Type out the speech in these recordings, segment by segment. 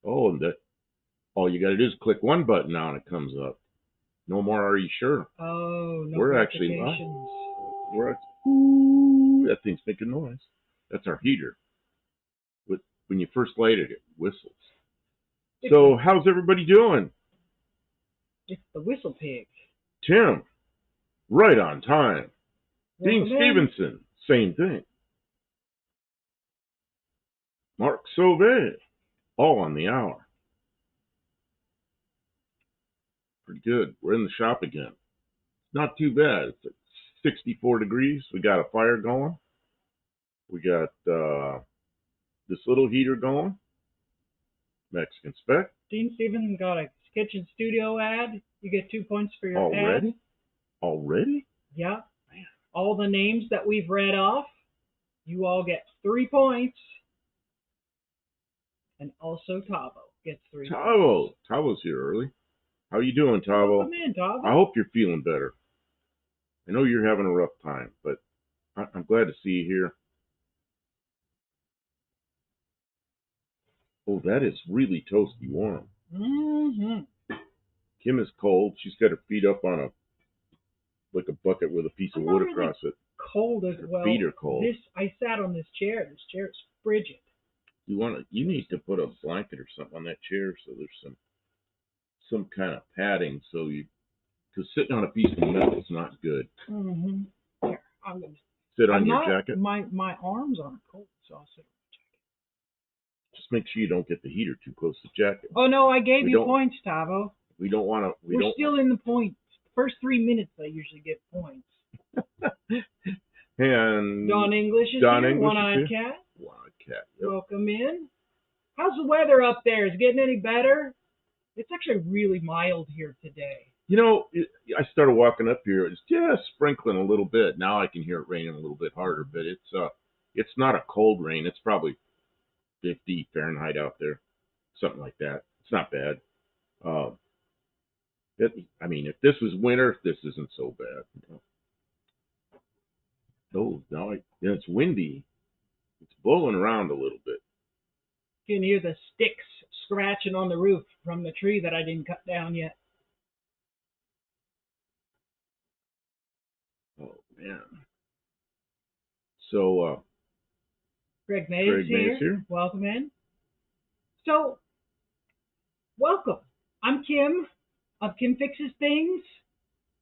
Oh, and that all you got to do is click one button now and it comes up. No more. Are you sure? Oh, no. We're actually notifications. We're ooh, that thing's making noise. That's our heater. When you first light it, it whistles. So, how's everybody doing? It's the whistle pig. Tim, right on time. Welcome Dean in. Stevenson, same thing. Mark Sauvé, all on the hour. Pretty good. We're in the shop again. Not too bad. It's 64 degrees. We got a fire going. We got this little heater going. Mexican spec. Dean Stevenson got a kitchen studio ad. You get 2 points for your Already? ad. Already? Yeah. Man. All the names that we've read off, you all get 3 points. And also Tavo gets 3 points. Tavo's here early. How you doing, Tavo? Welcome in, Tavo. I hope you're feeling better. I know you're having a rough time, but I'm glad to see you here. Oh, that is really toasty warm. Mm-hmm. Kim is cold. She's got her feet up on a bucket with a piece of wood across it. Cold as well. Her feet are cold. I sat on this chair. This chair is frigid. You need to put a blanket or something on that chair so there's some kind of padding because sitting on a piece of metal is not good. Mm-hmm. Here, I'm gonna sit on your jacket. My arms aren't cold, so I'll sit on the jacket. Just make sure you don't get the heater too close to the jacket. Oh no, I gave you points, Tavo. We don't want to. We're still in the points. First 3 minutes, I usually get points. And Don English is Don here. English One-eyed cat. One-eyed cat. Yep. Welcome in. How's the weather up there? Is it getting any better? It's actually really mild here today. You know, I started walking up here. It's just sprinkling a little bit. Now I can hear it raining a little bit harder, but it's not a cold rain. It's probably 50 Fahrenheit out there, something like that. It's not bad. If this was winter, this isn't so bad. Oh, now it's windy. It's blowing around a little bit. You can hear the sticks scratching on the roof from the tree that I didn't cut down yet. Oh, man. So, Greg May is here. Welcome in. So, welcome. I'm Kim of Kim Fixes Things.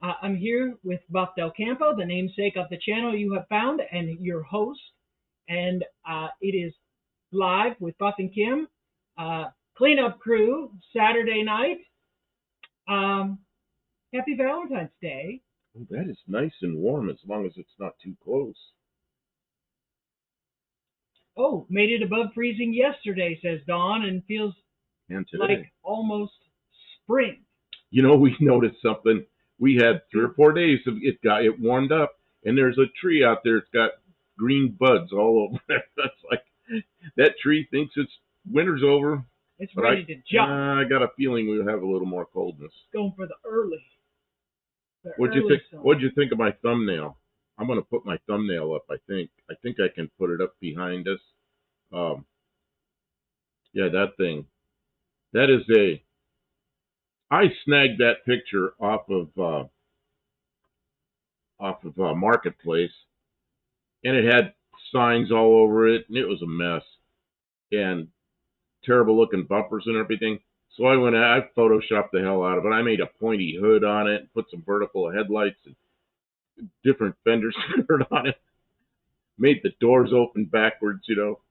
I'm here with Buff Del Campo, the namesake of the channel you have found, and your host. And it is live with Buff and Kim. Cleanup crew, Saturday night. Happy Valentine's Day. Oh, that is nice and warm as long as it's not too close. Oh, made it above freezing yesterday, says Dawn, and feels like almost spring. You know, we noticed something. We had 3 or 4 days of it warmed up, and there's a tree out there. It's got green buds all over it. That's like that tree thinks it's winter's over. It's ready to jump. I got a feeling we'll have a little more coldness. It's going for the early. What'd you think of my thumbnail? I'm gonna put my thumbnail up. I think I can put it up behind us. Yeah, that thing. That is I snagged that picture off of Marketplace, and it had signs all over it, and it was a mess, and terrible looking bumpers and everything. So I photoshopped the hell out of it. I made a pointy hood on it, put some vertical headlights and different fender skirt on it. Made the doors open backwards, you know.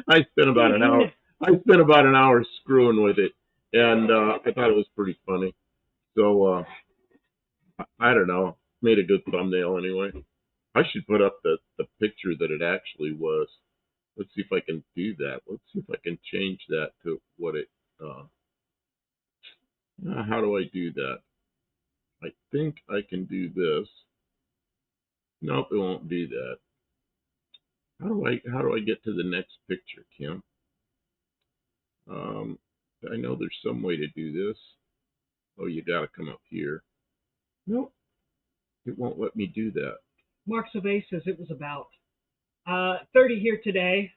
I spent about an hour. I spent about an hour screwing with it, and I thought it was pretty funny. So I don't know. Made a good thumbnail anyway. I should put up the picture that it actually was. Let's see if I can do that. Let's see if I can change that to what it. How do I do that? I think I can do this. Nope, it won't do that. How do I get to the next picture, Kim? I know there's some way to do this. Oh, you got to come up here. Nope, it won't let me do that. Mark Sauvé says it was about 30 here today.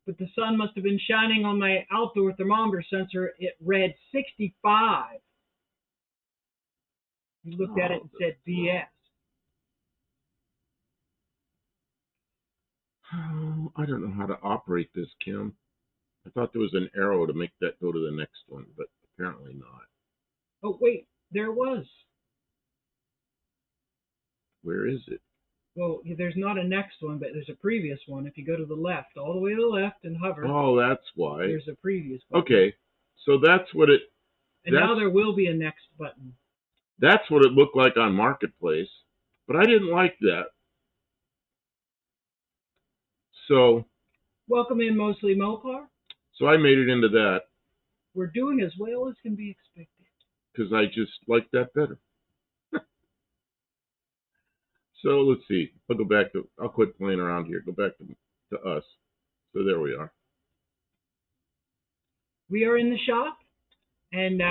but the sun must have been shining on my outdoor thermometer sensor. It read 65. You looked at it and said BS. Oh, I don't know how to operate this, Kim. I thought there was an arrow to make that go to the next one, but apparently not. Oh, wait, there was. Where is it? Well, there's not a next one, but there's a previous one. If you go to the left, all the way to the left and hover. Oh, that's why. There's a previous button. Okay, so that's what it... And now there will be a next button. That's what it looked like on Marketplace, but I didn't like that. So... Welcome in, Mostly Mopar. So I made it into that. We're doing as well as can be expected. Because I just like that better. So let's see. I'll go back to... I'll quit playing around here. Go back to us. So there we are. We are in the shop, and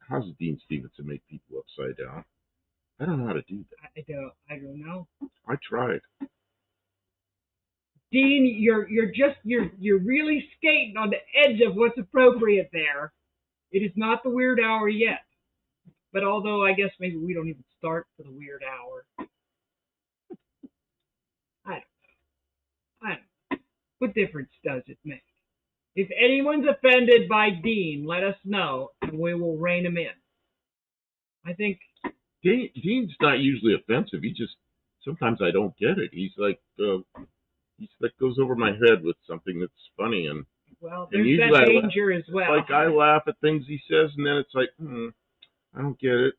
how's Dean Stevenson make people upside down? I don't know how to do that. I don't know. I tried. Dean, you're really skating on the edge of what's appropriate there. It is not the weird hour yet. But although I guess maybe we don't even start for the weird hour. I don't know. What difference does it make? If anyone's offended by Dean, let us know, and we will rein him in. I think... Dean's not usually offensive. He just... Sometimes I don't get it. He's like goes over my head with something that's funny. Well, there's that danger as well. Like I laugh at things he says, and then it's like, I don't get it.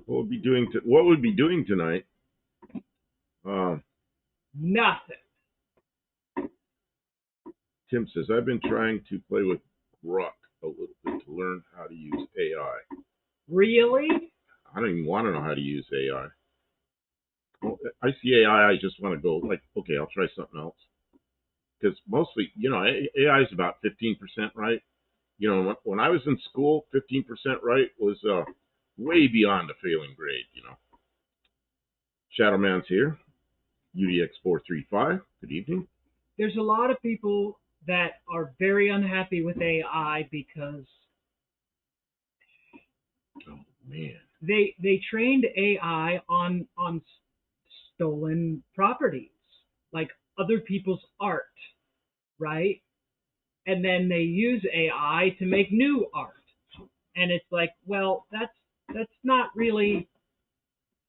What would be doing tonight? Nothing. Tim says, I've been trying to play with Grok a little bit to learn how to use AI. Really? I don't even want to know how to use AI. Well, I see AI, I just want to go like, okay, I'll try something else. Because mostly, AI is about 15% right. When I was in school, 15% right was way beyond a failing grade, Shadowman's here. UDX435, good evening. There's a lot of people that are very unhappy with AI because they trained AI on stolen properties, like other people's art, right? And then they use AI to make new art. And it's like, well, that's not really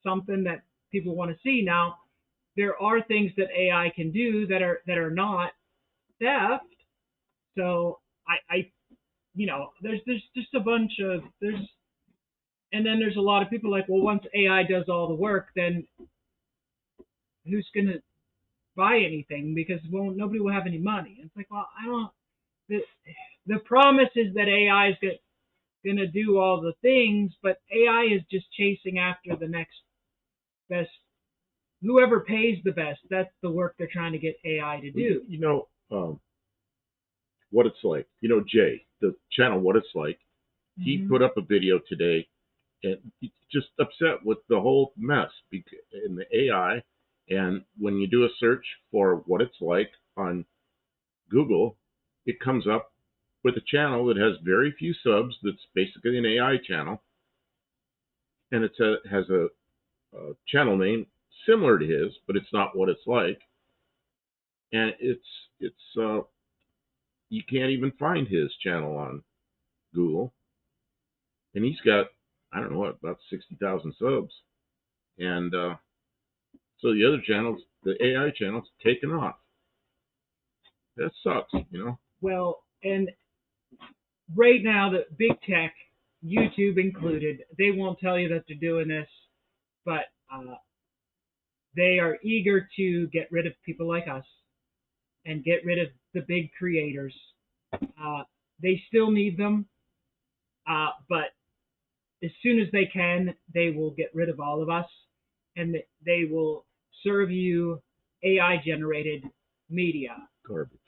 something that people want to see. Now, there are things that AI can do that are not theft. So there's just a bunch of and then there's a lot of people like, well, once AI does all the work, then who's gonna buy anything? Because nobody will have any money. It's like, well, I don't. The promise is that AI is gonna do all the things, but AI is just chasing after the next best. Whoever pays the best, that's the work they're trying to get AI to do. What it's like. Jay, the channel What It's Like, he put up a video today, and he's just upset with the whole mess in the AI. And when you do a search for What It's Like on Google, it comes up with a channel that has very few subs. That's basically an AI channel, and it has a channel name similar to his, but it's not What It's Like. And it's you can't even find his channel on Google. And he's got, I don't know what, about 60,000 subs. And so the other channels, the AI channel's taken off. That sucks, Well, and right now, the big tech, YouTube included, they won't tell you that they're doing this, but they are eager to get rid of people like us and get rid of the big creators. They still need them, but as soon as they can, they will get rid of all of us, and they will serve you AI-generated media. Garbage.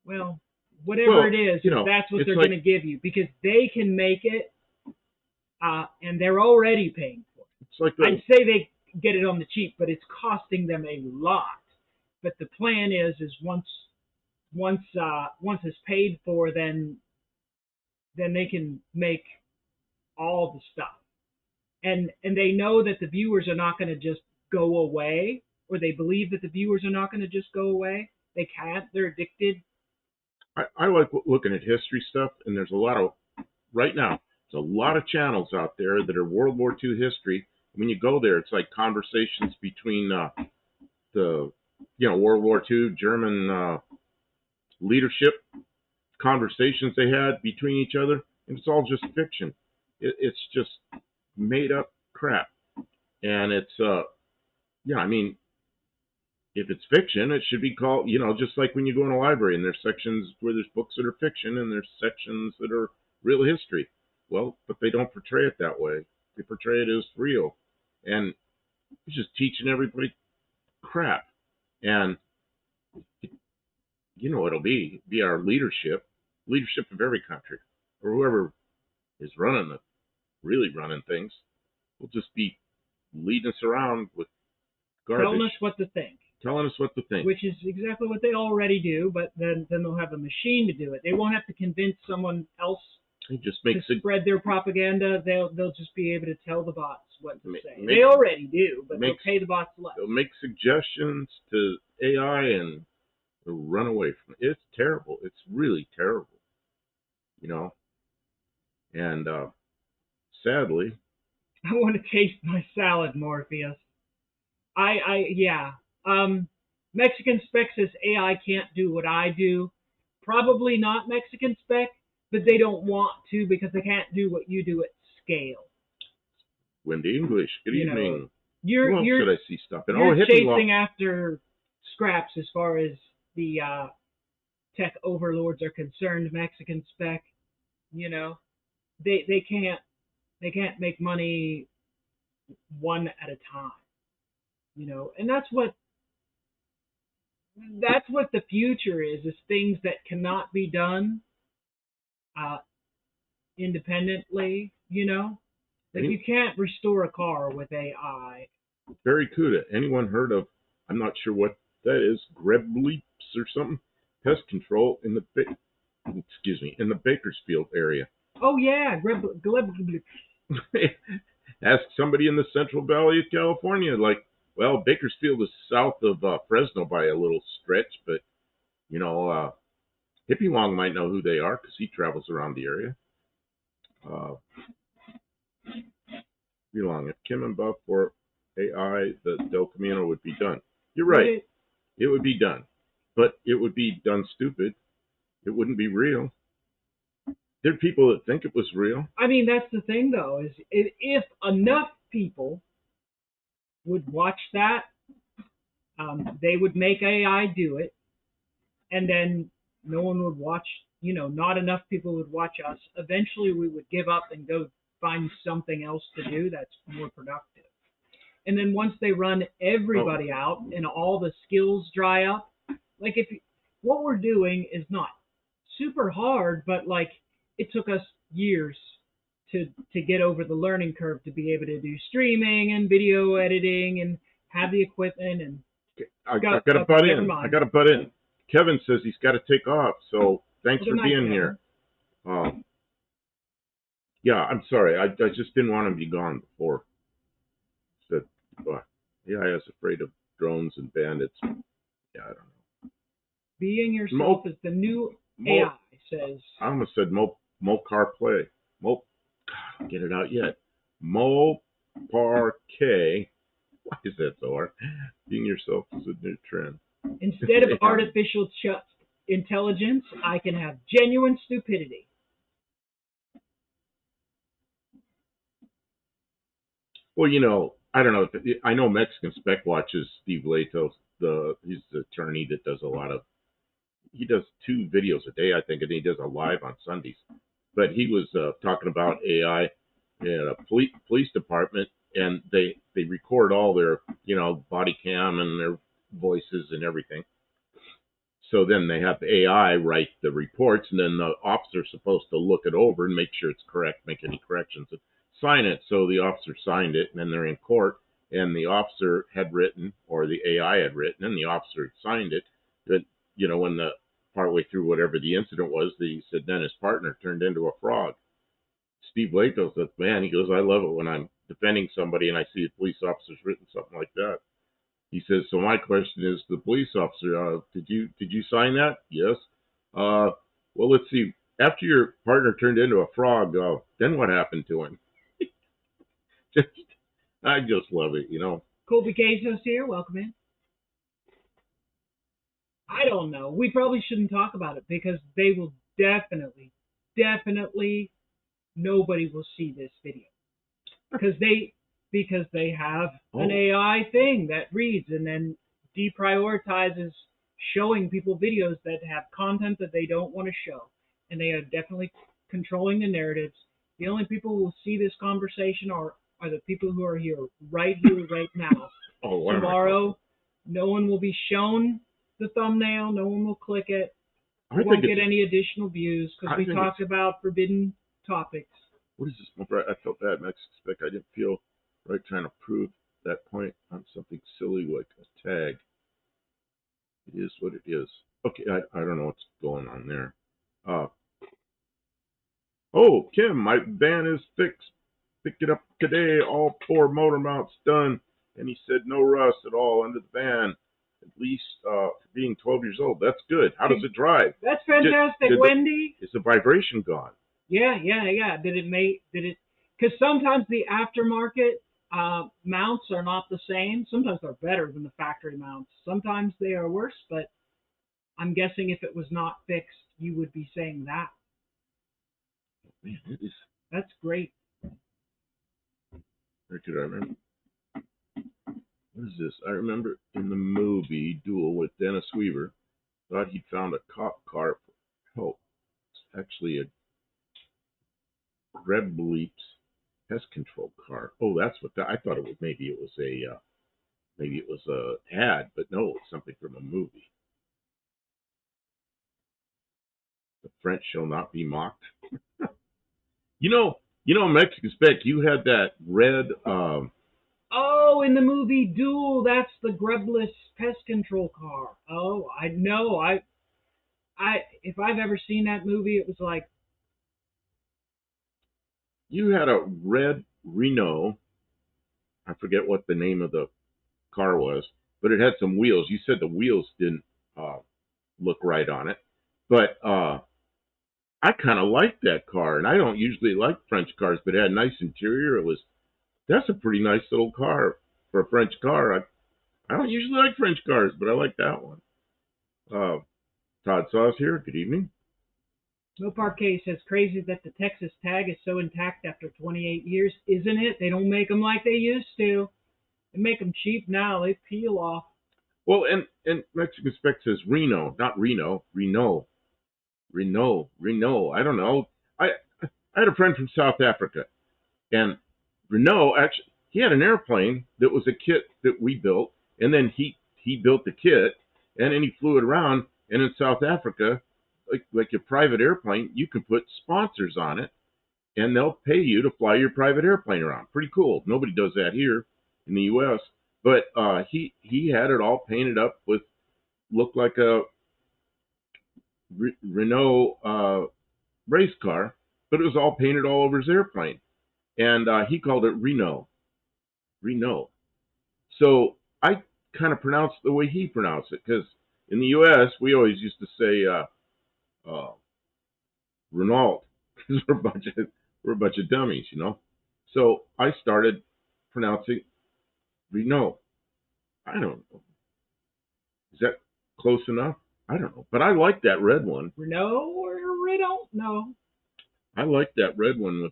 Well, whatever it is, that's what they're going to give you, because they can make it, and they're already paying for it. It's like I'd say they get it on the cheap, but it's costing them a lot. But the plan is once it's paid for, then they can make all the stuff, and they know that the viewers are not going to just go away, or they believe that the viewers are not going to just go away. They can't. They're addicted. I like looking at history stuff, and there's a lot of, right now, there's a lot of channels out there that are World War II history. When you go there, it's like conversations between the World War II German leadership, conversations they had between each other, and it's all just fiction. It's just made up crap, and it's I mean, if it's fiction, it should be called, just like when you go in a library and there's sections where there's books that are fiction and there's sections that are real history. Well, but they don't portray it that way. They portray it as real, and it's just teaching everybody crap. And it'll be our leadership of every country, or whoever is really running things, will just be leading us around with garbage. Telling us what to think. Which is exactly what they already do, but then they'll have a machine to do it. They won't have to convince someone else to spread their propaganda. They'll just be able to tell the bots what to say. They already do, but they'll pay the bots less. They'll make suggestions to AI and they'll run away from it. It's terrible. It's really terrible. And sadly, I want to taste my salad, Morpheus. Mexican Spec says AI can't do what I do. Probably not Mexican Spec, but they don't want to because they can't do what you do at scale. Wendy English, good evening. Who else should I see stuff? You're chasing after scraps as far as the tech overlords are concerned. Mexican Spec, they can't make money one at a time. And that's what the future is things that cannot be done independently, Like you can't restore a car with AI. Very Cuda. Anyone heard of, I'm not sure what that is, Grebleeps or something? Pest control in the Bakersfield area. Oh yeah, Ask somebody in the Central Valley of California, well, Bakersfield is south of Fresno by a little stretch, but, Hippie Wong might know who they are because he travels around the area. If Kim and Buff were AI, the Del Camino would be done. You're right. It would be done. But it would be done stupid. It wouldn't be real. There are people that think it was real. I mean, that's the thing, though, is if enough people would watch that, they would make AI do it, and then no one would watch, not enough people would watch us. Eventually, we would give up and go find something else to do that's more productive. And then once they run everybody out and all the skills dry up, what we're doing is not super hard, but it took us years to get over the learning curve to be able to do streaming and video editing and have the equipment. And I got to butt in. Kevin says he's got to take off, so thanks for being here. Yeah, I'm sorry. I just didn't want him to be gone before. Said, AI is afraid of drones and bandits. Yeah, I don't know. Being yourself is the new AI, says. I almost said Mopar Play. Get it out yet. Mopar K. Why is that so hard? Being yourself is a new trend. Instead of artificial intelligence, I can have genuine stupidity. Well, I don't know. I know Mexican Spec watches Steve Latos. He's the attorney that does he does 2 videos a day, I think, and he does a live on Sundays. But he was talking about AI in a police department, and they record all their, body cam and their voices and everything. so then they have the AI write the reports, and then the officer's supposed to look it over and make sure it's correct, make any corrections, and sign it. So the officer signed it, and then they're in court, and the officer had written, or the AI had written, and the officer signed it. But, when the partway through whatever the incident was, he said then his partner turned into a frog. Steve Waco says, man, he goes, I love it when I'm defending somebody and I see a police officer's written something like that. He says, so my question is to the police officer, did you sign that? Yes. Well, let's see. After your partner turned into a frog, then what happened to him? I just love it, Colby Casos here. Welcome in. I don't know. We probably shouldn't talk about it because they will definitely, nobody will see this video because they have an AI thing that reads and then deprioritizes showing people videos that have content that they don't want to show, and they are definitely controlling the narratives. The only people who will see this conversation are the people who are here right now. Tomorrow, no one will be shown the thumbnail. No one will click it. We won't get any additional views because we talked about forbidden topics. What is this? I felt bad, Mexican Spec. I didn't feel right trying to prove that point on something silly like a tag. It is what it is. Okay, I don't know what's going on there. Oh, Kim, my van is fixed. Picked it up today. All 4 motor mounts done. And he said no rust at all under the van. At least for being 12 years old. That's good. How does it drive? That's fantastic, Wendy. Is the vibration gone? Yeah. Did it? Because sometimes the aftermarket mounts are not the same. Sometimes they're better than the factory mounts. Sometimes they are worse, but I'm guessing if it was not fixed, you would be saying that. Man, it is. That's great. Where could I remember? What is this? I remember in the movie Duel with Dennis Weaver, thought he'd found a cop car for help. It's actually a Red Bleeps pest control car. Oh, that's what I thought it was. Maybe it was a ad, but no, it's something from a movie. The French shall not be mocked. Mexican Spec, you had that red. Oh, in the movie Duel, that's the Grebless pest control car. Oh, I know. If I've ever seen that movie, it was like. You had a red Renault. I forget what the name of the car was, but it had some wheels. You said the wheels didn't look right on it, but I kind of liked that car, and I don't usually like French cars, but it had a nice interior. That's a pretty nice little car for a French car. I don't usually like French cars, but I like that one. Todd Saws here. Good evening. No Parquet says, crazy that the Texas tag is so intact after 28 years, isn't it? They don't make them like they used to. They make them cheap now. They peel off. Well, and Mexican Spec says Reno, not Reno. Renault. I don't know. I had a friend from South Africa, and Renault, actually, he had an airplane that was a kit that we built, and then he built the kit, and then he flew it around, and in South Africa, like your private airplane, you can put sponsors on it, and they'll pay you to fly your private airplane around. Pretty cool. Nobody does that here in the U.S., but he had it all painted up with, looked like a Renault race car, but it was all painted all over his airplane. And he called it Reno. So I kind of pronounced the way he pronounced it, because in the U.S., we always used to say Renault, because we're a bunch of dummies, So I started pronouncing Renault. I don't know. Is that close enough? I don't know. But I like that red one. Renault or Renault? No. I like that red one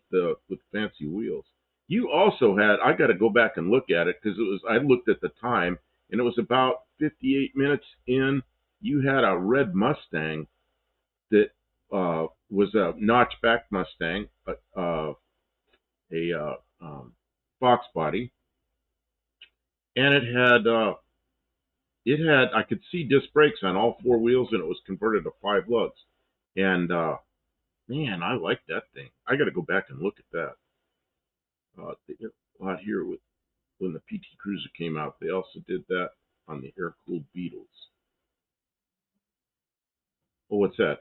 with fancy wheels. You also had, I got to go back and look at it, because I looked at the time, and it was about 58 minutes in. You had a red Mustang that was a notchback Mustang, a Fox body, and it had it had, I could see disc brakes on all four wheels, and it was converted to 5 lugs. And man, I like that thing. I got to go back and look at that. They did a lot here with when the PT Cruiser came out. They also did that on the air-cooled Beetles. Oh, what's that?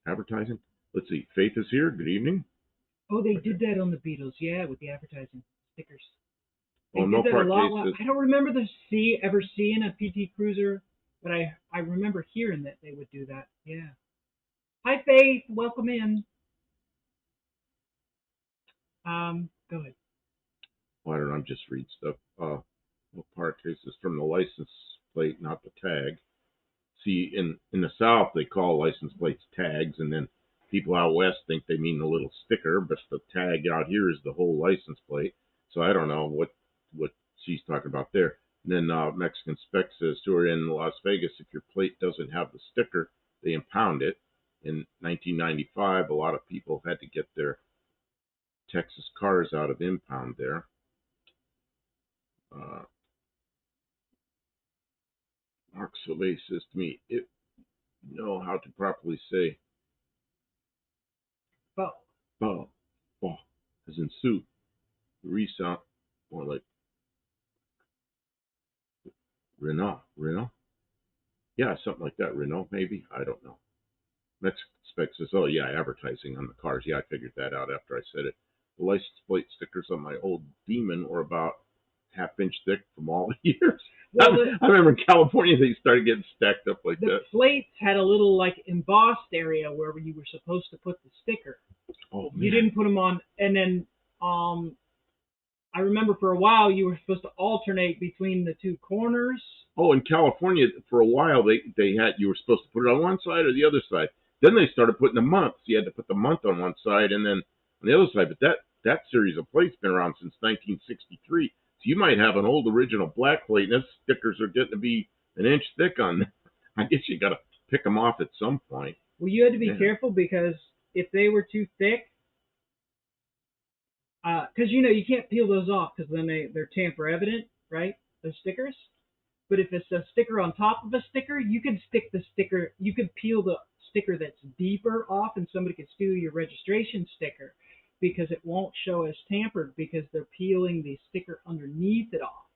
Advertising? Let's see. Faith is here. Good evening. Oh, they did that on the Beetles, yeah, with the advertising stickers. They Oh, did no that part a lot. cases. I don't remember ever seeing a PT Cruiser, but I remember hearing that they would do that. Yeah. Hi, Faith. Welcome in. Go ahead. Well, I don't know. I'm just reading stuff. What part cases from the license plate, not the tag. See, in the South, they call license plates tags, and then people out west think they mean the little sticker, but the tag out here is the whole license plate. So I don't know what she's talking about there. And then Mexican Spec says to her in Las Vegas, if your plate doesn't have the sticker, they impound it. In 1995, a lot of people had to get their Texas cars out of impound there. Mark Soleil says to me, it know how to properly say bo, as in soup. The resound more like Renault. Yeah, something like that. Renault, maybe. I don't know. Mexican Spec says, oh yeah, advertising on the cars. Yeah, I figured that out after I said it. The license plate stickers on my old Demon were about half-inch thick from all the years. Well, I remember in California they started getting stacked up like that. The plates had a little like embossed area where you were supposed to put the sticker. Oh man. You didn't put them on, and then I remember for a while you were supposed to alternate between the two corners. Oh, in California for a while they had you were supposed to put it on one side or the other side. Then they started putting the months. You had to put the month on one side and then on the other side. But that series of plates been around since 1963. So you might have an old original black plate, and those stickers are getting to be an inch thick on them. I guess you got to pick them off at some point. Well, you had to be careful because if they were too thick, because you can't peel those off because then they're tamper evident, right? Those stickers. But if it's a sticker on top of a sticker, you could stick the sticker. You could peel the sticker that's deeper off, and somebody could steal your registration sticker because it won't show as tampered because they're peeling the sticker underneath it off.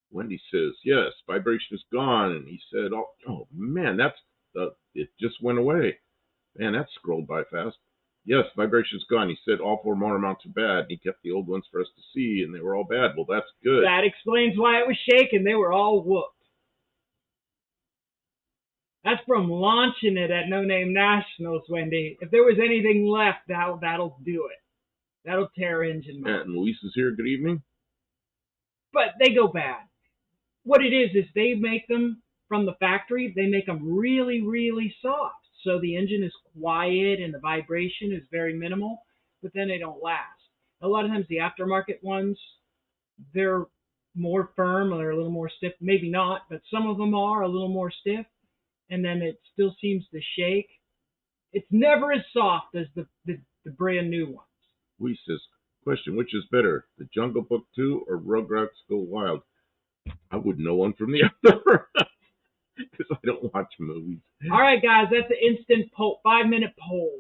Wendy says, yes, vibration is gone. And he said, oh man, it just went away. Man, that scrolled by fast. Yes, vibration is gone. He said all 4 motor mounts are bad. He kept the old ones for us to see, and they were all bad. Well, that's good. That explains why it was shaking. They were all whooped. That's from launching it at No Name Nationals, Wendy. If there was anything left, that'll do it. That'll tear engine mount. And Luis is here. Good evening. But they go bad. What it is they make them from the factory. They make them really, really soft. So the engine is quiet and the vibration is very minimal, but then they don't last. A lot of times the aftermarket ones, they're more firm or they're a little more stiff. Maybe not, but some of them are a little more stiff, and then it still seems to shake. It's never as soft as the brand new ones. Lee says, question, which is better, the Jungle Book 2 or Rugrats Go Wild? I wouldn't know one from the other. Because I don't watch movies. All right, guys, that's an instant poll, 5-minute poll.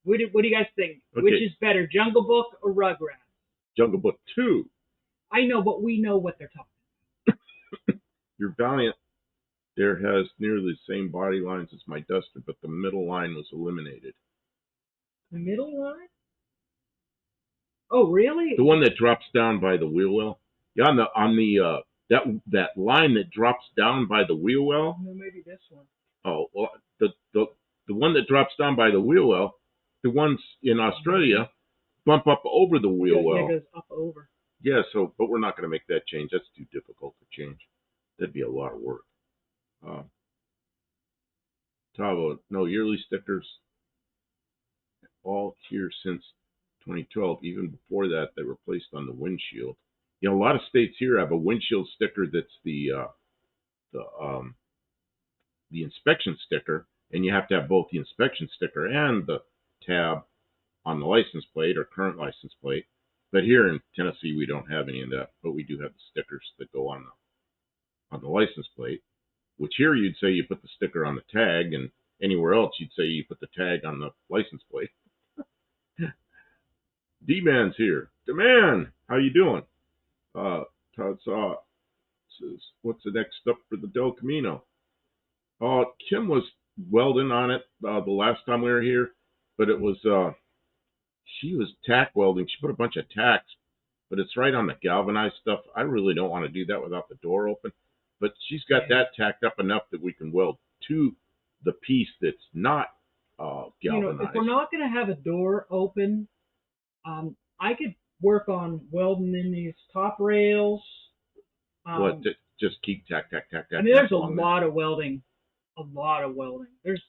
What do you guys think? Okay. Which is better, Jungle Book or Rugrats? Jungle Book 2. I know, but we know what they're talking about. Your Valiant there has nearly the same body lines as my Duster, but the middle line was eliminated. The middle line? Oh, really? The one that drops down by the wheel well? Yeah, on the that line that drops down by the wheel well. No, maybe this one. Oh, well, the one that drops down by the wheel well, the ones in Australia bump up over the wheel well. It goes up over. Yeah, but we're not going to make that change. That's too difficult to change. That'd be a lot of work. Tavo, no yearly stickers. All here since 2012. Even before that, they were placed on the windshield. You know, a lot of states here have a windshield sticker that's the inspection sticker, and you have to have both the inspection sticker and the tab on the license plate or current license plate. But here in Tennessee, we don't have any of that, but we do have the stickers that go on on the license plate, which here you'd say you put the sticker on the tag, and anywhere else you'd say you put the tag on the license plate. D-Man's here. D-Man, how you doing? Todd saw says, what's the next step for the Del Camino? Kim was welding on it the last time we were here, but it was she was tack welding. She put a bunch of tacks, but it's right on the galvanized stuff. I really don't want to do that without the door open, but she's got that tacked up enough that we can weld to the piece that's not galvanized. You know, if we're not going to have a door open, I could work on welding in these top rails. What? Just keep tack. I mean, there's a lot of welding. There's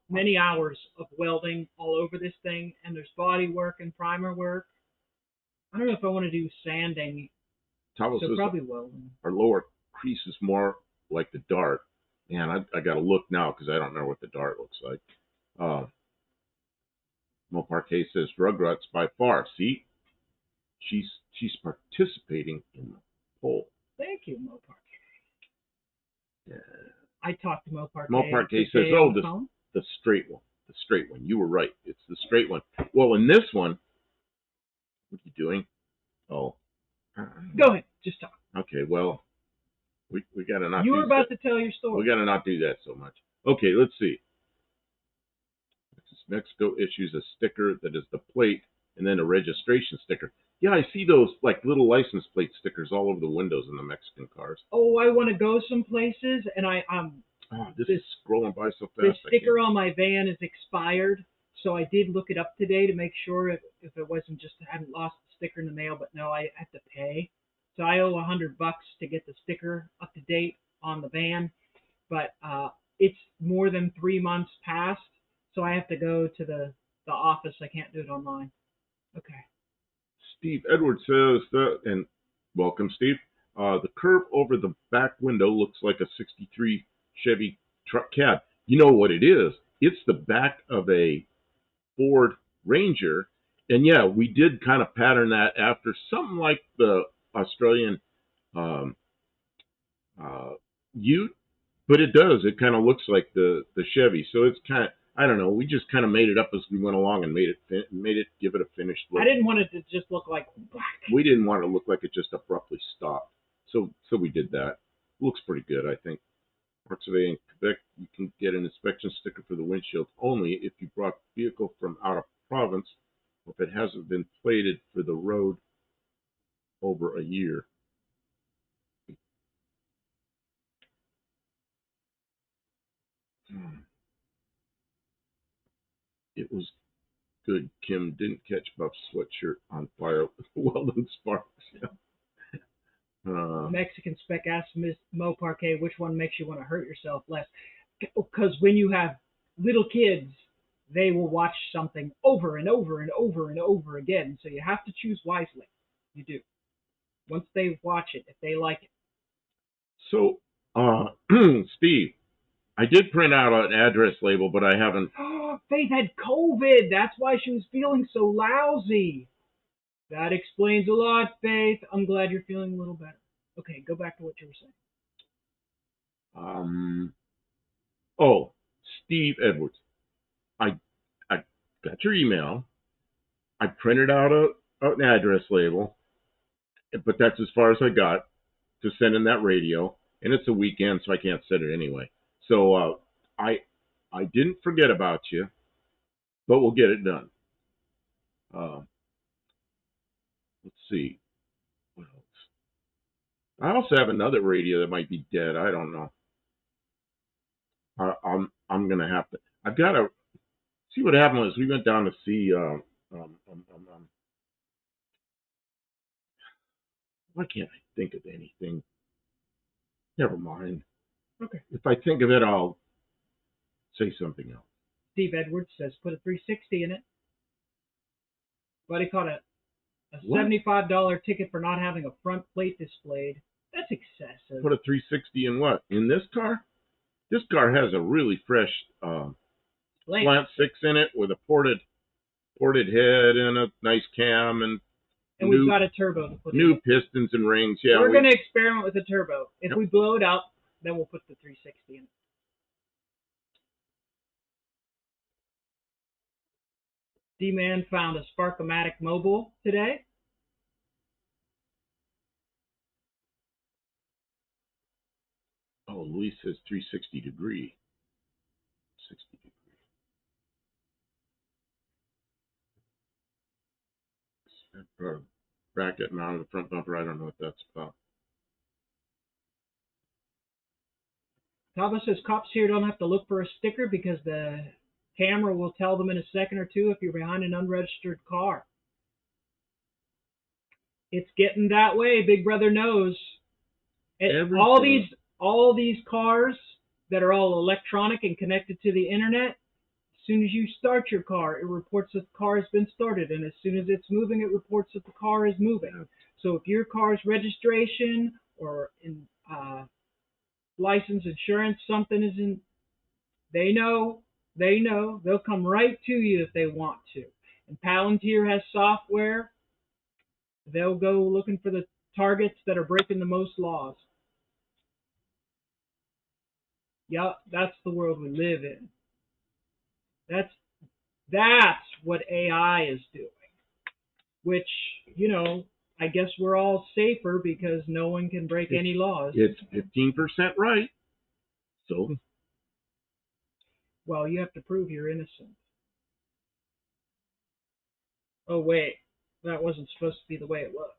many hours of welding all over this thing, and there's body work and primer work. I don't know if I want to do sanding. So probably welding. Our lower crease is more like the dart. Man, I got to look now because I don't know what the dart looks like. Mo Parquet says Rugrats by far. See, she's participating in the poll. Thank you, Mo Parquet. Yeah. I talked to Mo Parquet. Mo Parquet says, "Oh, the straight one. The straight one. You were right. It's the straight one." Well, in this one, what are you doing? Oh. Go ahead. Just talk. Okay. Well, we gotta not. You were about to tell your story. We gotta not do that so much. Okay. Let's see. Mexico issues a sticker that is the plate and then a registration sticker. Yeah, I see those like little license plate stickers all over the windows in the Mexican cars. Oh, I want to go some places, and this is scrolling by so fast. The sticker on my van is expired, so I did look it up today to make sure if it wasn't just I hadn't lost the sticker in the mail, but no, I have to pay. So I owe $100 to get the sticker up to date on the van, but it's more than 3 months past, so I have to go to the office. I can't do it online. Okay. Steve Edwards says that, and welcome, Steve. The curve over the back window looks like a '63 Chevy truck cab. You know what it is? It's the back of a Ford Ranger, and yeah, we did kind of pattern that after something like the Australian Ute, but it does. It kind of looks like the Chevy, so it's kind of. I don't know. We just kind of made it up as we went along and made it give it a finished look. I didn't want it to just look like black. We didn't want it to look like it just abruptly stopped. So we did that. Looks pretty good, I think. Parts of in Quebec, you can get an inspection sticker for the windshield only if you brought the vehicle from out of province or if it hasn't been plated for the road over a year. It was good. Kim didn't catch Buff's sweatshirt on fire with welding sparks. Mexican Spec asked Ms. Mo Parquet, which one makes you want to hurt yourself less? Because when you have little kids, they will watch something over and over and over and over again. So you have to choose wisely. You do. Once they watch it, if they like it. So, Steve, I did print out an address label, but I haven't. Faith had COVID. That's why she was feeling so lousy. That explains a lot, Faith. I'm glad you're feeling a little better. Okay, go back to what you were saying. Steve Edwards. I got your email. I printed out an address label, but that's as far as I got to send in that radio, and it's a weekend, so I can't send it anyway. So I didn't forget about you, but we'll get it done. Let's see. What else? I also have another radio that might be dead. I don't know. I'm gonna have to. I've got to see what happened was we went down to see. Why can't I think of anything? Never mind. Okay. If I think of it, I'll say something else. Steve Edwards says put a 360 in it. But he caught a $75 ticket for not having a front plate displayed. That's excessive. Put a 360 in what? In this car? This car has a really fresh slant 6 in it with a ported head and a nice cam, and And we've got a turbo to put in. New pistons and rings. Yeah, we're going to experiment with the turbo. If we blow it up, then we'll put the 360 in. D-Man found a Spark-O-Matic mobile today. Oh, Luis says 360 degree. 60 degree. Bracket mounted the front bumper. I don't know what that's about. Tava says cops here don't have to look for a sticker because the camera will tell them in a second or two if you're behind an unregistered car. It's getting that way. Big Brother knows. All these cars that are all electronic and connected to the internet, as soon as you start your car, it reports that the car has been started, and as soon as it's moving, it reports that the car is moving. So if your car's registration or in license, insurance, something isn't, they know, they'll come right to you if they want to. And Palantir has software. They'll go looking for the targets that are breaking the most laws. Yep, that's the world we live in. That's what AI is doing. Which, I guess we're all safer because no one can break any laws. It's 15% right. So? Well, you have to prove you're innocent. Oh, wait. That wasn't supposed to be the way it was.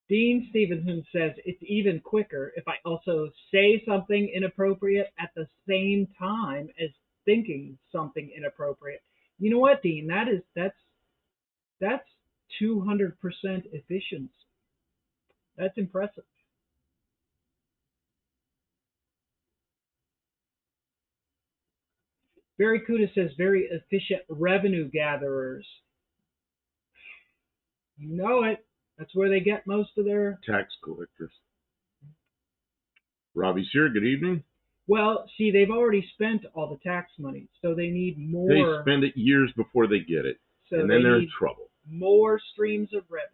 Dean Stevenson says it's even quicker if I also say something inappropriate at the same time as thinking something inappropriate. You know what, Dean? That's 200% efficiency. That's impressive. Barry Kuda says very efficient revenue gatherers. You know it. That's where they get most of their tax collectors. Robbie's here. Good evening. Well, see, they've already spent all the tax money, so they need more. They spend it years before they get it, so and then they're in trouble. More streams of revenue.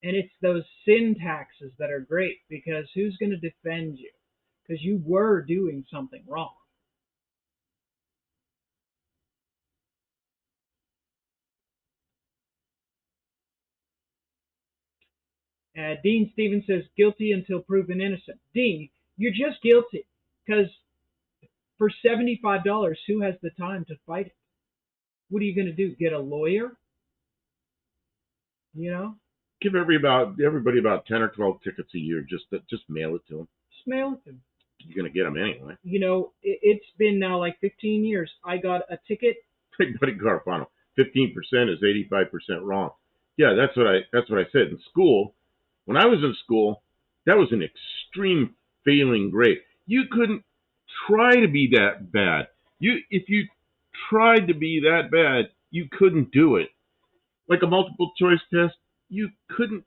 And it's those sin taxes that are great, because who's going to defend you? Because you were doing something wrong. Dean Stevens says, guilty until proven innocent. Dean, you're just guilty, because for $75, who has the time to fight it? What are you going to do? Get a lawyer? Give everybody about 10 or 12 tickets a year. Just mail it to them. Just mail it to them. You're going to get them anyway. It's been now like 15 years. I got a ticket. Big Buddy Garfano, 15% is 85% wrong. Yeah, that's what I said in school. When I was in school, that was an extreme failing grade. You couldn't try to be that bad. If you tried to be that bad, you couldn't do it. Like a multiple choice test, you couldn't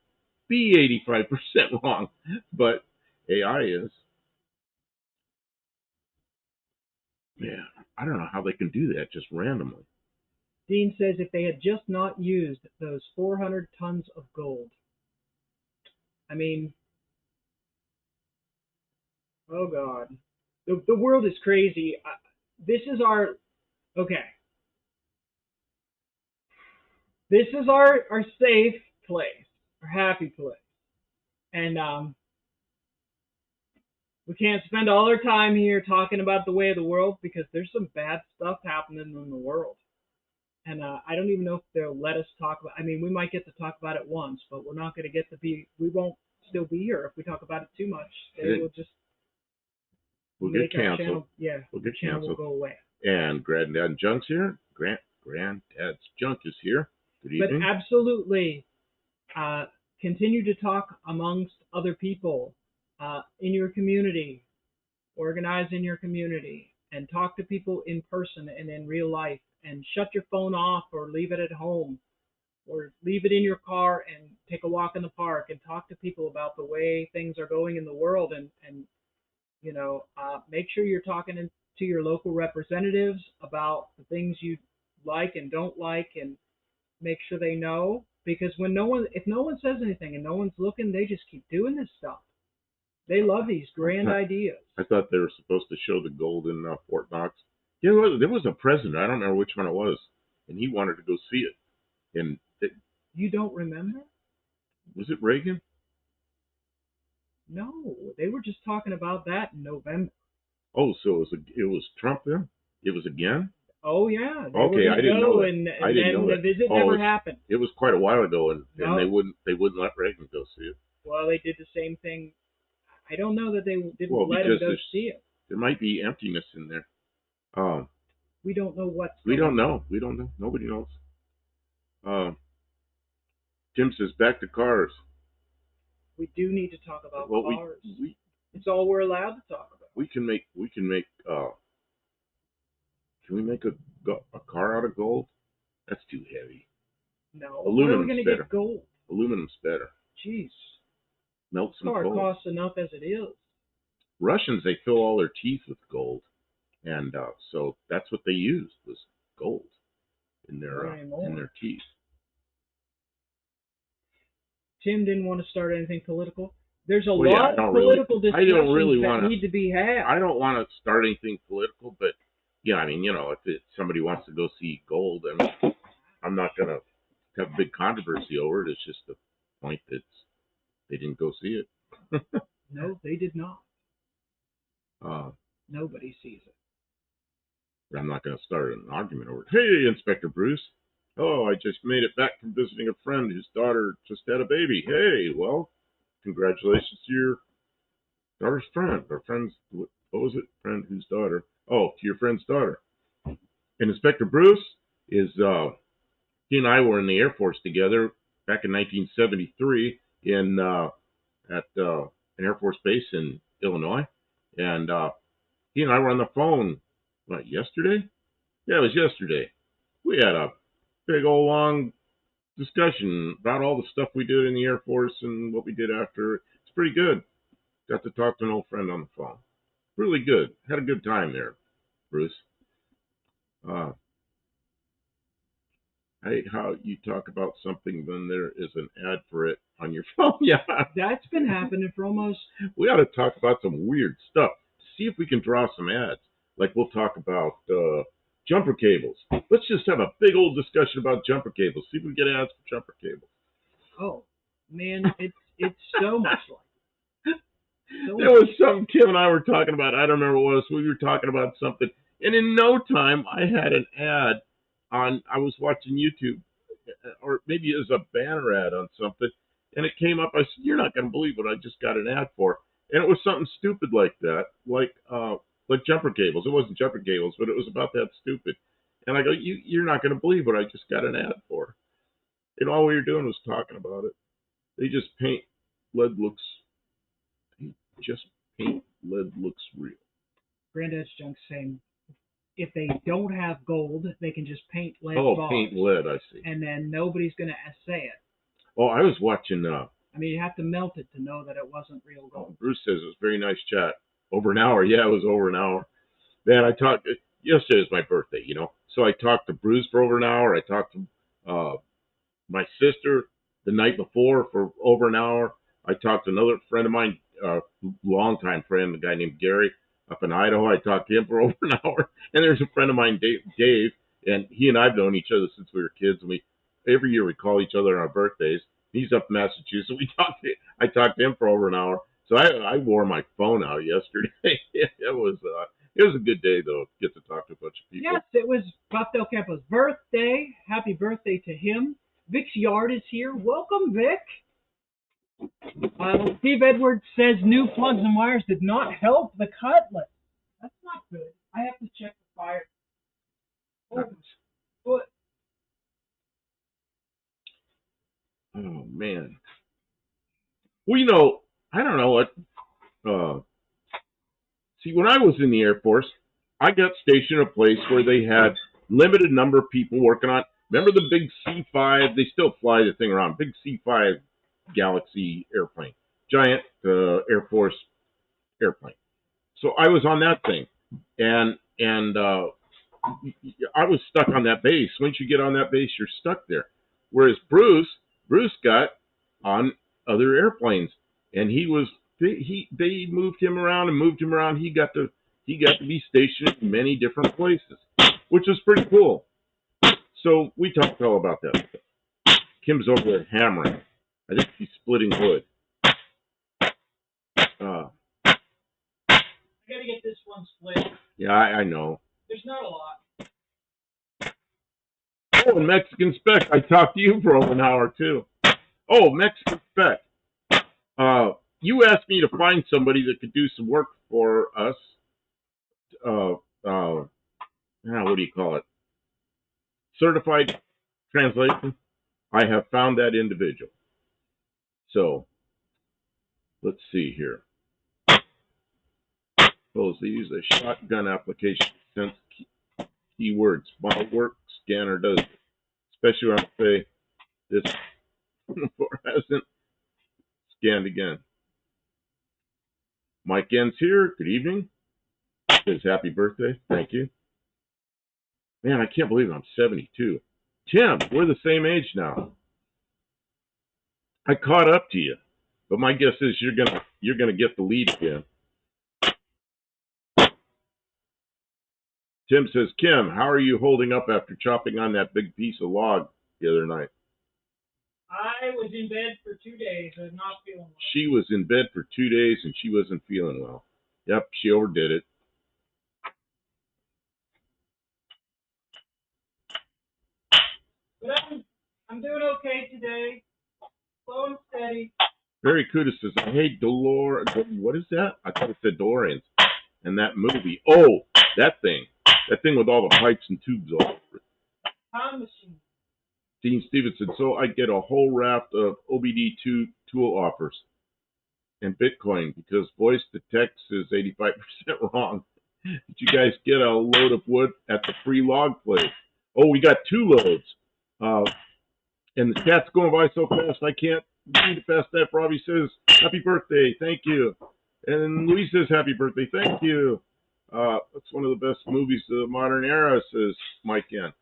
be 85% wrong, but AI is. Yeah, I don't know how they can do that just randomly. Dean says if they had just not used those 400 tons of gold. I mean, oh God. The world is crazy. This is our safe place, our happy place. And we can't spend all our time here talking about the way of the world, because there's some bad stuff happening in the world. And I don't even know if they'll let us talk about. I mean, we might get to talk about it once, but we're not going to get to be. We won't still be here if we talk about it too much. They will just. We'll get canceled. Channel, yeah, we'll get channel canceled. Will go away. And Granddad Junk's here. Granddad's Junk is here. Good evening. But absolutely, continue to talk amongst other people in your community. Organize in your community and talk to people in person and in real life. And shut your phone off, or leave it at home, or leave it in your car and take a walk in the park and talk to people about the way things are going in the world. And make sure you're talking to your local representatives about the things you like and don't like, and make sure they know. Because if no one says anything and no one's looking, they just keep doing this stuff. They love these grand ideas. I thought they were supposed to show the gold in Fort Knox. Yeah, there was a president. I don't remember which one it was, and he wanted to go see it. And you don't remember? Was it Reagan? No, they were just talking about that in November. Oh, so it was Trump then? It was again? Oh yeah. Okay, I didn't know that. And I didn't know the that. visit never happened. It was quite a while ago, and they wouldn't let Reagan go see it. Well, they did the same thing. I don't know that they didn't let him go see it. There might be emptiness in there. We don't know what's. We don't know. We don't know. Nobody knows. Tim says back to cars. We do need to talk about cars. It's all we're allowed to talk about. We can make. Can we make a car out of gold? That's too heavy. No. Aluminum's where are we going to better. Get gold? Aluminum's better. Jeez. Melt some car gold. Costs enough as it is. Russians, they fill all their teeth with gold, and so that's what they used was gold in their teeth. Tim didn't want to start anything political. There's a lot of political discussions that need to be had. I don't want to start anything political, but yeah, I mean, if somebody wants to go see gold, I mean, I'm not going to have a big controversy over it. It's just the point that they didn't go see it. No, they did not. Nobody sees it. I'm not going to start an argument over it. Hey, Inspector Bruce. Oh, I just made it back from visiting a friend whose daughter just had a baby. Hey, well, congratulations to your daughter's friend. Or friend's, what was it? Friend whose daughter? Oh, to your friend's daughter. And Inspector Bruce is, he and I were in the Air Force together back in 1973 at an Air Force base in Illinois. And he and I were on the phone, yesterday? Yeah, it was yesterday. We had a big old long discussion about all the stuff we did in the Air Force and what we did after. It's pretty good. Got to talk to an old friend on the phone. Really good. Had a good time there, Bruce. I hate how you talk about something, then there is an ad for it on your phone. Yeah. That's been happening for almost... We ought to talk about some weird stuff. See if we can draw some ads. Like we'll talk about jumper cables. Let's just have a big old discussion about jumper cables. See if we can get ads for jumper cables. Oh, man, it's so much like. There was something Kim and I were talking about. I don't remember what it was. We were talking about something. And in no time, I had an ad I was watching YouTube, or maybe it was a banner ad on something, and it came up. I said, "You're not going to believe what I just got an ad for." And it was something stupid like that, like jumper cables. It wasn't jumper cables, but it was about that stupid. And I go, "You're not going to believe what I just got an ad for." And all we were doing was talking about it. They just paint lead looks real. Granddad's junk saying, if they don't have gold, they can just paint lead. Oh, paint lead, I see. And then nobody's going to say it. Oh, I was watching... I mean, you have to melt it to know that it wasn't real gold. Bruce says it was a very nice chat. Over an hour. Yeah, it was over an hour. Man, yesterday was my birthday, So I talked to Bruce for over an hour. I talked to my sister the night before for over an hour. I talked to another friend of mine, longtime friend, a guy named Gary, up in Idaho. I talked to him for over an hour. And there's a friend of mine, Dave, and he and I have known each other since we were kids. And every year we call each other on our birthdays. He's up in Massachusetts. I talked to him for over an hour. So I wore my phone out yesterday. It was a good day, though, to get to talk to a bunch of people. Yes, it was Buff Del Campo's birthday. Happy birthday to him. Vic's Yard is here. Welcome, Vic. Steve Edwards says new plugs and wires did not help the cutlet. That's not good. I have to check the fire. Oh, man. Well, I don't know what. See, when I was in the Air Force, I got stationed at a place where they had limited number of people working on. Remember the big C-5? They still fly the thing around. Big C-5 Galaxy airplane. Giant Air Force airplane. So I was on that thing. And and I was stuck on that base. Once you get on that base, you're stuck there. Whereas Bruce got on other airplanes, and they moved him around and moved him around. He got to be stationed in many different places, which was pretty cool. So we talked all about that. Kim's over there hammering. I think she's splitting wood. I gotta get this one split. Yeah, I know. There's not a lot. Oh, and Mexican Spec. I talked to you for over an hour too. Oh, Mexican Spec. You asked me to find somebody that could do some work for us. What do you call it? Certified translation. I have found that individual. So, let's see here. Suppose they use a shotgun application sense keywords. My work scanner does it. Especially when I say this hasn't scanned again. Mike N's here. Good evening. Says happy birthday. Thank you. Man, I can't believe I'm 72. Tim, we're the same age now. I caught up to you, but my guess is you're gonna get the lead again. Tim says, Kim, how are you holding up after chopping on that big piece of log the other night? I was in bed for 2 days and not feeling well. She was in bed for 2 days and she wasn't feeling well. Yep, she overdid it. But I'm doing okay today. Slow and steady. Barry Kuda says, I hate what is that? I thought it said DeLoreans. And that movie. Oh, that thing. That thing with all the pipes and tubes all over it. Time machine. Dean Stevenson, so I get a whole raft of OBD2 tool offers and Bitcoin because voice to text is 85% wrong. Did you guys get a load of wood at the free log place? Oh, we got 2 loads. And the chat's going by so fast, I can't read it fast enough. Robbie says, happy birthday, thank you. And Louise says, happy birthday, thank you. That's one of the best movies of the modern era, says Mike N.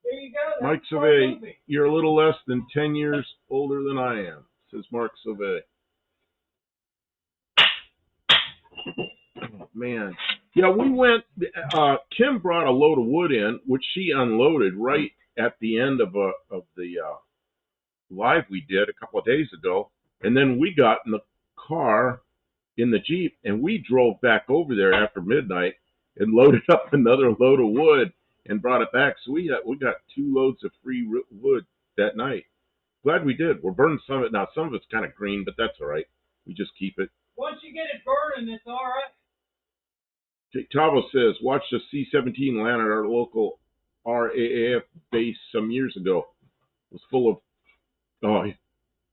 There you go. Mike Sauvé, you're a little less than 10 years older than I am, says Mark Sauvé. Oh, man. Yeah, we went, Kim brought a load of wood in, which she unloaded right at the end of the live we did a couple of days ago. And then we got in the car in the Jeep and we drove back over there after midnight and loaded up another load of wood and brought it back. So we got 2 loads of free wood that night. Glad we did. We're burning some of it now. Some of it's kind of green, but that's all right. We just keep it. Once you get it burning, it's all right. Jake Tavo says, watch the C-17 land at our local RAAF base some years ago. It was full of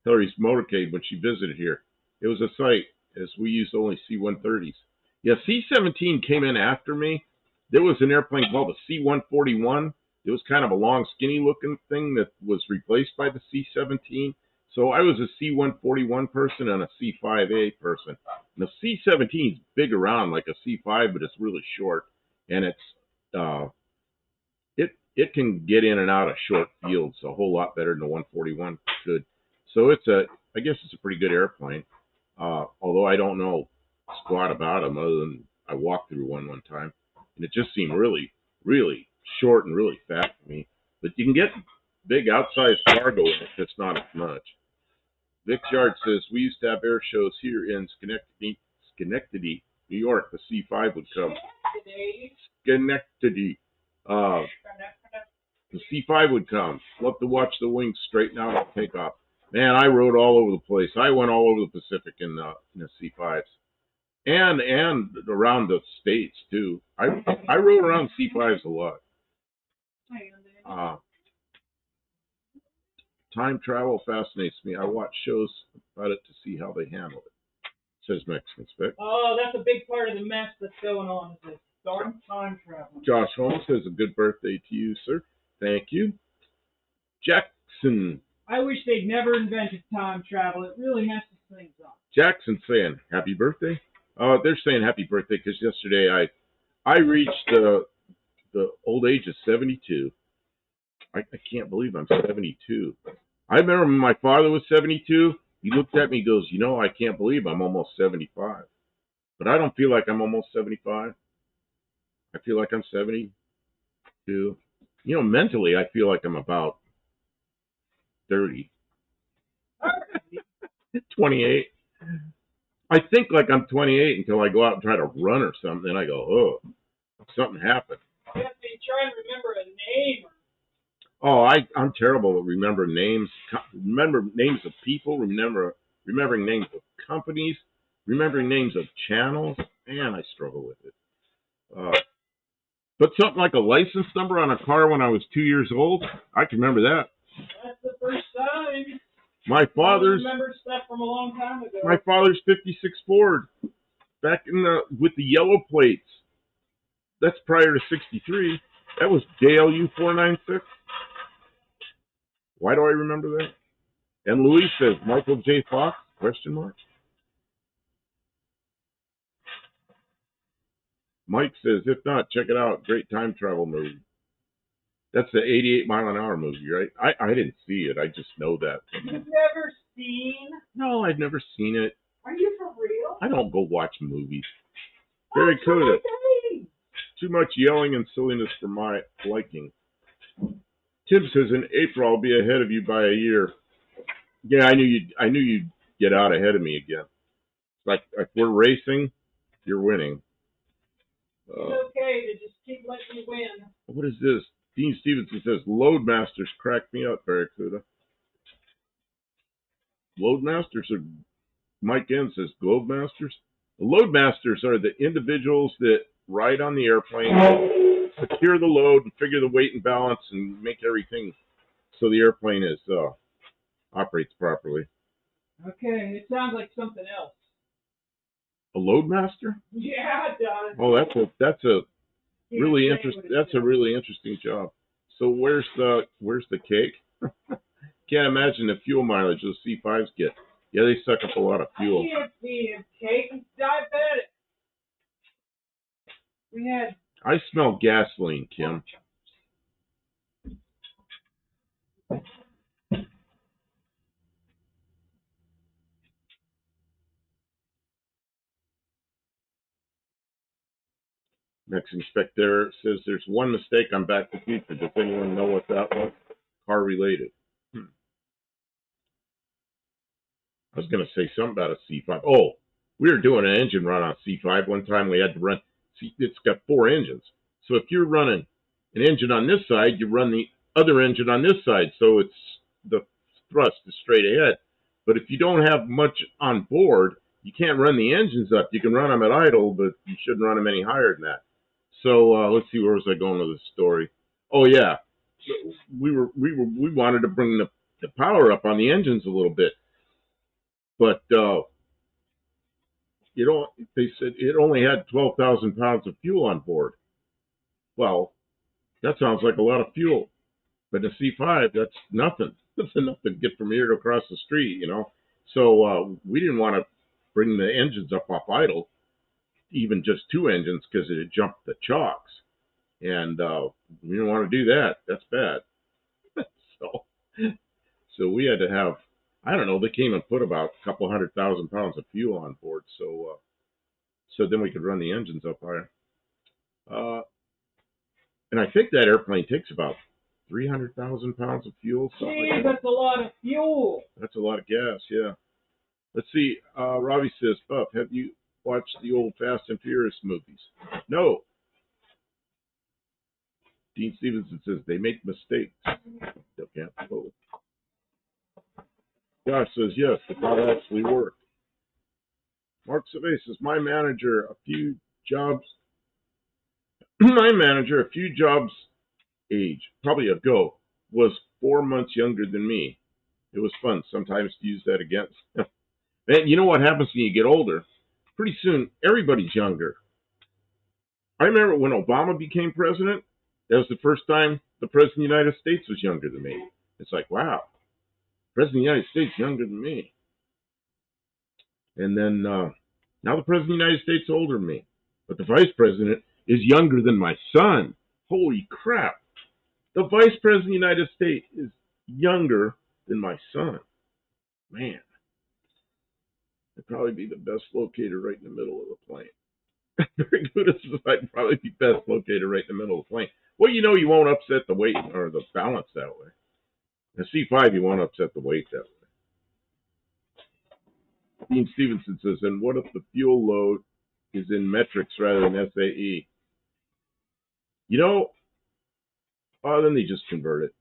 Hillary's motorcade when she visited here. It was a sight, as we used only C-130s. Yeah, C-17 came in after me. There was an airplane called the C-141. It was kind of a long, skinny-looking thing that was replaced by the C-17. So I was a C-141 person and a C-5A person. And the C-17 is big around like a C-5, but it's really short. And it can get in and out of short fields a whole lot better than the 141 could. So I guess it's a pretty good airplane. Although I don't know squat about them other than I walked through one time. And it just seemed really, really short and really fat for me. But you can get big outsized cargo in it. It's not as much. Vic Yard says, we used to have air shows here in Schenectady, New York. The C-5 would come. Schenectady. The C-5 would come. Love to watch the wings straighten out and take off. Man, I rode all over the place. I went all over the Pacific in the C-5s. And around the States, too. I rode around C-5s a lot. Time travel fascinates me. I watch shows about it to see how they handle it, says Mexican Spec. Oh, that's a big part of the mess that's going on. Is this darn time travel. Josh Holmes says a good birthday to you, sir. Thank you. Jackson. I wish they'd never invented time travel. It really messes things up. Jackson saying happy birthday. They're saying happy birthday because yesterday I reached the old age of 72. I can't believe I'm 72. I remember when my father was 72. He looked at me, and goes, I can't believe I'm almost 75. But I don't feel like I'm almost 75. I feel like I'm 72. Mentally, I feel like I'm about 30, 28. I think like I'm 28 until I go out and try to run or something, and I go, oh, something happened. You have to try and remember a name. Oh, I'm terrible at remembering names. Remember names of people. Remembering names of companies. Remembering names of channels. Man, I struggle with it. But something like a license number on a car when I was 2 years old, I can remember that. That's the first time. My father's. I remember stuff from a long time ago. My father's '56 Ford, back with the yellow plates. That's prior to '63. That was JLU 496. Why do I remember that? And Louis says, Michael J. Fox, question mark. Mike says, if not, check it out. Great time travel movie. That's the 88 mile an hour movie, right? I didn't see it. I just know that. You've never seen? No, I've never seen it. Are you for real? I don't go watch movies. Very cool. Too much yelling and silliness for my liking. Tim says, in April, I'll be ahead of you by a year. Yeah, I knew you'd get out ahead of me again. Like if we're racing, you're winning. It's okay to just keep letting you win. What is this? Dean Stevenson says, Loadmasters crack me up, Barracuda. Loadmasters are, Mike N says, Globemasters? The Loadmasters are the individuals that ride on the airplane, secure the load, and figure the weight and balance, and make everything so the airplane operates properly. Okay, it sounds like something else. A Loadmaster? Yeah, it does. Oh, that's a really interesting. That's a really interesting job. So where's the cake? Can't imagine the fuel mileage those C5s get. Yeah, they suck up a lot of fuel. I can't see him. Cake is diabetic. I smell gasoline, Kim. Next inspector says there's one mistake on Back to the Future. Does anyone know what that was? Car related. I was going to say something about a C5. Oh, we were doing an engine run on C5 one time. We had to run. See, it's got 4 engines. So if you're running an engine on this side, you run the other engine on this side. So it's the thrust is straight ahead. But if you don't have much on board, you can't run the engines up. You can run them at idle, but you shouldn't run them any higher than that. So let's see, where was I going with this story? Oh yeah, we wanted to bring the power up on the engines a little bit, but they said it only had 12,000 pounds of fuel on board. Well, that sounds like a lot of fuel, but a C5, that's nothing. That's enough to get from here to across the street, So we didn't want to bring the engines up off idle, even just 2 engines, because it had jumped the chocks. And we didn't want to do that. That's bad. So we had to have, I don't know, they came and put about a couple 100,000 pounds of fuel on board. So then we could run the engines up higher. And I think that airplane takes about 300,000 pounds of fuel. Gee, that's a lot of fuel. That's a lot of gas, yeah. Let's see. Robbie says, Buff, have you watched the old Fast and Furious movies? No. Dean Stevenson says, they make mistakes. Josh says, yes, the car actually worked. Mark Survey says, my manager, a few jobs age, probably ago, was 4 months younger than me. It was fun sometimes to use that against. And you know what happens when you get older? Pretty soon, everybody's younger. I remember when Obama became president, that was the first time the president of the United States was younger than me. It's like, wow, president of the United States younger than me. And then now the president of the United States is older than me. But the vice president is younger than my son. Holy crap. The Vice President of the United States is younger than my son. Man. It'd probably be the best located right in the middle of the plane. Very good. I'd probably be best located right in the middle of the plane. Well, you know you won't upset the weight or the balance that way. The C5, you won't upset the weight that way. Dean Stevenson says, and what if the fuel load is in metrics rather than SAE? You know, then they just convert it.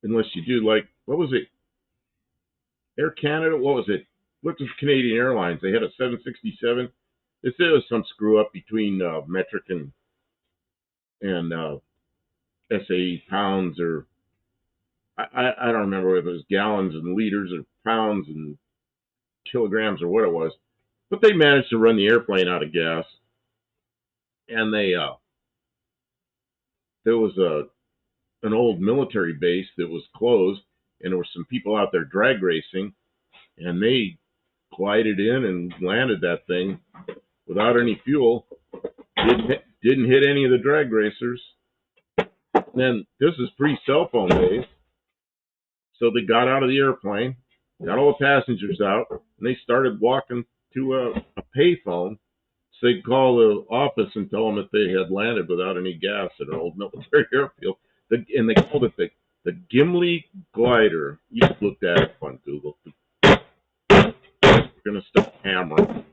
Unless you do like, what was it? Air Canada? What was it? What was Canadian Airlines? They had a 767. They said it was some screw up between metric and SAE pounds, or I don't remember whether it was gallons and liters or pounds and kilograms or what it was. But they managed to run the airplane out of gas. And there was an old military base that was closed, and there were some people out there drag racing, and they glided in and landed that thing without any fuel. Didn't hit any of the drag racers. And then this is pre-cell phone days, so they got out of the airplane, got all the passengers out, and they started walking to a payphone. So they'd call the office and tell them that they had landed without any gas at an old military airfield. And they called it the Gimli glider. You just looked at it on Google. We're going to start hammering.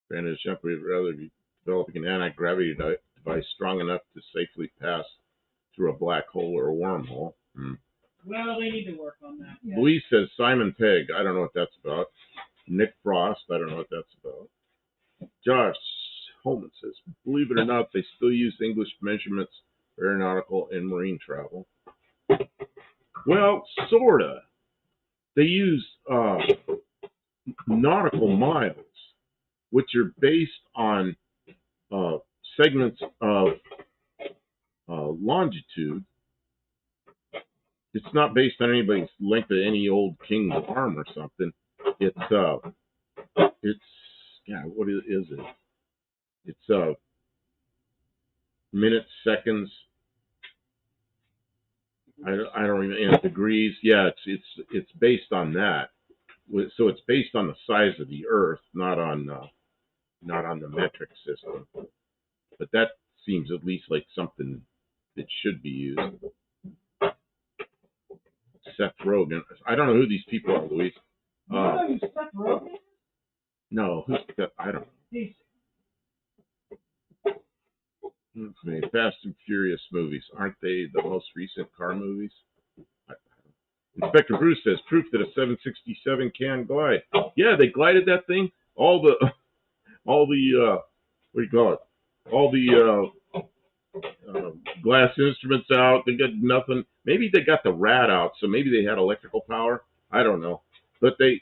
Granted, Shep would rather be developing an anti-gravity device strong enough to safely pass through a black hole or a wormhole. Well, they need to work on that. Yeah. Louise says Simon Pegg. I don't know what that's about. Nick Frost. I don't know what that's about. Josh Holman says, believe it or not, they still use English measurements for aeronautical and marine travel. Well, sorta. They use nautical miles, which are based on segments of longitude. It's not based on anybody's length of any old king's arm or something. It's what is it? It's minutes, seconds. I don't even, and degrees. Yeah, it's based on that. So it's based on the size of the Earth, not on the metric system. But that seems at least like something that should be used. Seth Rogen. I don't know who these people are, Louise. You know who Seth Rogen is? No, who's that? I don't know. Fast and Furious movies. Aren't they the most recent car movies? Inspector Bruce says, proof that a 767 can glide. Yeah, they glided that thing. All the what do you call it? All the glass instruments out. They got nothing. Maybe they got the rat out, so maybe they had electrical power. I don't know. But the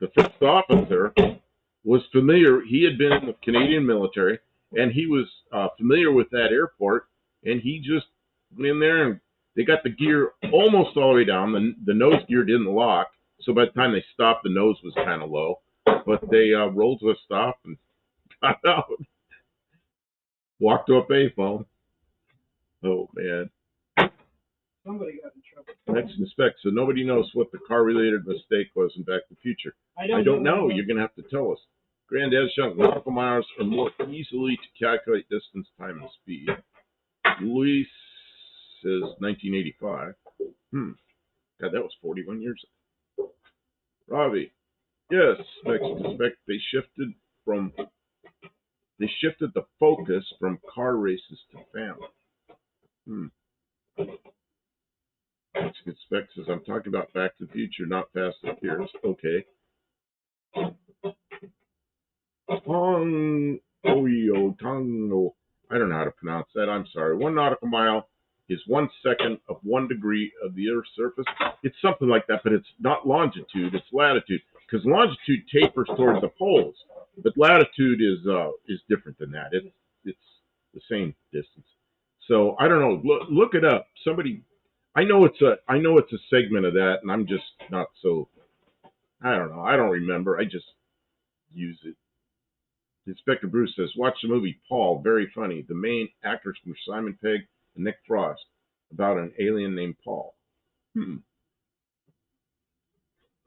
first officer was familiar. He had been in the Canadian military, and he was familiar with that airport. And he just went in there, and they got the gear almost all the way down. The nose gear didn't lock, so by the time they stopped, the nose was kind of low. But they rolled to a stop and got out. Walked to a payphone. Oh, man. Somebody got in trouble. Next inspect. So nobody knows what the car-related mistake was in Back to the Future. I don't know. You're going to have to tell us. Granddad Shunk, nautical miles are more easily to calculate distance, time, and speed. Luis says 1985. God, that was 41 years ago. Robbie. Yes, inspect. They shifted the focus from car races to family. Inspect says, I'm talking about Back to the Future, not Fast and Furious. Okay. Tongo. I don't know how to pronounce that. I'm sorry. 1 nautical mile is 1 second of 1 degree of the Earth's surface. It's something like that, but it's not longitude, it's latitude. Because longitude tapers towards the poles, but latitude is different than that. It's the same distance. So I don't know. Look it up. Somebody, I know it's a segment of that, and I'm just not so. I don't know. I don't remember. I just use it. Inspector Bruce says, watch the movie Paul. Very funny. The main actors were Simon Pegg and Nick Frost about an alien named Paul.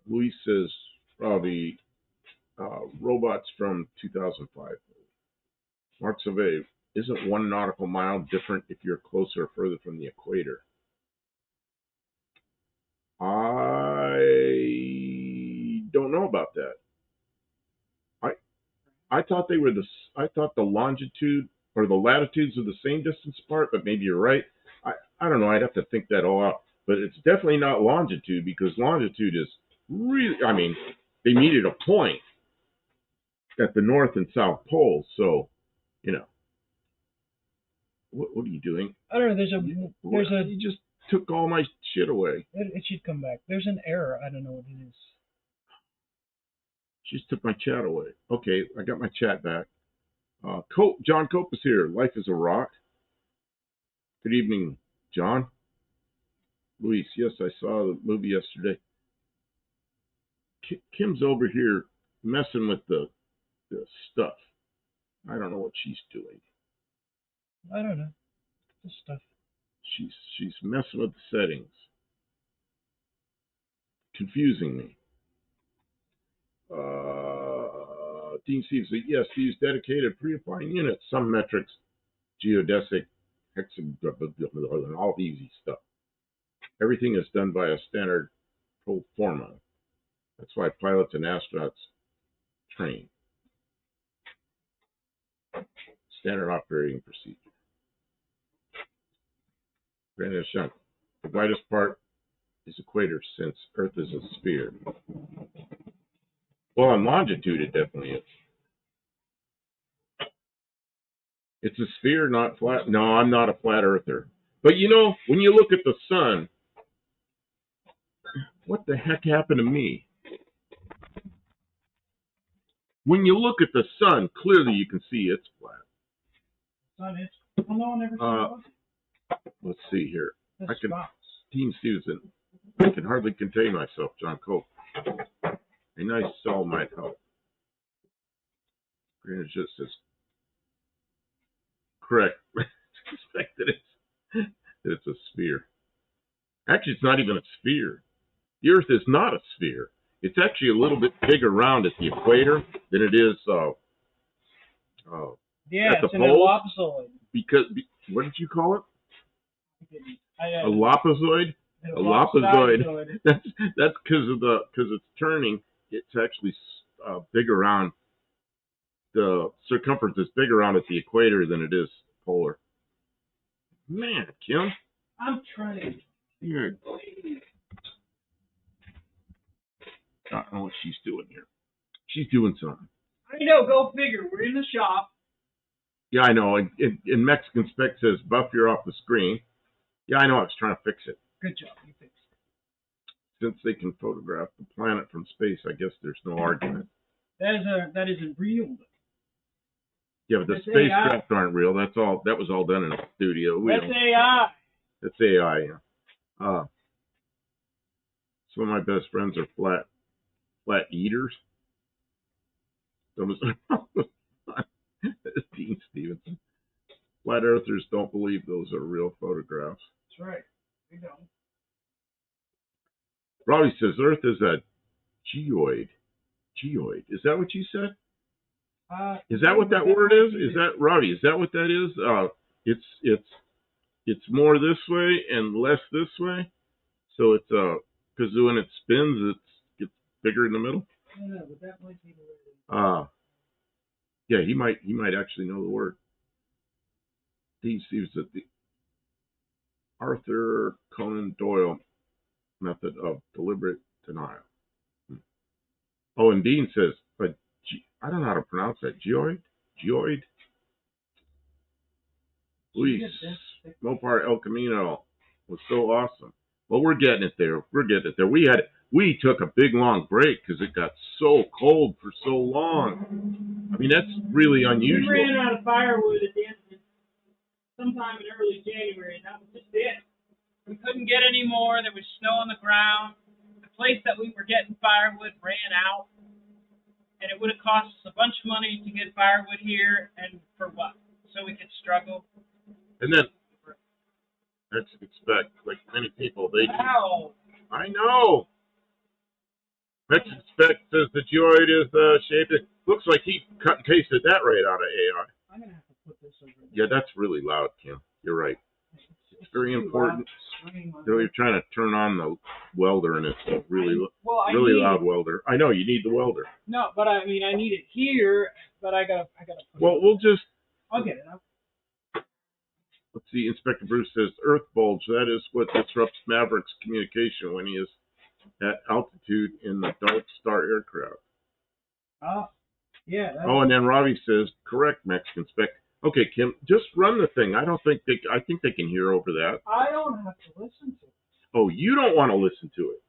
Luis says, the robots from 2005. Mark Sauvé, isn't 1 nautical mile different if you're closer or further from the equator? I don't know about that. I thought they were I thought the longitude or the latitudes are the same distance apart, but maybe you're right. I don't know. I'd have to think that all out. But it's definitely not longitude, because longitude is really, I mean, they meet at a point at the North and South poles. So, you know, what are you doing? I don't know. You just took all my shit away. It should come back. There's an error. I don't know what it is. She just took my chat away. Okay, I got my chat back. John Cope is here. Life is a rock. Good evening, John. Luis, yes, I saw the movie yesterday. Kim's over here messing with the stuff. I don't know what she's doing. I don't know. The stuff. She's messing with the settings. Confusing me. Dean Steve said, yes, to use dedicated predefined units, some metrics, geodesic, hexagon, all the easy stuff. Everything is done by a standard pro forma. That's why pilots and astronauts train. Standard operating procedure. Granted, the widest part is equator, since Earth is a sphere. Well, on longitude, it definitely is. It's a sphere, not flat. No, I'm not a flat earther. But you know, when you look at the sun, what the heck happened to me? When you look at the sun, clearly you can see it's flat. Sun is. Well, no one ever saw it. Let's see here. Team Susan. I can hardly contain myself, John Cope. A nice cell might help. Granted, just says correct. Suspect that it's a sphere. Actually, it's not even a sphere. The Earth is not a sphere. It's actually a little bit bigger round at the equator than it is at the it's an poles. Because what did you call it? A lapazoid. A lapazoid. That's because it's turning. It's actually bigger around. The circumference is bigger around at the equator than it is polar. Man, Kim. I'm trying. Here. I don't know what she's doing here. She's doing something. I know. Go figure. We're in the shop. Yeah, I know. And Mexican Spec says, buff, you're off the screen. Yeah, I know. I was trying to fix it. Good job. You fixed it. Since they can photograph the planet from space, I guess there's no argument. That isn't real. Yeah, but the spacecraft aren't real. That's all. That was all done in a studio. That's AI. That's AI. Yeah. Some of my best friends are flat eaters. Dean Stevenson. Flat earthers don't believe those are real photographs. That's right. We don't. Robbie says Earth is a geoid. Geoid. Is that what you said? Is that what that word is? Is that Robbie? Is that what that is? It's more this way and less this way. So it's because when it spins, it gets bigger in the middle. Yeah, but that might be the word. Yeah, he might actually know the word. He sees that the Arthur Conan Doyle method of deliberate denial. Oh, and Dean says, but I don't know how to pronounce that. Geoid? Geoid? Luis, Mopar El Camino was so awesome. Well, we're getting it there. We took a big long break because it got so cold for so long. I mean, that's really unusual. We ran out of firewood at the end of it. sometime in early January, and that was just it. We couldn't get any more. There was snow on the ground. The place that we were getting firewood ran out, and it would have cost us a bunch of money to get firewood here, and for what? So we could struggle. And then, let's expect, like many people, they. Wow. I know. Let's expect says the joint is shaped. It looks like he cut and pasted that right out of AI. I'm gonna have to put this over. Yeah, that's really loud, Kim. You're right. It's very important. So you're trying to turn on the welder, and it's a really loud welder. I know you need the welder. No, but I mean I need it here, but I gotta. Well, we'll just. I'll get it. Let's see. Inspector Bruce says earth bulge. That is what disrupts Maverick's communication when he is at altitude in the Dark Star aircraft. Yeah. Oh, and then Robbie says, correct, Mexican spec. Okay, Kim, just run the thing. I think they can hear over that. I don't have to listen to it. Oh, you don't want to listen to it.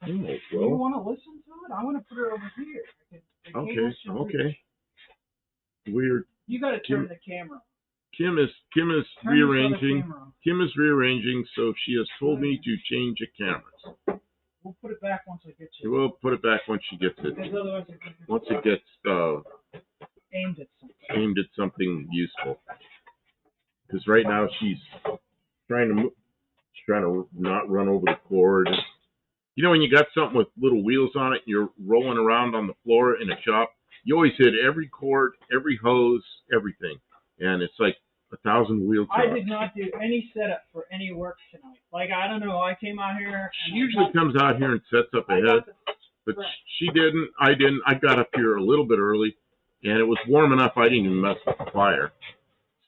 No. You want to listen to it? I want to put it over here. Okay. Weird. You got to turn the camera. Kim is rearranging. Kim is rearranging, so she has told me to change the cameras. We'll put it back once I get you. We'll put it back once she gets it. Once it gets aimed at something useful. Because right now she's trying to not run over the cord. You know when you got something with little wheels on it and you're rolling around on the floor in a shop, you always hit every cord, every hose, everything. And it's like 1,000 wheel jobs. I did not do any setup for any work tonight. Like, I don't know, I came out here. She usually comes out here and sets up ahead. But she didn't. I didn't. I got up here a little bit early, and it was warm enough I didn't even mess with the fire.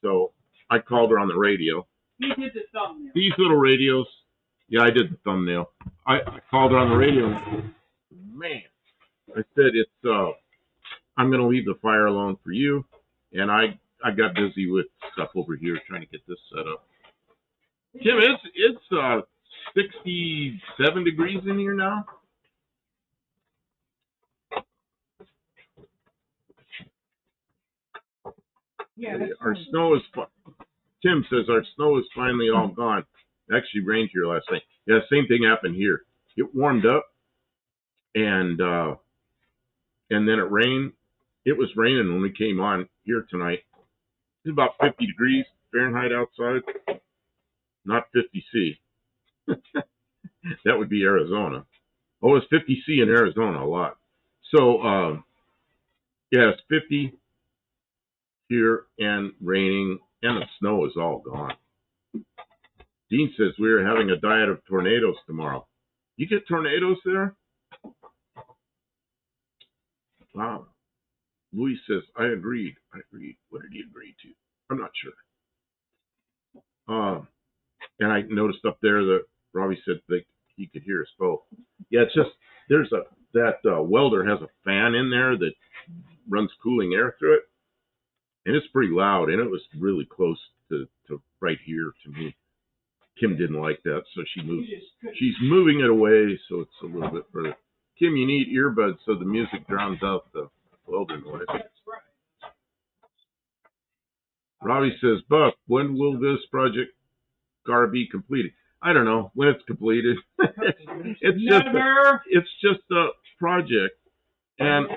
So I called her on the radio. He did the thumbnail. These little radios. Yeah, I did the thumbnail. I called her on the radio. And, man, I said, I'm going to leave the fire alone for you. And I got busy with stuff over here trying to get this set up. Kim, it's 67 degrees in here now. Yeah, our snow is. Tim says our snow is finally all gone. It actually rained here last night. Yeah, same thing happened here. It warmed up, and then it rained. It was raining when we came on here tonight. It's about 50 degrees Fahrenheit outside, not 50 C. That would be Arizona. Oh, it's 50 C in Arizona a lot. So, yeah, it's 50 here and raining, and the snow is all gone. Dean says we're having a diet of tornadoes tomorrow. You get tornadoes there? Wow. Louis says, I agreed. What did he agree to? I'm not sure. And I noticed up there that Robbie said that he could hear us both. Yeah, it's just, that welder has a fan in there that runs cooling air through it. And it's pretty loud, and it was really close to right here to me. Kim didn't like that, so she's moving it away so it's a little bit further. Kim, you need earbuds so the music drowns out the welder noise. Robbie says, Buck, when will this project car be completed? I don't know when it's completed. It's just a project, and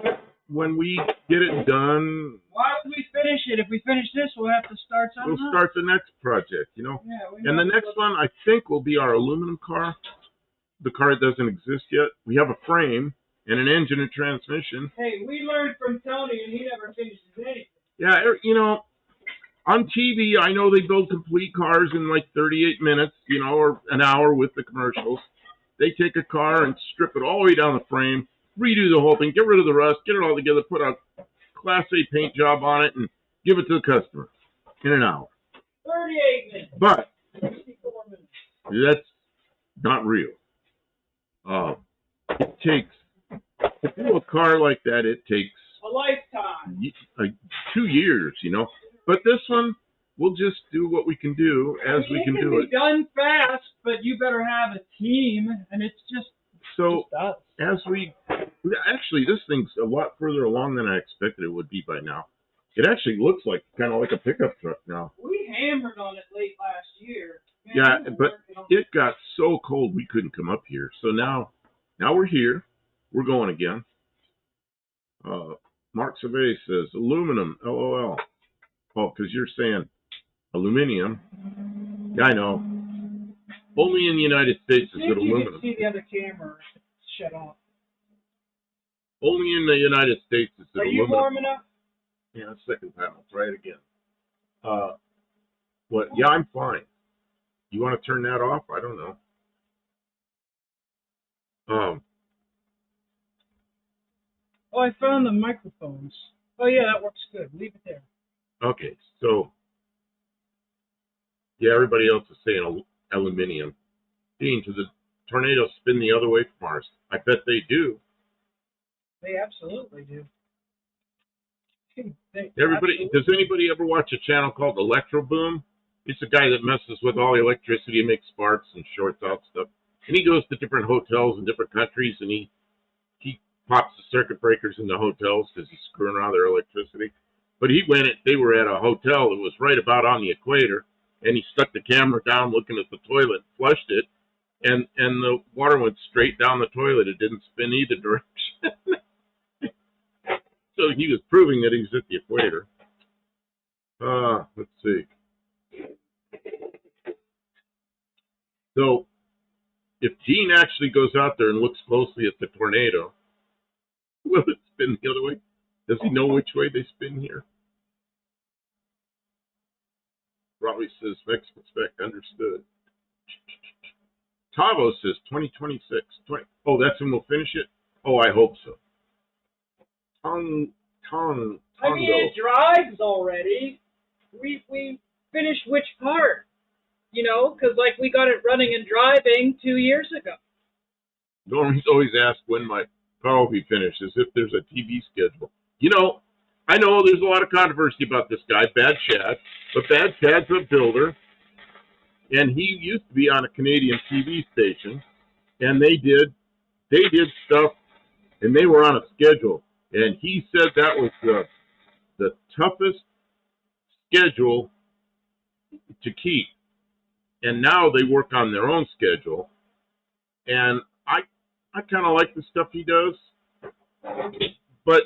when we get it done, why would we finish it? If we finish this, we'll have to start something. We'll start the next project, you know. Yeah, and the next one, I think, will be our aluminum car. The car that doesn't exist yet. We have a frame and an engine and transmission. Hey, we learned from Tony, and he never finishes anything. Yeah, you know, on TV, I know they build complete cars in like 38 minutes, you know, or an hour with the commercials. They take a car and strip it all the way down the frame, redo the whole thing, get rid of the rust, get it all together, put a Class A paint job on it, and give it to the customer in an hour. 38 minutes. But 64 minutes. That's not real. It takes, to do a car like that, it takes a lifetime. 2 years, you know. But this one, we'll just do what we can do as we can do it. It can be done fast, but you better have a team, and it's just us. As we, actually, this thing's a lot further along than I expected it would be by now. It actually looks like kind of like a pickup truck now. We hammered on it late last year. Man, Yeah, but it got so cold we couldn't come up here. So now we're here. We're going again. Mark Survey says aluminum, LOL. Oh, because you're saying aluminium. Yeah, I know. Only in the United States is it aluminum. You can see the other camera shut off. Only in the United States is it aluminum. Are you warm enough? Yeah, second panel. Try it again. What? Yeah, I'm fine. You want to turn that off? I don't know. Oh, I found the microphones. Oh, yeah, that works good. Leave it there. Okay, so, yeah, everybody else is saying aluminium. Dean, does the tornadoes spin the other way from ours? I bet they do. They absolutely do. Does anybody ever watch a channel called Electro Boom? It's a guy that messes with all the electricity and makes sparks and shorts out stuff. And he goes to different hotels in different countries, and he pops the circuit breakers in the hotels because he's screwing around their electricity. But they were at a hotel that was right about on the equator, and he stuck the camera down looking at the toilet, flushed it, and the water went straight down the toilet. It didn't spin either direction. So he was proving that he was at the equator. Let's see. So if Gene actually goes out there and looks closely at the tornado, will it spin the other way? Does he know which way they spin here? Robbie says, spec, understood. Tavo says 2026. Oh, that's when we'll finish it? Oh, I hope so. Tongo. I mean, it drives already. We finished which part? You know, because like we got it running and driving 2 years ago. Normie's always asked when my car will be finished, as if there's a TV schedule. You know, I know there's a lot of controversy about this guy, Bad Chad, but Bad Chad's a builder, and he used to be on a Canadian TV station, and they did stuff, and they were on a schedule, and he said that was the toughest schedule to keep. And now they work on their own schedule, and I kind of like the stuff he does, but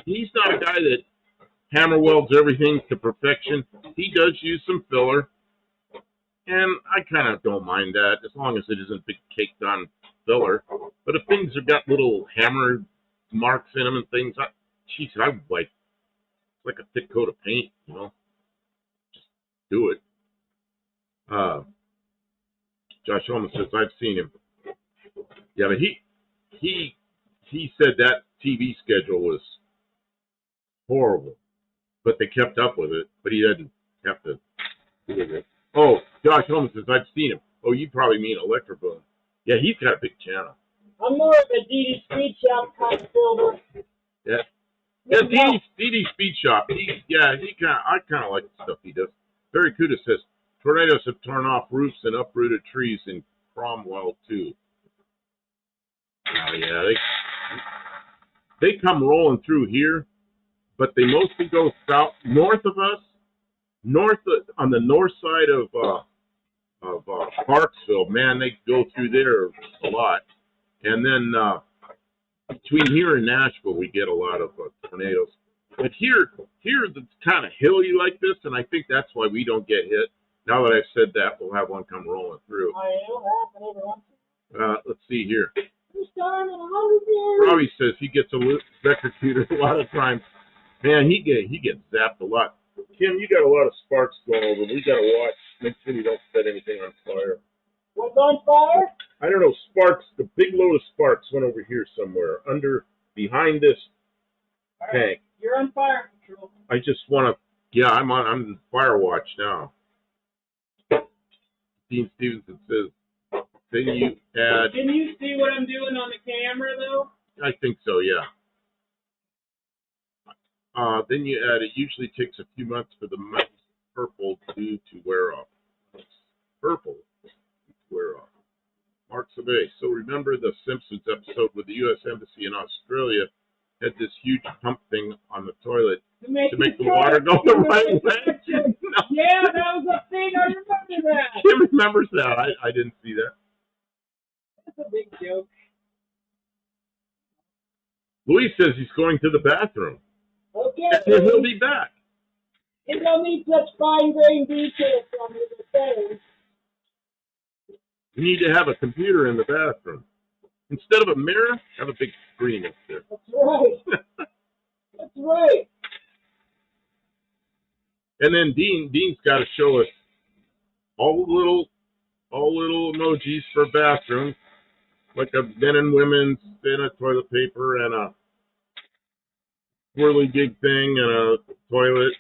he's not a guy that hammer welds everything to perfection. He does use some filler, and I kind of don't mind that as long as it isn't big caked on filler. But if things have got little hammer marks in them and things, I would like a thick coat of paint, you know, just do it. Josh Holman says I've seen him. Yeah, but he said that TV schedule was horrible, but they kept up with it. But he didn't have to do it. Oh, Josh Holmes says I've seen him. Oh, you probably mean Electroboom. Yeah, he's got a big channel. I'm more of a DD Speed Shop type builder. Yeah. Yeah, DD Speed Shop. I kind of like the stuff he does. Barry Kuda says tornadoes have torn off roofs and uprooted trees in Cromwell too. Oh yeah, they come rolling through here, but they mostly go north of us, on the north side of Parksville. Man, they go through there a lot, and then between here and Nashville, we get a lot of tornadoes. But here it's kind of hilly like this, and I think that's why we don't get hit. Now that I've said that, we'll have one come rolling through. Let's see here. Robbie says he gets a electrocuted a lot of times. Man, he gets zapped a lot. Kim, you got a lot of sparks going over. We got to watch. Make sure you don't set anything on fire. What's on fire? I don't know. Sparks. The big load of sparks went over here somewhere, behind this tank. You're on fire control. I just want to. Yeah, I'm on fire watch now. Dean Stevenson says, then you add. Can you see what I'm doing on the camera, though? I think so, yeah. Then you add, it usually takes a few months for the purple to wear off. Purple to wear off. Mark Survey. So remember the Simpsons episode with the U.S. Embassy in Australia had this huge pump thing on the toilet to make the water go the right way. No. Yeah, that was a thing. I remember that. Kim remembers that. I didn't see that. That's a big joke. Luis says he's going to the bathroom. Okay. And he'll be back. You don't need such fine-grained details from you to say. You need to have a computer in the bathroom. Instead of a mirror, have a big screen up there. That's right. That's right. And then Dean's got to show us all little emojis for bathrooms, like a men and women's, then a toilet paper and a whirligig thing and a toilet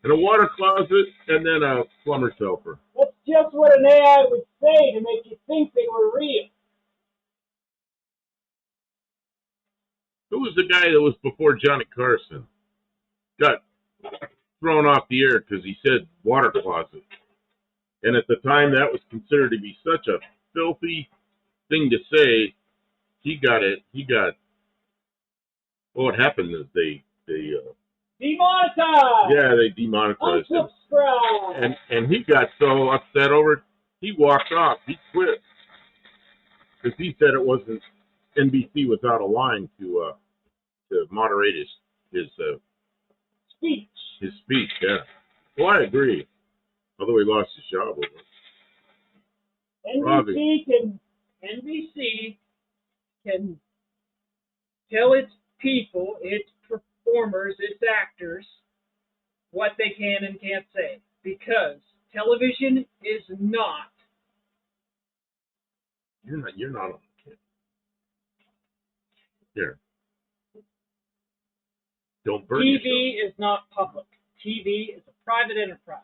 and a water closet and then a plumber's helper. That's just what an AI would say to make you think they were real. Who was the guy that was before Johnny Carson? Got thrown off the air because he said water closet. And at the time, that was considered to be such a filthy thing to say. He got it. What happened is they demonetized. Yeah, they demonetized him. Unsubscribe. And he got so upset over it, he walked off. He quit because he said it wasn't NBC was out of line to moderate his speech. His speech, yeah. Well, I agree. Although he lost his job over it. NBC can tell its people, its performers, its actors, what they can and can't say. Because television is not. You're not on the kid. Here. Don't burn yourself. TV is not public. TV is a private enterprise.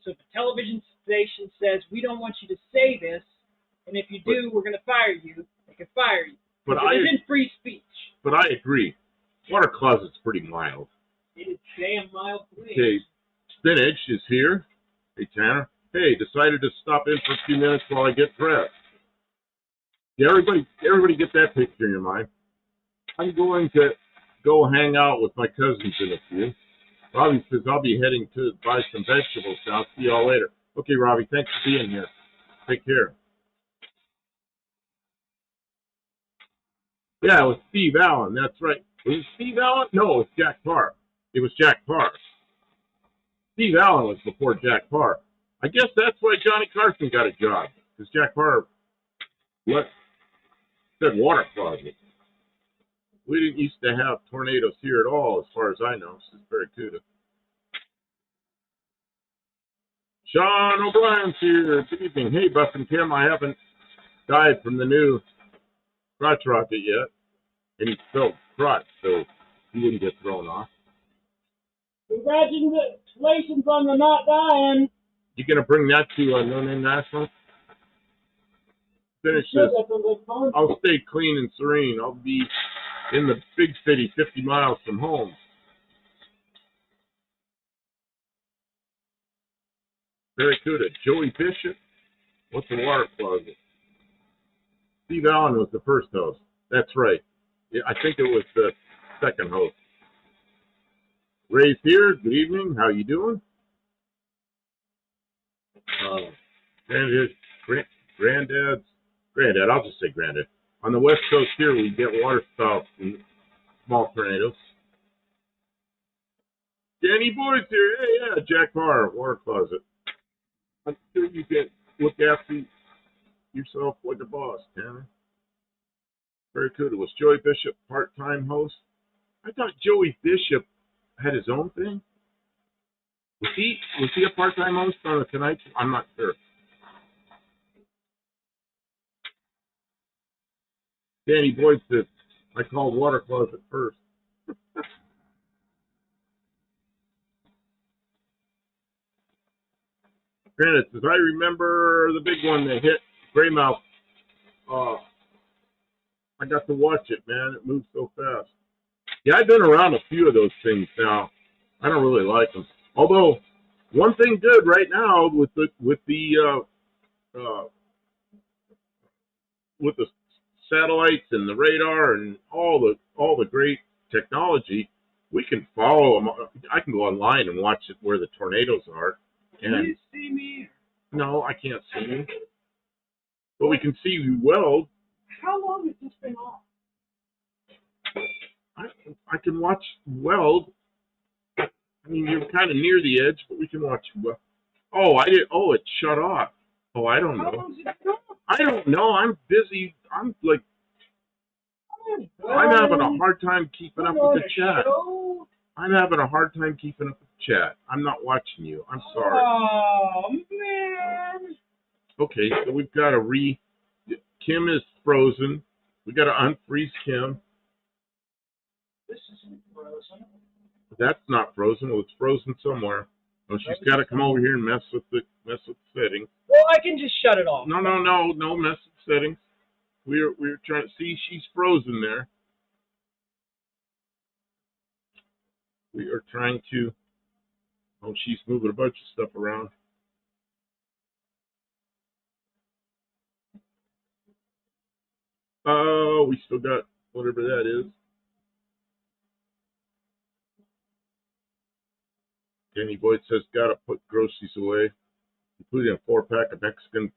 So if a television station says, we don't want you to say this, and if you do, we're going to fire you, they can fire you. But it isn't free speech. But I agree. Water closet's pretty mild. It is damn mild to me. Okay, Spinach is here. Hey, Tanner. Hey, decided to stop in for a few minutes while I get dressed. Yeah, everybody get that picture in your mind. I'm going to go hang out with my cousins in a few. Robbie says I'll be heading to buy some vegetables now. See y'all later. Okay, Robbie, thanks for being here. Take care. Yeah, it was Steve Allen. That's right. Was it Steve Allen? No, it was Jack Parr. It was Jack Parr. Steve Allen was before Jack Parr. I guess that's why Johnny Carson got a job, because Jack Parr said water closet. We didn't used to have tornadoes here at all, as far as I know. This is Barracuda. Sean O'Brien's here. Good evening. Hey, Buff and Kim, I haven't died from the new crotch rocket yet. And he felt crotch, so he wouldn't get thrown off. Congratulations on the not dying. You going to bring that to No Name National? Finish this. I'll stay clean and serene. I'll be in the big city 50 miles from home. Barracuda. Joey Bishop? What's a water closet? Steve Allen was the first host. That's right. Yeah, I think it was the second host. Ray's here. Good evening. How you doing? Granddad, I'll just say Granddad. On the West Coast here, we get water spouts and small tornadoes. Danny Boyd's here. Hey, yeah, Jack Parr, water closet. I'm sure you can look after yourself like a boss, Tanner. Very good. Was Joey Bishop part-time host? I thought Joey Bishop had his own thing. Was he a part-time host on the Tonight Show? I'm not sure. Danny Boyd says, I called water closet first. Granted, says, I remember the big one that hit Greymouth. I got to watch it, man. It moves so fast. Yeah, I've been around a few of those things now. I don't really like them. Although, one thing good right now with the satellites and the radar and all the great technology, we can follow them. I can go online and watch it where the tornadoes are. And can you see me? No, I can't see you. But we can see you weld. How long has this been off? I can watch weld. I mean, you're kind of near the edge, but we can watch you weld. Oh, I did. Oh, it shut off. Oh, I don't know. How long has it been off? I don't know. I'm busy. I'm like, I'm having a hard time keeping up with the chat. I'm having a hard time keeping up with the chat. I'm not watching you. I'm sorry. Oh, man. Okay, so we've got to Kim is frozen. We got to unfreeze Kim. This isn't frozen. That's not frozen. Well, it's frozen somewhere. Oh, she's got to come over here and mess with the settings. Well, I can just shut it off. No, mess with settings. We're trying to see. She's frozen there. We are trying to. Oh, she's moving a bunch of stuff around. Oh, we still got whatever that is. Danny Boyd says, gotta put groceries away, including a 4-pack of Mexican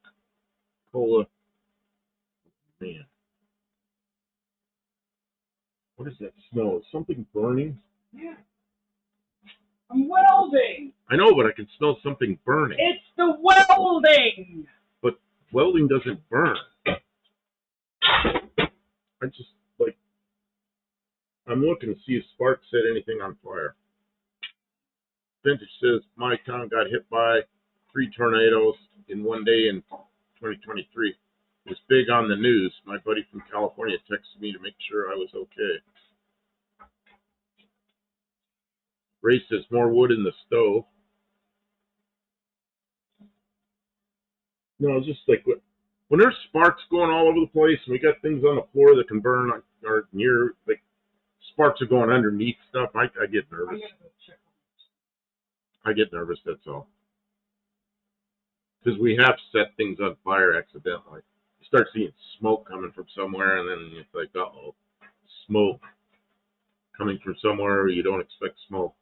cola. Man. What is that smell? Is something burning? Yeah. I'm welding. I know, but I can smell something burning. It's the welding. But welding doesn't burn. I just, like, I'm looking to see if sparks set anything on fire. Vintage says, my town got hit by 3 tornadoes in one day in 2023. It was big on the news. My buddy from California texted me to make sure I was okay. Ray says, more wood in the stove. No, it's just like when there's sparks going all over the place and we got things on the floor that can burn or near, like sparks are going underneath stuff, I get nervous. I get nervous, that's all. Because we have set things on fire accidentally. You start seeing smoke coming from somewhere, and then it's like, uh-oh, smoke coming from somewhere you don't expect smoke.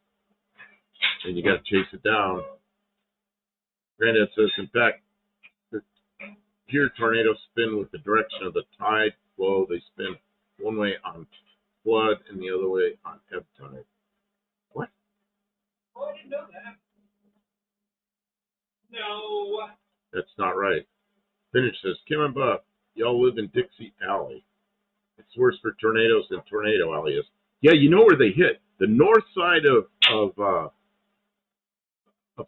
And you got to chase it down. Granddad says, in fact, here tornadoes spin with the direction of the tide flow. They spin one way on flood and the other way on ebb tide. What? Oh, I didn't know that. No. That's not right. Finish says, Kim and Buff, y'all live in Dixie Alley. It's worse for tornadoes than Tornado Alley is. Yeah, you know where they hit. The north side of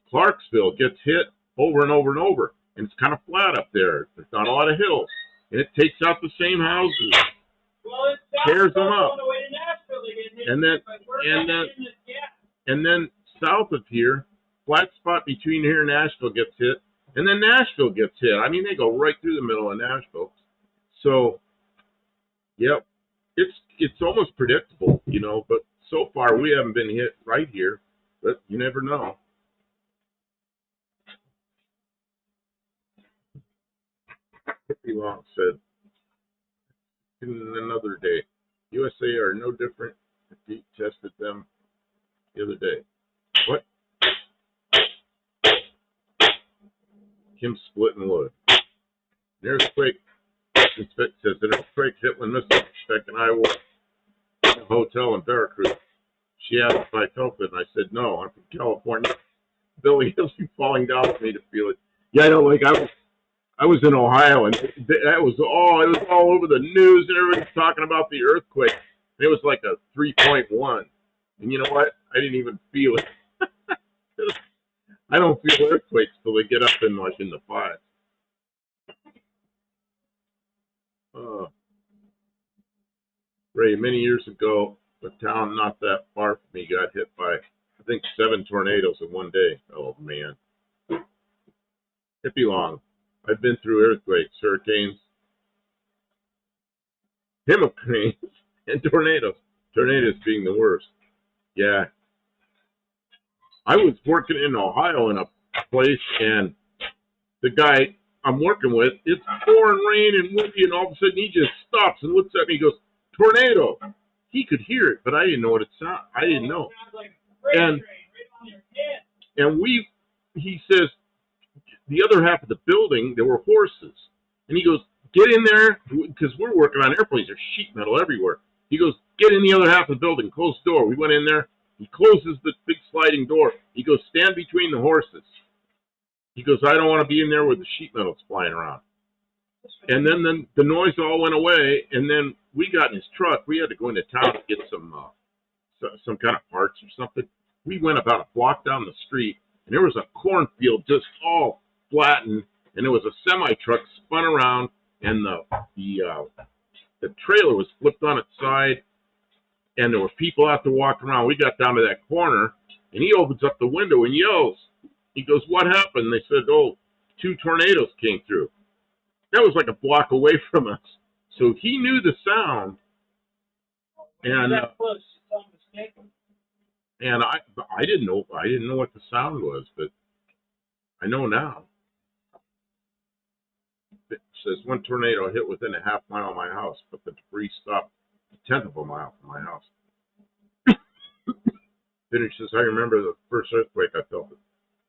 Clarksville gets hit over and over and over. And it's kind of flat up there. There's not a lot of hills. And it takes out the same houses. Well, tears them up. And then south of here, flat spot between here and Nashville gets hit. And then Nashville gets hit. I mean, they go right through the middle of Nashville. So, yep, it's almost predictable, you know. But so far, we haven't been hit right here. But you never know. Pretty long said. In another day, USA are no different. Pete tested them the other day. What? Kim splitting wood. An earthquake. Inspect says an earthquake hit when Mr. Speck and I were in a hotel in Veracruz. She asked if I felt it, and I said no. I'm from California. Billy Hill's falling down with me to feel it. Yeah, I know. Like I was in Ohio, and it was all over the news, and everybody's talking about the earthquake. And it was like a 3.1, and you know what? I didn't even feel it. I don't feel earthquakes till they get up in the 5s. Ray, many years ago, a town not that far from me got hit by, I think, 7 tornadoes in one day. Oh man, it'd be long. I've been through earthquakes, hurricanes, hurricanes, and tornadoes. Tornadoes being the worst. Yeah. I was working in Ohio in a place, and the guy I'm working with, it's pouring rain and windy, and all of a sudden he just stops and looks at me and goes, tornado. he could hear it, but I didn't know what it sounded. I didn't know. And he says, the other half of the building, there were horses. And he goes, get in there, because we're working on airplanes. There's sheet metal everywhere. He goes, get in the other half of the building, close the door. We went in there. He closes the big sliding door. He goes, stand between the horses. He goes, I don't want to be in there with the sheet metals flying around. And then the noise all went away, and then we got in his truck. We had to go into town to get some kind of parts or something. We went about a block down the street, and there was a cornfield just all flattened, and there was a semi-truck spun around, and the trailer was flipped on its side, and there were people out there walking around. We got down to that corner, and he opens up the window and yells. He goes, what happened? They said, oh, 2 tornadoes came through. That was like a block away from us. So he knew the sound. And and I didn't know what the sound was, but I know now. It says 1 tornado hit within a half mile of my house, but the debris stopped a 1/10 of a mile from my house. Then he says, I remember the first earthquake I felt. It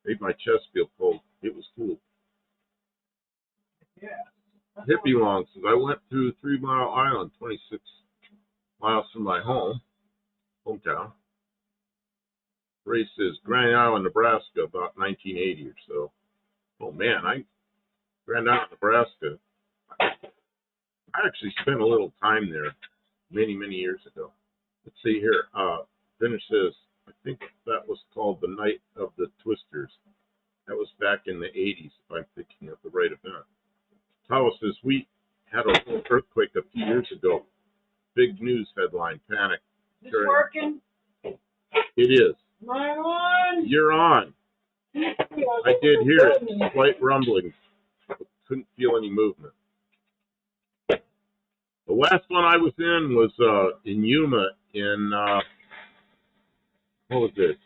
made my chest feel cold. It was cool. Yeah. Hippie long says, I went through 3 Mile Island, 26 miles from my hometown. Ray says, Grand Island, Nebraska, about 1980 or so. Oh man, Grand Island, Nebraska. I actually spent a little time there many, many years ago. Let's see here. Then it says, I think that was called the Night of the Twisters. That was back in the 80s, if I'm thinking of the right event. Tawa says, we had a little earthquake a few years ago. Big news headline, panic. Is this working? It is. Am I on? You're on. I did hear it. Slight rumbling. Couldn't feel any movement. The last one I was in was in Yuma in, what was it?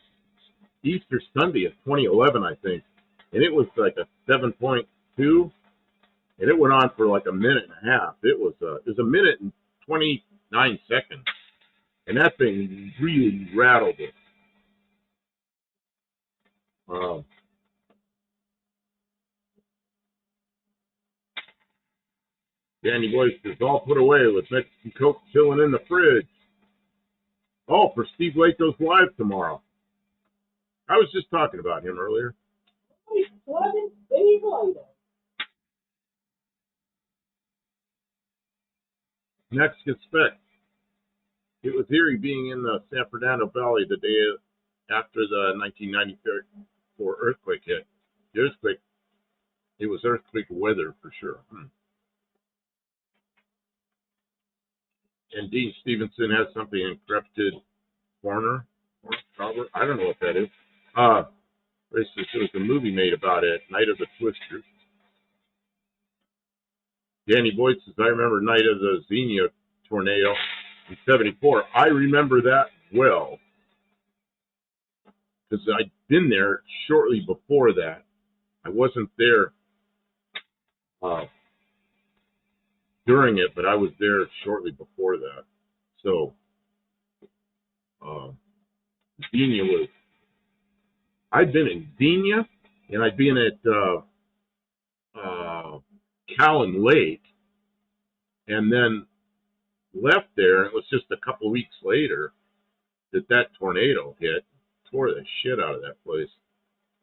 Easter Sunday of 2011, I think. And it was like a 7.2, and it went on for like a minute and a half. It was a minute and 29 seconds. And that thing really rattled it. Danny Boy says, all put away with Mexican Coke chilling in the fridge. Oh, for Steve Lato's live tomorrow. I was just talking about him earlier. 11 days later. Next spec. It was eerie being in the San Fernando Valley the day after the 1994 earthquake hit. The earthquake, it was earthquake weather for sure. And Dean Stevenson has something encrypted corner. I don't know what that is. There was a movie made about it, Night of the Twisters. Danny Boyd says, I remember Night of the Xenia tornado in 74. I remember that well because I'd been there shortly before that. I wasn't there during it, but I was there shortly before that. So, Xenia was, I'd been in Xenia, and I'd been at Cowan Lake, and then left there. It was just a couple of weeks later that tornado hit, tore the shit out of that place,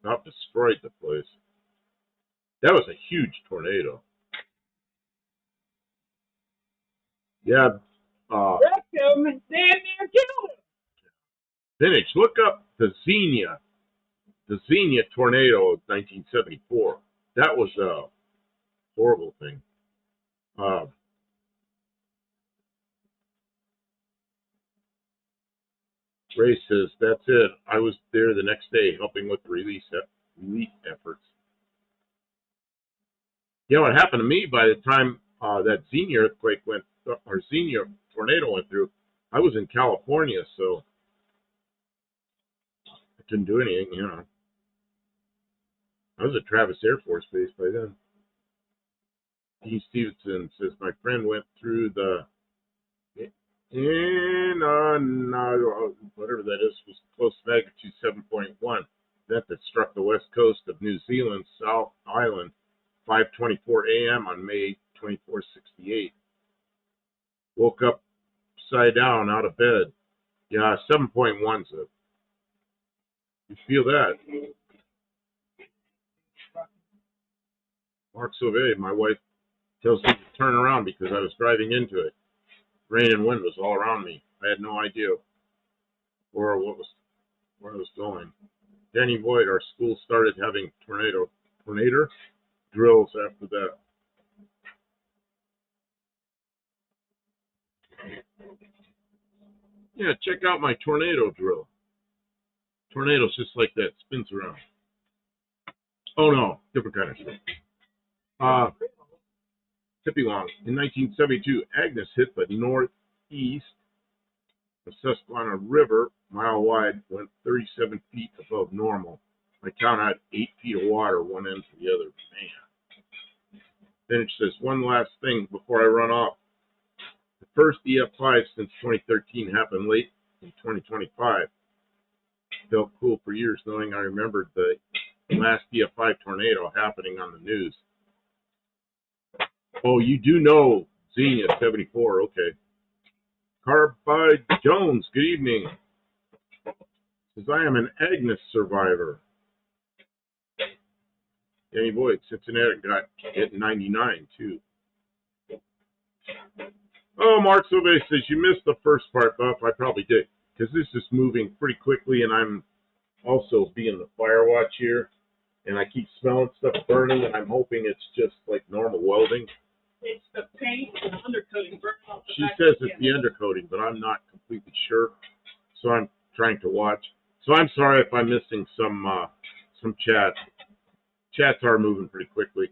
about destroyed the place. That was a huge tornado. Yeah. Wrecked him and damn near killed him. Vintage, look up the Xenia tornado of 1974. That was a horrible thing. Ray says, that's it. I was there the next day helping with the relief efforts. You know what happened to me by the time that Xenia earthquake or Xenia tornado went through? I was in California, so I couldn't do anything, you know. I was at Travis Air Force Base by then. Dean Stevenson says, my friend went through And whatever that is was close to magnitude 7.1. That struck the west coast of New Zealand's South Island, 5:24 a.m. on May 24, 68. Woke up upside down out of bed. Yeah, 7.1's it. You feel that? Mark Sauvé, my wife, tells me to turn around because I was driving into it. Rain and wind was all around me. I had no idea where I was going. Danny Boyd, our school started having tornado drills after that. Yeah, check out my tornado drill. Tornado's just like that, spins around. Oh no, different kind of stuff. Tippy Long. In 1972, Agnes hit the northeast. The Susquehanna River, mile wide, went 37 feet above normal. My town had 8 feet of water, one end to the other. Man. Then it says, one last thing before I run off. The first EF5 since 2013 happened late in 2025. Felt cool for years knowing I remembered the last EF5 tornado happening on the news. Oh, you do know Xenia 74, okay. Carbide Jones, good evening. Says, I am an Agnes survivor. Danny Boyd, Cincinnati got hit in 99, too. Oh, Mark Sauvé says, you missed the first part, Buff. I probably did, because this is moving pretty quickly, and I'm also being the fire watch here, and I keep smelling stuff burning, and I'm hoping it's just like normal welding. It's the paint and undercoating burning off the She back says of the it's the undercoating, but I'm not completely sure, so I'm trying to watch. So I'm sorry if I'm missing some chat. Chats are moving pretty quickly.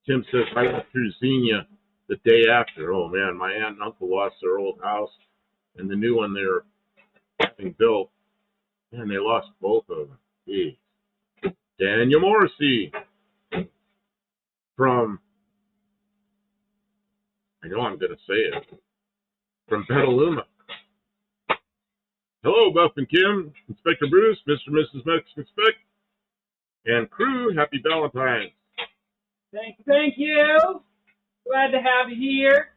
Tim says, I went through Xenia the day after. Oh, man, my aunt and uncle lost their old house, and the new one they're having built, and they lost both of them. Jeez. Daniel Morrissey from, I know I'm going to say it, from Petaluma. Hello, Buff and Kim, Inspector Bruce, Mr. and Mrs. Mexican Spec, and crew, happy Valentine's. Thank you. Glad to have you here.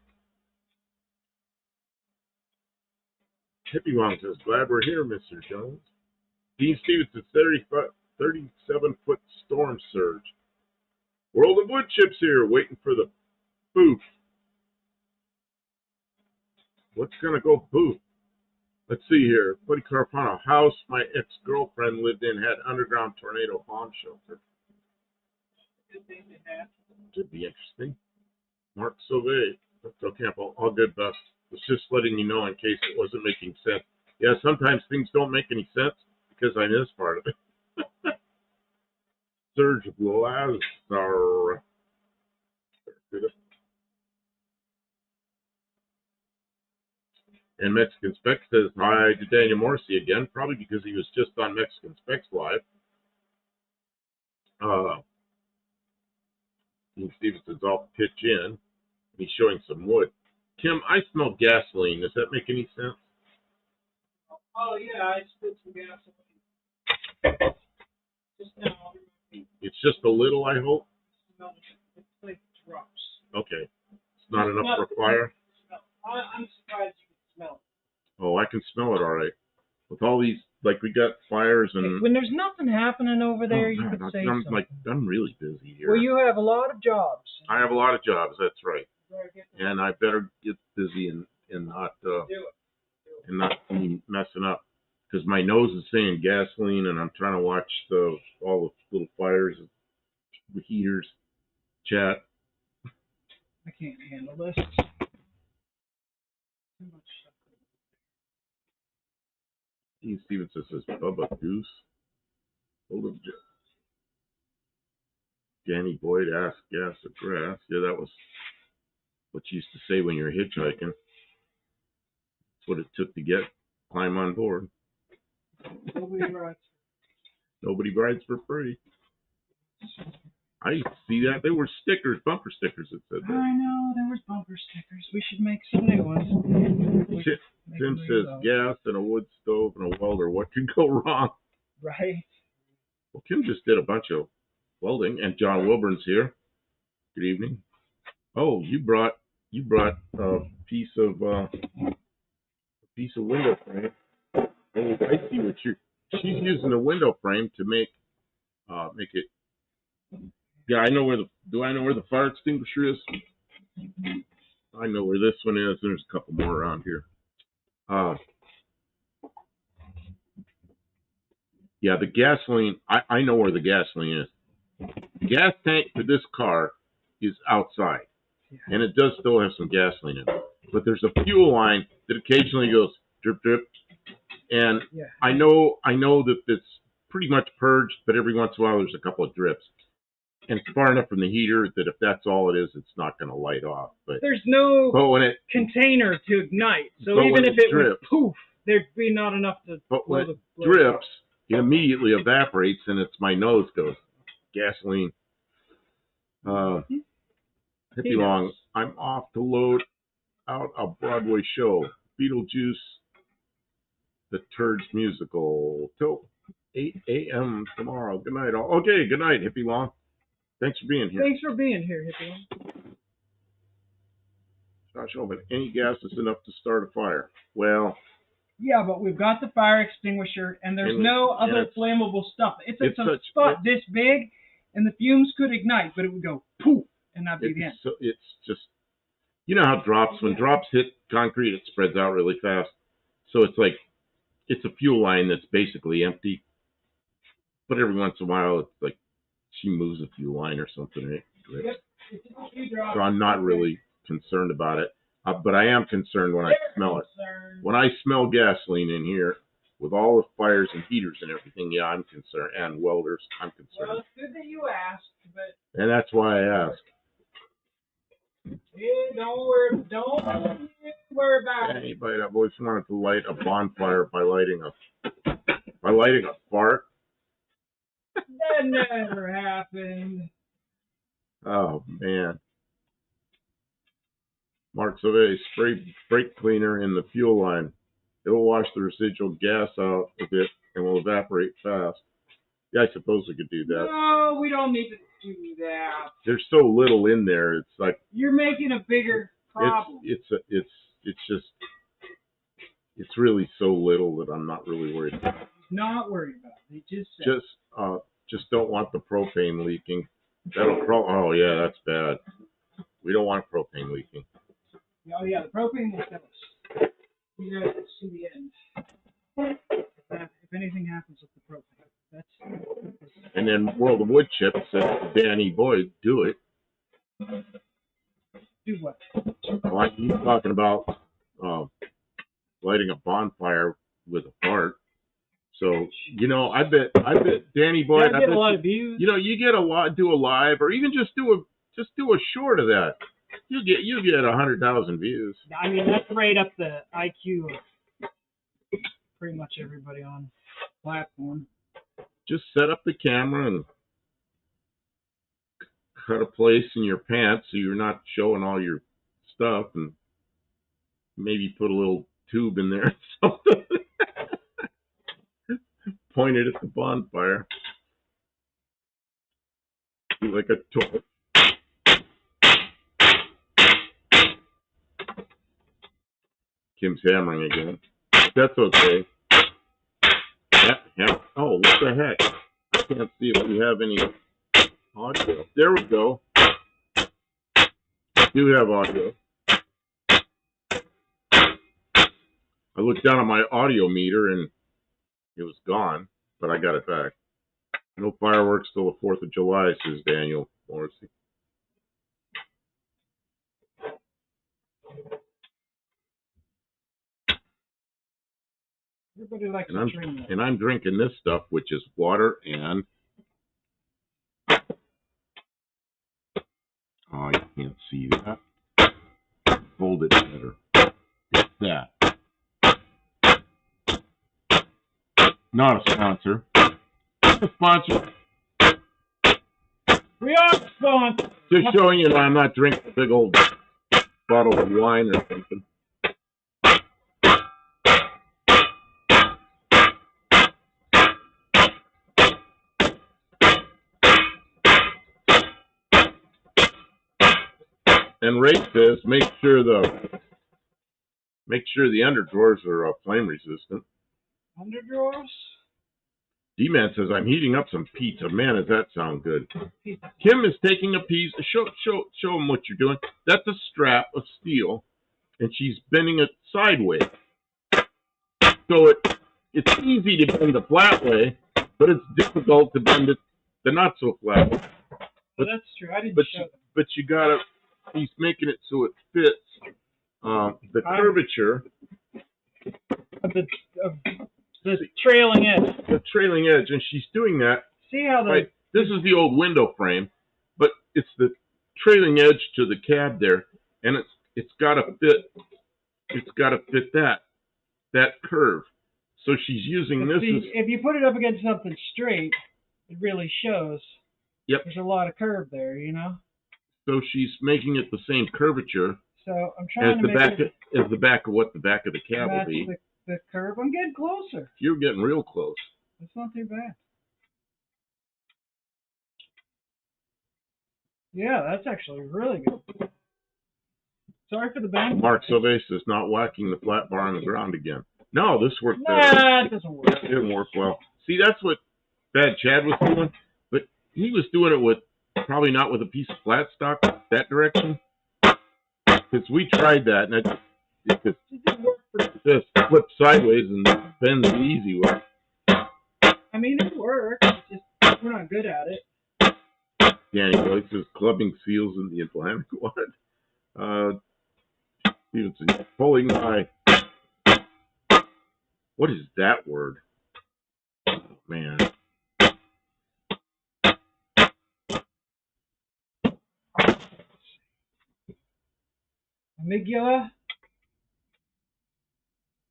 Hippie Mom says, glad we're here, Mr. Jones. Dean Stevens, 37-foot storm surge. World of Wood Chips here, waiting for the booth. What's going to go booth? Let's see here. Buddy Carpano, house my ex-girlfriend lived in had underground tornado bomb shelter. Good thing to have. Should be interesting. Mark Sauvé, Dr. Campbell, all good, Best. Was just letting you know in case it wasn't making sense. Yeah, sometimes things don't make any sense because I miss part of it. Serge Lazar. And Mexican Specs says hi to Daniel Morrissey again, probably because he was just on Mexican Specs Live. Dean Stevenson's off pitch in. He's showing some wood. Kim, I smell gasoline. Does that make any sense? Oh, yeah, I spilled some gasoline. Just now. It's just a little, I hope? It's like drops. Okay. It's not enough for fire? I'm surprised you can smell it. Oh, I can smell it all right. With all these, like we got fires and... When there's nothing happening over there, you could say I'm, something. I'm really busy here. Well, you have a lot of jobs. I have a lot of jobs, that's right. And I better get busy and not and not be messing up. Because my nose is saying gasoline and I'm trying to watch all the little fires, the heaters, chat. I can't handle this. Too much stuff. Dean Stevenson says, Bubba Goose. Hold of Danny Boyd asked gas or grass. Yeah, that was what you used to say when you were hitchhiking. That's what it took to climb on board. Nobody rides. Nobody rides for free. I see that. They were stickers, bumper stickers that said that. I know, there was bumper stickers. We should make some new ones. Tim says gas and a wood stove and a welder. What could go wrong? Right. Well, Kim just did a bunch of welding, and John Wilburn's here. Good evening. Oh, you brought a piece of window frame. Oh, I see what she's using the window frame to make it. Yeah, I know where do I know where the fire extinguisher is? I know where this one is. There's a couple more around here. Yeah, the gasoline, I know where the gasoline is. The gas tank for this car is outside, and it does still have some gasoline in it. But there's a fuel line that occasionally goes drip, drip, and I know that it's pretty much purged, but every once in a while there's a couple of drips. And it's far enough from the heater that if that's all it is, it's not going to light off. But there's no container to ignite, so even if it drips, went poof, there'd be not enough to. But when it drips, it immediately evaporates, and my nose goes gasoline. Hippie Long, I'm off to load out a Broadway show, Beetlejuice, the Turds musical, till 8 a.m. tomorrow. Good night, all. Okay, good night, Hippie Long. Thanks for being here. Thanks for being here, Hippie. Josh Owen, any gas is enough to start a fire. Well, yeah, but we've got the fire extinguisher, and there's no other flammable stuff. It's a spot this big, and the fumes could ignite, but it would go poof, and that'd be the end. So it's just, you know how when drops hit concrete, it spreads out really fast. So it's like, it's a fuel line that's basically empty. But every once in a while, it's like, she moves a fuel line or something, right? Yep. So I'm not really concerned about it. But I am concerned when I smell it. When I smell gasoline in here, with all the fires and heaters and everything, yeah, I'm concerned. And welders, I'm concerned. Well, it's good that you asked, but... And that's why I asked. Yeah, don't worry about it. Anybody that always wanted to light a bonfire by lighting a fart? That never happened. Oh, man. Mark Sauvé, spray brake cleaner in the fuel line. It will wash the residual gas out a bit and will evaporate fast. Yeah, I suppose we could do that. No, we don't need to do that. There's so little in there. It's like you're making a bigger problem. It's really so little that I'm not really worried about it. Not worried about it. Just don't want the propane leaking. Oh yeah, that's bad. We don't want propane leaking. Oh yeah, the propane will kill us. You guys see the end. If anything happens with the propane, And then World of Wood Chips said, Danny Boyd, do it. Do what? Like he's talking about lighting a bonfire with a fart. So, I bet Danny Boyd. I get a lot of views. You get do a live, or even just do a short of that. You get 100,000 views. I mean, that's right up the IQ of pretty much everybody on the platform. Just set up the camera and cut a place in your pants so you're not showing all your stuff, and maybe put a little tube in there or something. Point it at the bonfire. Like a toy. Kim's hammering again. That's okay. Oh, what the heck? I can't see if we have any audio. There we go. We do have audio. I looked down at my audio meter and it was gone, but I got it back. No fireworks till the 4th of July, says Daniel Morrissey. Everybody likes to drink. And I'm drinking this stuff, which is water and... Oh, you can't see that. Hold it better. It's that. Not a sponsor. Not a sponsor. We are sponsored. Just showing you that I'm not drinking a big old bottle of wine or something. And rate this. Make sure the underdrawers are flame resistant. Underdrawers? D-Man says, I'm heating up some pizza. Man, does that sound good. Kim is taking a piece. Show him what you're doing. That's a strap of steel, and she's bending it sideways. So it's easy to bend the flat way, but it's difficult to bend it the not so flat way. Well, that's true. I didn't show them. But you gotta. He's making it so it fits the curvature. The trailing edge. The trailing edge, and she's doing that. See how right. This is the old window frame, but it's the trailing edge to the cab there, and it's got to fit. It's got to fit that curve. So she's using this. If you put it up against something straight, it really shows. Yep. There's a lot of curve there, you know. So she's making it the same curvature. So I'm trying to make it as the back of what the back of the cab will be. The curve. I'm getting closer. You're getting real close. That's not too bad. Yeah, that's actually really good. Sorry for the bang. Mark Sylvain is not whacking the flat bar on the ground again. No, this worked better. Nah, it doesn't work. It didn't work well. See, that's what Bad Chad was doing, but he was doing it with probably not with a piece of flat stock that direction. Because we tried that, and it just flipped sideways and bends the easy way. I mean, it works. It's just we're not good at it. Danny Boy says clubbing seals in the Atlantic. What? Stevenson, pulling my. What is that word? Oh, man. Amygdala.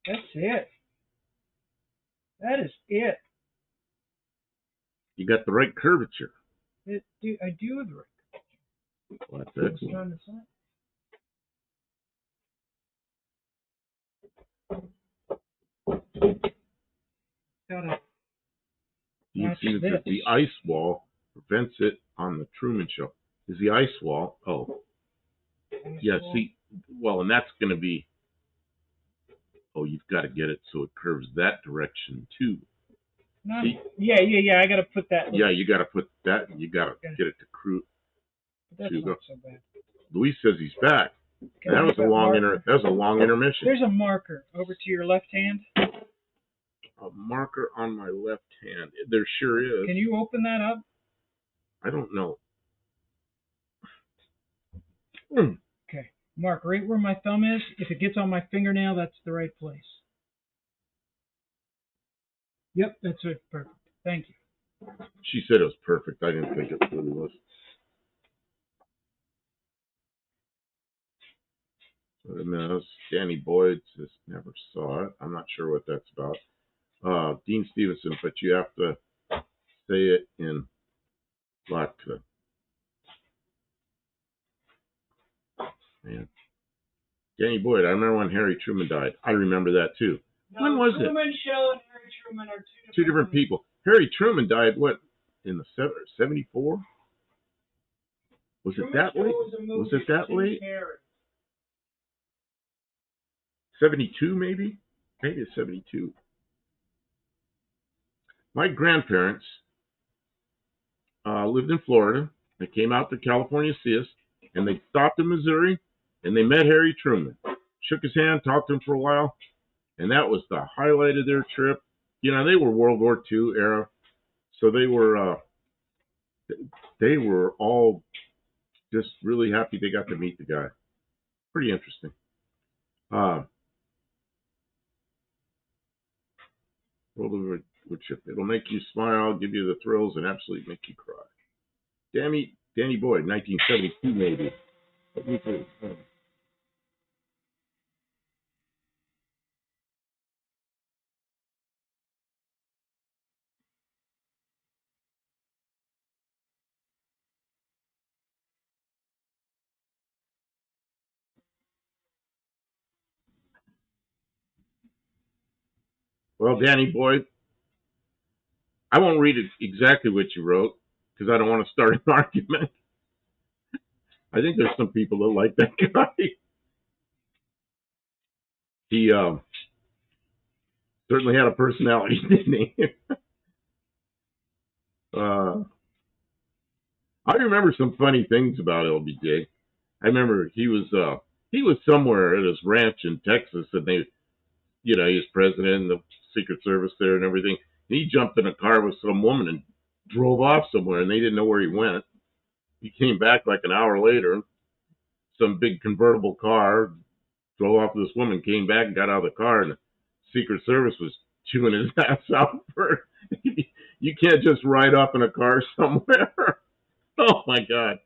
That's it. That is it. You got the right curvature. I do have the right curvature. Well, that's excellent. You see that the ice wall prevents it on the Truman Show. Is the ice wall? Oh. Yeah, see, well, and that's going to be, you've got to get it so it curves that direction too. Yeah, I got to put that. Yeah, you got to put that, you got to get it to crew. That's not so bad. Luis says he's back. That was a long intermission. There's a marker over to your left hand. A marker on my left hand. There sure is. Can you open that up? I don't know. Okay. Mark right where my thumb is. If it gets on my fingernail, that's the right place. Yep, that's it. Perfect. Thank you. She said it was perfect. I didn't think it really was. Danny Boyd just never saw it. I'm not sure what that's about. Dean Stevenson, but you have to say it in Latka. Man. Danny Boyd, I remember when Harry Truman died. I remember that too. No, when was Truman Show and Harry Truman are two different people. Harry Truman died, what, in the 74? Was it that late? Was it that late? 72 maybe? Maybe it's 72. My grandparents lived in Florida. They came out to California to see us, and they stopped in Missouri, and they met Harry Truman. Shook his hand, talked to him for a while, and that was the highlight of their trip. You know, they were World War II era, so they were all just really happy they got to meet the guy. Pretty interesting. World of Woodchip. It'll make you smile, give you the thrills, and absolutely make you cry. Danny Boyd, 1972 maybe. Well, Danny Boyd, I won't read it exactly what you wrote because I don't want to start an argument. I think there's some people that like that guy. He certainly had a personality, didn't he? I remember some funny things about LBJ. I remember he was somewhere at his ranch in Texas, and they, he was president of the Secret Service there and everything. And he jumped in a car with some woman and drove off somewhere, and they didn't know where he went. He came back like an hour later, some big convertible car, drove off with this woman, came back and got out of the car, and the Secret Service was chewing his ass out for. You can't just ride up in a car somewhere. Oh my God.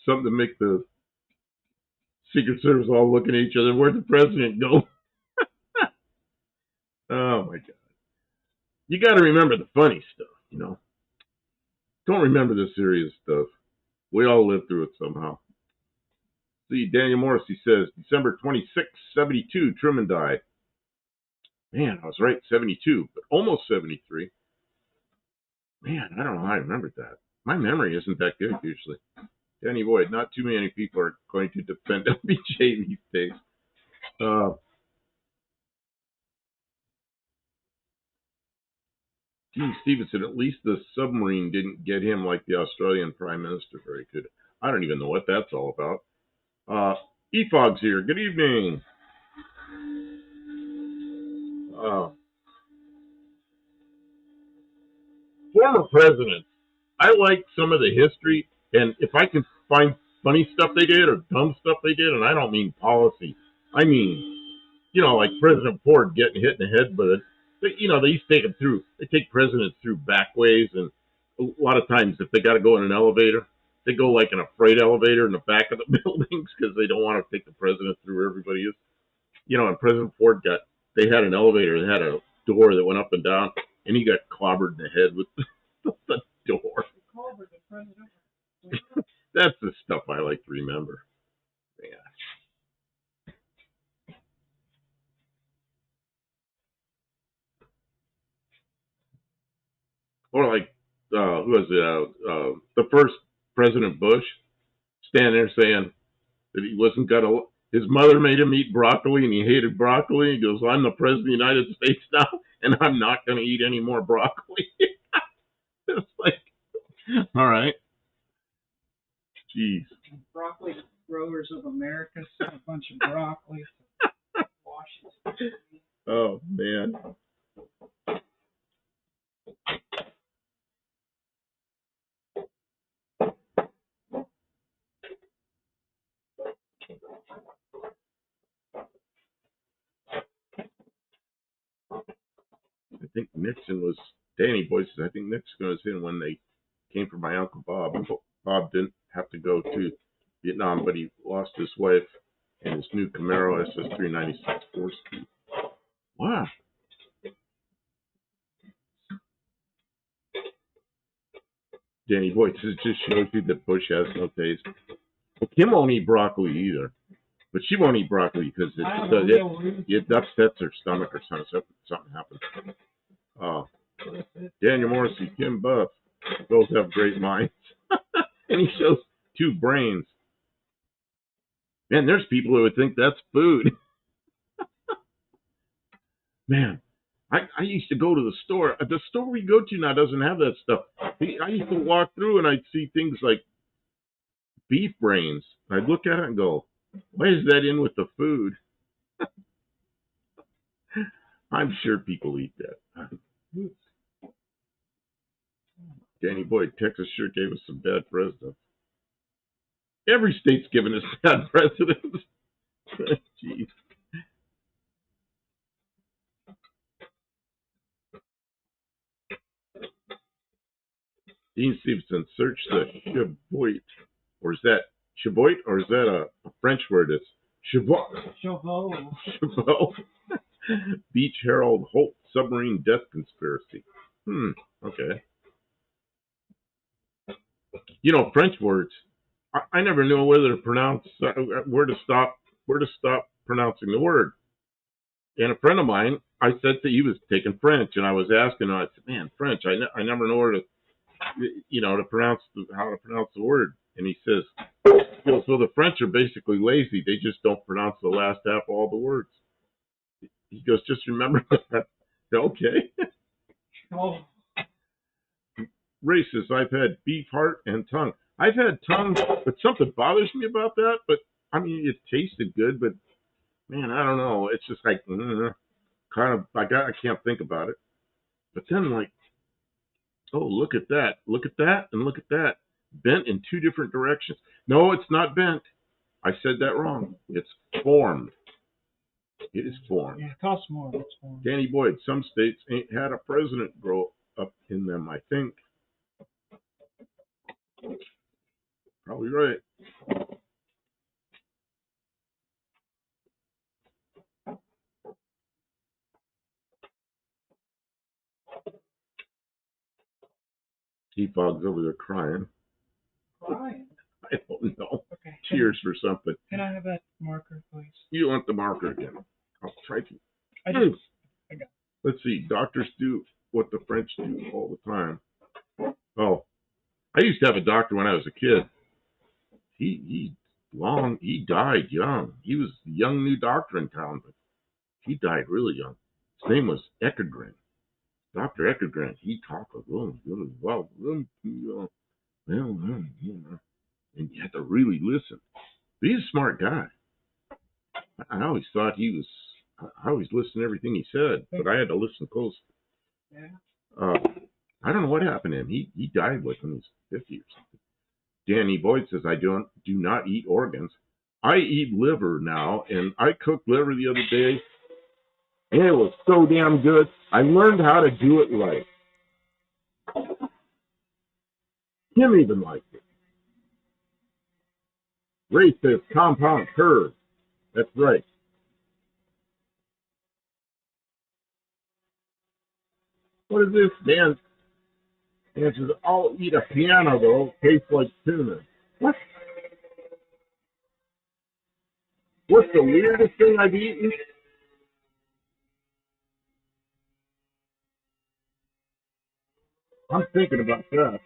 Something to make the Secret Service all looking at each other. Where'd the president go? Oh my God. You got to remember the funny stuff. Don't remember the serious stuff. We all lived through it somehow. See, Daniel Morrissey says, December 26, 72, Truman died. Man, I was right, 72, but almost 73. Man, I don't know how I remembered that. My memory isn't that good usually. Danny Boyd, not too many people are going to defend LBJ these days. Gene Stevenson, at least the submarine didn't get him like the Australian Prime Minister. Very good. I don't even know what that's all about. EFOG's here. Good evening. Former presidents. I like some of the history, and if I can find funny stuff they did or dumb stuff they did, and I don't mean policy, I mean, like President Ford getting hit in the head with it. They used to take them through. They take presidents through back ways, and a lot of times if they got to go in an elevator, they go like in a freight elevator in the back of the buildings because they don't want to take the president through where everybody is. And President Ford they had an elevator that had a door that went up and down, and he got clobbered in the head with the door. That's the stuff I like to remember. Yeah. Or like, who was it? The first President Bush standing there saying that he wasn't gonna. His mother made him eat broccoli, and he hated broccoli. He goes, "I'm the president of the United States now, and I'm not going to eat any more broccoli." It's like, all right, jeez. Broccoli Growers of America sent a bunch of broccoli. Washington. Oh man. I think Nixon was Danny Boyd says I think Nixon was in when they came for my Uncle Bob. Bob didn't have to go to Vietnam, but he lost his wife and his new Camaro SS 396 4-speed. Wow. Danny Boyd says it just shows you that Bush has no taste. Well, Kim won't eat broccoli either, but she won't eat broccoli because it upsets her stomach or something happens. Daniel Morrissey, Kim Buff, both have great minds. And he shows two brains. Man, there's people who would think that's food. Man, I used to go to the store. The store we go to now doesn't have that stuff. I used to walk through and I'd see things like beef brains. I'd look at it and go, why is that in with the food? I'm sure people eat that. Danny Boyd, Texas sure gave us some bad presidents. Every state's given us bad presidents. Jeez. Dean Stevenson, search the Chaboit. Or is that Chaboit? Or is that a French word? It's Chabot. Chabot. Beach Herald Holt submarine death conspiracy. Okay. French words. I never knew whether to pronounce where to stop pronouncing the word. And a friend of mine, I said that he was taking French, and I was asking him, I said, man, French, I never know where to, to pronounce how to pronounce the word. And he says, well, so the French are basically lazy. They just don't pronounce the last half of all the words. He goes, just remember that. Okay. Oh. Ray says, I've had beef heart and tongue. I've had tongue, but something bothers me about that. But, I mean, it tasted good, but, man, I don't know. It's just like, kind of, I can't think about it. But then, like, oh, look at that, and look at that. Bent in two different directions. No, it's not bent. I said that wrong. It's formed. It is formed. Yeah, it costs more. It's formed. Danny Boyd, some states ain't had a president grow up in them, I think. Probably right. T-Fog's over there crying. Crying? I don't know. Okay. Cheers for something. Can I have that marker, please? You want the marker again? I'll try to. I got it. Let's see. Doctors do what the French do all the time. Oh, I used to have a doctor when I was a kid. He died young. He was a young new doctor in town, but he died really young. His name was Eckegren. Dr. Eckegren. He talked a little well, and you had to really listen. But he's a smart guy. I always thought I always listened to everything he said, but I had to listen close. Yeah. I don't know what happened to him. He died when he was 50 or something. Danny Boyd says, I do not eat organs. I eat liver now, and I cooked liver the other day, and it was so damn good. I learned how to do it right. Kim even liked it. Ray says, compound curve. That's right. What is this? Dan says, I'll eat a piano, though. Tastes like tuna. What? What's the weirdest thing I've eaten? I'm thinking about that.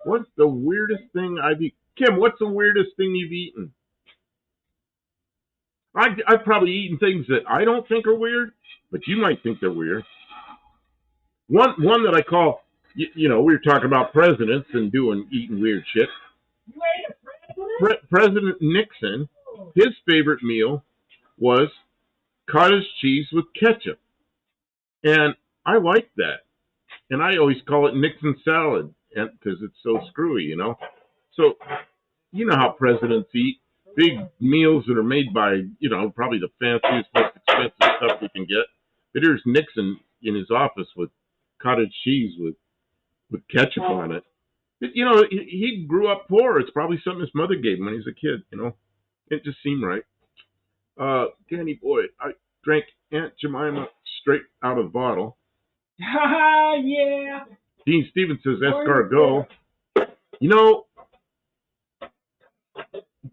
What's the weirdest thing I've eaten? Kim, what's the weirdest thing you've eaten? I've probably eaten things that I don't think are weird, but you might think they're weird. One that I call, we were talking about presidents and eating weird shit. President Nixon, his favorite meal was cottage cheese with ketchup. And I like that. And I always call it Nixon salad because it's so screwy, So, you know how presidents eat. Big meals that are made by, probably the fanciest, most expensive stuff you can get. But here's Nixon in his office with cottage cheese with ketchup on it. But, he grew up poor. It's probably something his mother gave him when he was a kid, It just seemed right. Danny Boyd, I drank Aunt Jemima straight out of the bottle. Yeah. Dean Stevens says escargot.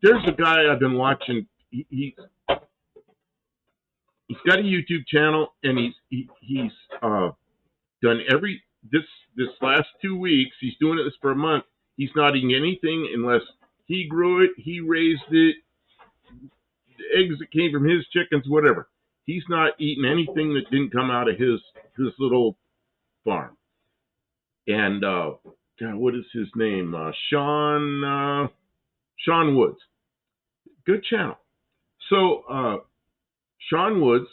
There's a guy I've been watching. He's got a YouTube channel, and he's done this last 2 weeks. He's doing this for a month. He's not eating anything unless he grew it, he raised it, the eggs that came from his chickens, whatever. He's not eating anything that didn't come out of his little farm. And God, what is his name? Sean Woods. Good channel. So Sean Woods,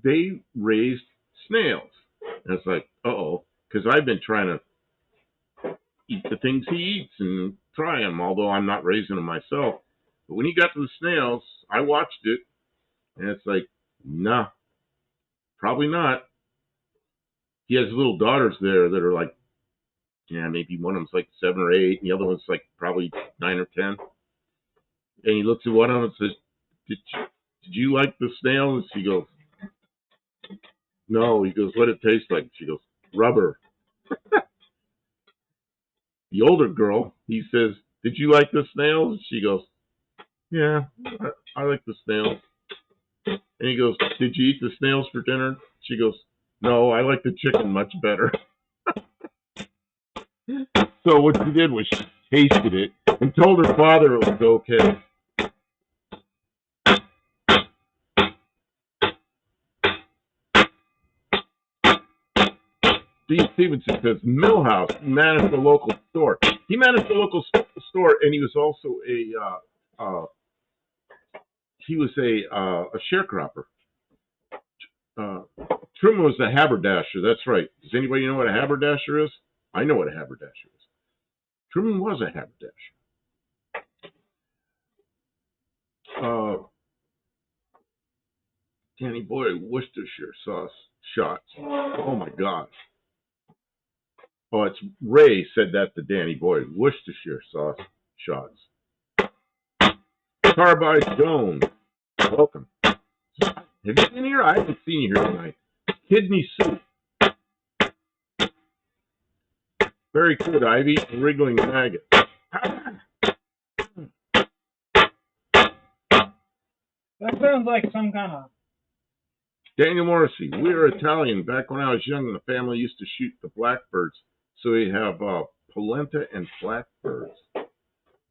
they raised snails. And it's like, because I've been trying to eat the things he eats and try them, although I'm not raising them myself. But when he got to the snails, I watched it, and it's like, nah, probably not. He has little daughters there that are like, maybe one of them's like 7 or 8, and the other one's like probably 9 or 10. And he looks at one of them and says, did you like the snail? And she goes, no. He goes, what did it taste like? She goes, rubber. The older girl, he says, "Did you like the snails?" She goes, "Yeah, I like the snails." And he goes, "Did you eat the snails for dinner?" She goes, "No, I like the chicken much better." So what she did was she tasted it and told her father it was okay. Dean Stevenson says, Millhouse managed a local store. He managed a local store, and he was also a sharecropper. Truman was a haberdasher. That's right. Does anybody know what a haberdasher is? I know what a haberdasher is. Truman was a haberdasher. Danny Boyd, Worcestershire sauce shots. Oh my gosh. Oh, it's Ray said that to Danny Boyd. Worcestershire sauce shots. Carbide Jones, welcome. Have you been here? I haven't seen you here tonight. Kidney soup. Very good. I've eaten wriggling maggots. That sounds like some kind of... Daniel Morrissey. We were Italian. Back when I was young, the family used to shoot the blackbirds. So we have polenta and blackbirds.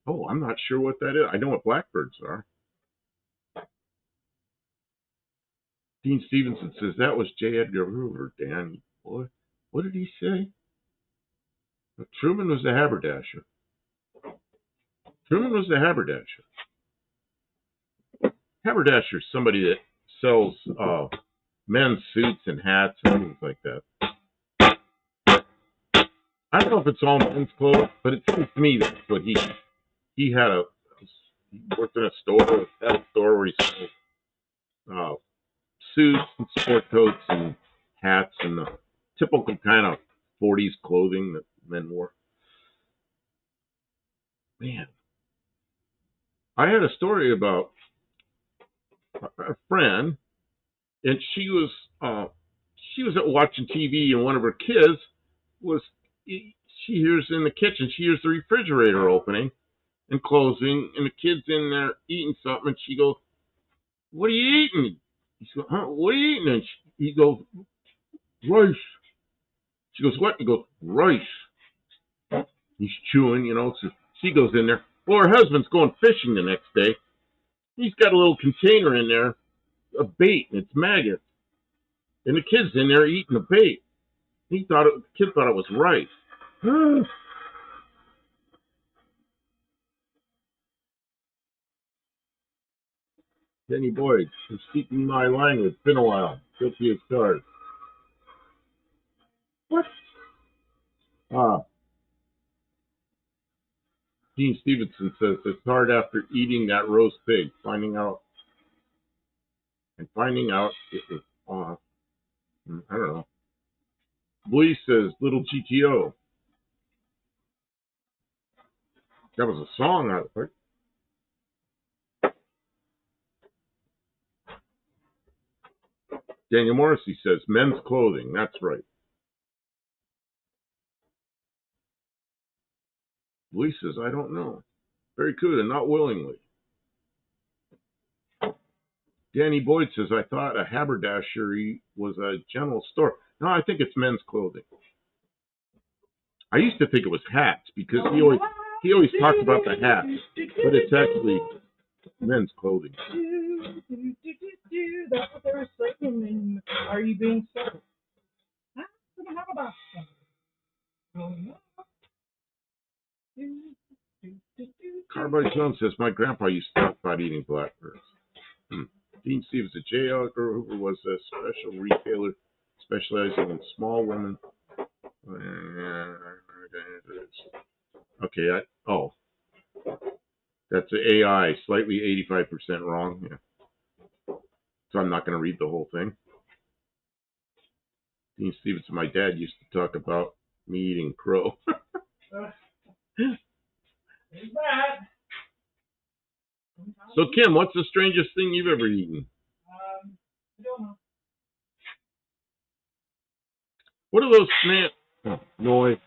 Oh, I'm not sure what that is. I know what blackbirds are. Dean Stevenson says, that was J. Edgar Hoover, Dan. What did he say? Truman was a haberdasher. Truman was a haberdasher. Haberdasher is somebody that sells men's suits and hats and things like that. I don't know if it's all men's clothes, but it seems to me that's what he had he worked in a store, a store where he sold suits and sport coats and hats and the typical kind of 40s clothing that men wore. Man, I had a story about a friend, and she was watching TV, and one of her kids she hears in the kitchen, she hears the refrigerator opening and closing, and the kid's in there eating something, and she goes, "What are you eating?" He goes, "Huh? What are you eating?" And he goes, "Rice." She goes, "What?" He goes, "Rice." He's chewing, so she goes in there. Well, her husband's going fishing the next day. He's got a little container in there, a bait, and it's maggots. And the kid's in there eating the bait. The kid thought it was rice. Danny Boyd, I'm speaking my language. It's been a while. Guilty as charged. What? Dean Stevenson says it's hard after eating that roast pig, finding out it was I don't know. Lee says Little GTO. That was a song, I think. Daniel Morrissey says men's clothing. That's right. Lee says I don't know. Very good, and not willingly. Danny Boyd says, I thought a haberdashery was a general store. No, I think it's men's clothing. I used to think it was hats because he always talked about the hats, but it's actually men's clothing. That's what they were saying. Are you being served? Carbide Jones says, my grandpa used to talk about eating blackbirds. Dean Stevens, J. Edgar Hoover was a special retailer specializing in small women. Okay, that's an AI, slightly 85% wrong. Yeah. So I'm not going to read the whole thing. Dean Stevenson, my dad used to talk about me eating crow. So, Kim, what's the strangest thing you've ever eaten? I don't know. What are those snails? Oh, noise.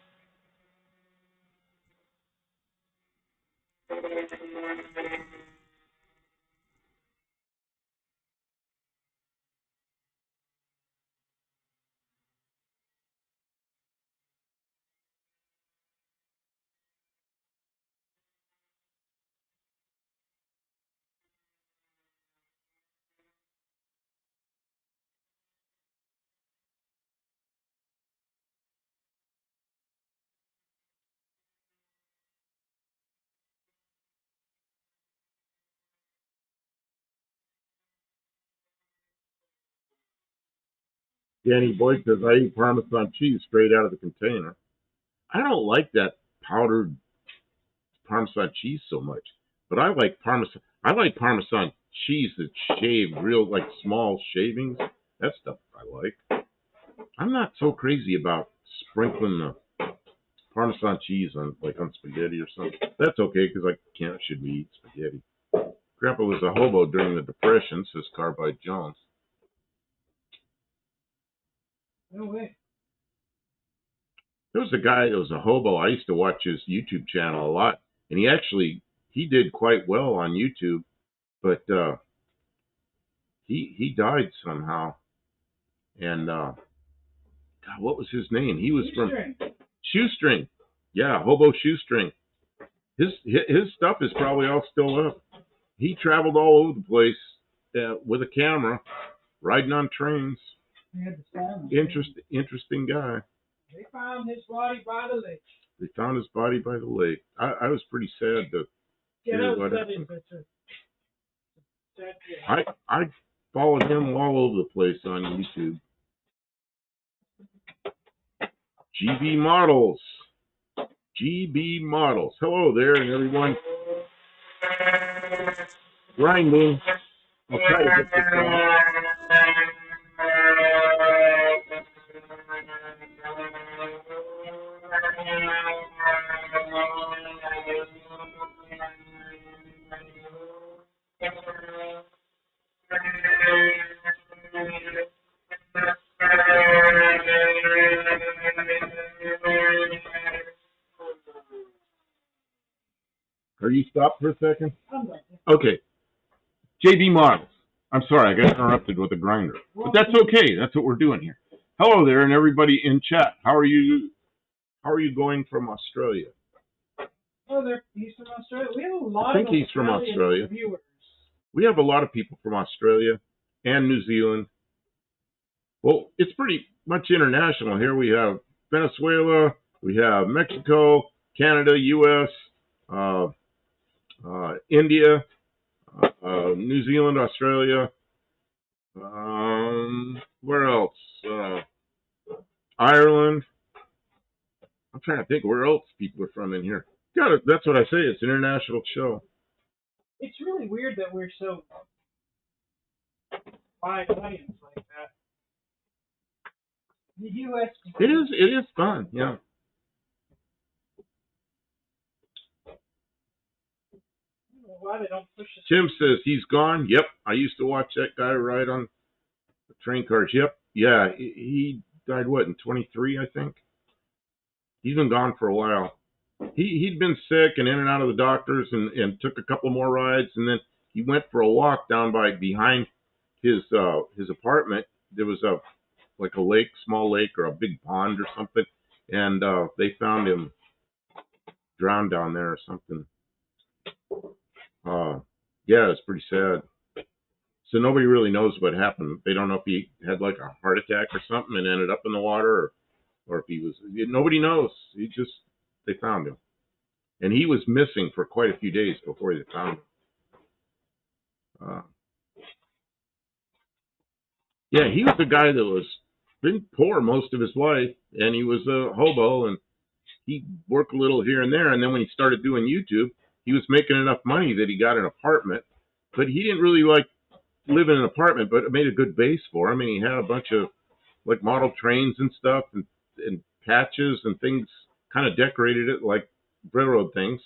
Danny Boy says, I eat Parmesan cheese straight out of the container. I don't like that powdered Parmesan cheese so much, but I like Parmesan cheese that's shaved real like small shavings. That stuff I like. I'm not so crazy about sprinkling the Parmesan cheese on spaghetti or something. That's okay because should we eat spaghetti? Grandpa was a hobo during the Depression, says Carbide Jones. No way. There was a guy that was a hobo. I used to watch his YouTube channel a lot, and he did quite well on YouTube, but he died somehow. And God, what was his name? He was from Shoestring. Yeah, Hobo Shoestring. His stuff is probably all still up. He traveled all over the place with a camera, riding on trains. Interesting guy. They found his body by the lake. They found his body by the lake. I was pretty sad to hear what happened. I followed him all over the place on YouTube. GB Models. GB Models. Hello there, and everyone. Grinding. I'll try to get this on. Are you stopped for a second? Okay. JB Models. I'm sorry, I got interrupted with a grinder. But that's okay. That's what we're doing here. Hello there, and everybody in chat. How are you going from Australia? Oh, he's from Australia. We have a lot I think he's from Australia. Viewers. We have a lot of people from Australia and New Zealand. Well, it's pretty much international here. We have Venezuela, we have Mexico, Canada, U.S., India, New Zealand, Australia. Where else? Ireland. I'm trying to think where else people are from in here. God, that's what I say. It's an international show. It's really weird that we're so wide audience like that. The U.S. It is fun, yeah. Why they don't push us. Tim says he's gone. Yep, I used to watch that guy ride on the train cars. Yep, yeah, he died in 23, I think. He's been gone for a while. He'd been sick and in and out of the doctors and took a couple more rides, and then he went for a walk down behind his apartment. There was a lake, small lake, or a big pond or something, and they found him drowned down there or something. Yeah, it's pretty sad. So nobody really knows what happened. They don't know if he had a heart attack or something and ended up in the water, or if he was. Nobody knows. They found him, and he was missing for quite a few days before they found him. Yeah, he was a guy that was been poor most of his life, and he was a hobo, and he worked a little here and there. And then when he started doing YouTube, he was making enough money that he got an apartment, but he didn't really live in an apartment, but it made a good base for him. And he had a bunch of model trains and stuff and patches and things, kind of decorated it like railroad things.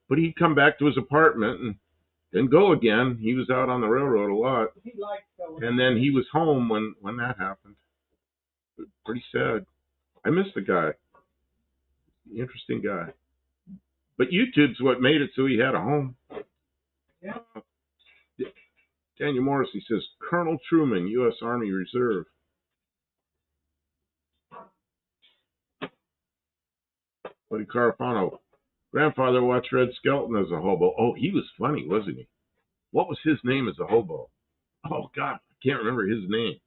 But he'd come back to his apartment and then go again. He was out on the railroad a lot. He liked going. And then he was home when that happened. Pretty sad. I miss the guy. Interesting guy. But YouTube's what made it so he had a home. Yeah. Daniel Morrissey says, Colonel Truman, U.S. Army Reserve. Buddy Carafano, grandfather watched Red Skelton as a hobo. Oh, he was funny, wasn't he? What was his name as a hobo? Oh, God, I can't remember his name.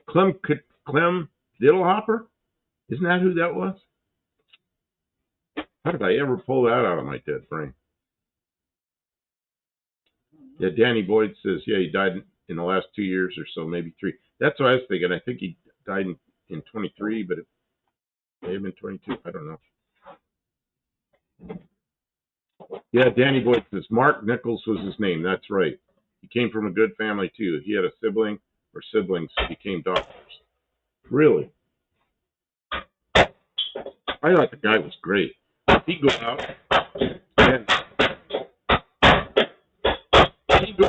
Clem Diddlehopper? Isn't that who that was? How did I ever pull that out of my dead brain? Yeah, Danny Boyd says, yeah, he died in the last 2 years or so, maybe 3. That's what I was thinking. I think he died in 23, but it may have been 22. I don't know. Yeah, Danny Boyd says, Mark Nichols was his name. That's right. He came from a good family, too. He had a sibling or siblings who became doctors. Really? I thought the guy was great. He'd go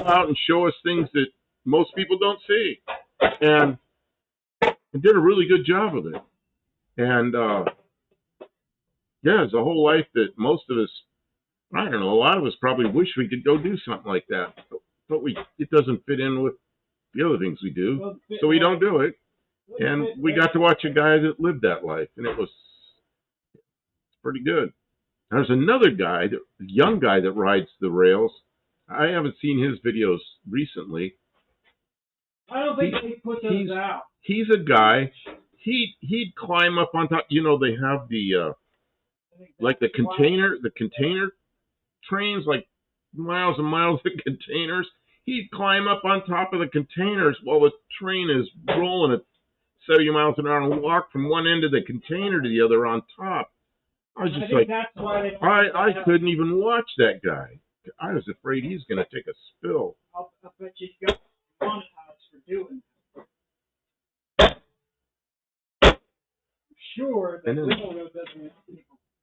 out and show us things that most people don't see. And he did a really good job of it. And, yeah, it's a whole life that most of us, I don't know, a lot of us probably wish we could go do something like that. But it doesn't fit in with the other things we do. So we don't do it. And we got to watch a guy that lived that life. And it's pretty good. There's another guy, a young guy that rides the rails. I haven't seen his videos recently. I don't think he put those out. He's a guy. He'd climb up on top. You know, they have the like the container trains, like miles and miles of containers. He'd climb up on top of the containers while the train is rolling at 70 miles an hour and walk from one end of the container to the other on top. I was just like, I couldn't even watch that guy. I was afraid he's going to take a spill. I'll bet you got monetized for doing that. Sure, the railroad doesn't.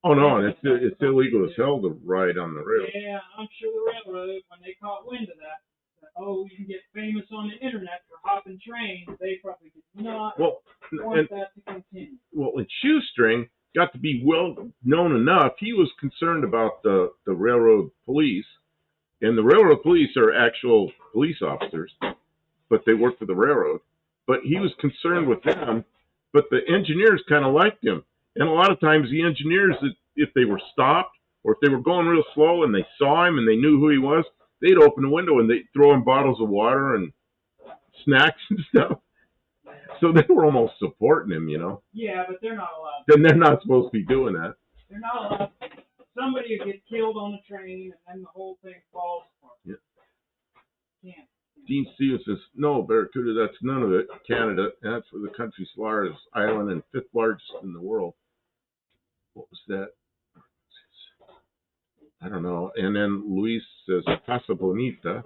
Oh no, it's illegal as hell to ride on the rail. Yeah, I'm sure the railroad, when they caught wind of that, you can get famous on the internet for hopping trains, they probably did not want that to continue. Well, and Shoestring got to be well known enough. He was concerned about the railroad police, and the railroad police are actual police officers, but they work for the railroad. But he was concerned with them, but the engineers kind of liked him. And a lot of times the engineers, if they were stopped or if they were going real slow and they saw him and they knew who he was, they'd open the window and they'd throw him bottles of water and snacks and stuff. So they were almost supporting him, you know. Yeah, but they're not allowed. Then they're not supposed to be doing that. They're not allowed. Somebody will get killed on the train, and then the whole thing falls apart. Yeah. Can't. Dean Stevens says, no, Barracuda, that's none of it. Canada, that's where the country's largest island and 5th largest in the world. What was that? I don't know. And then Luis says, Casa Bonita.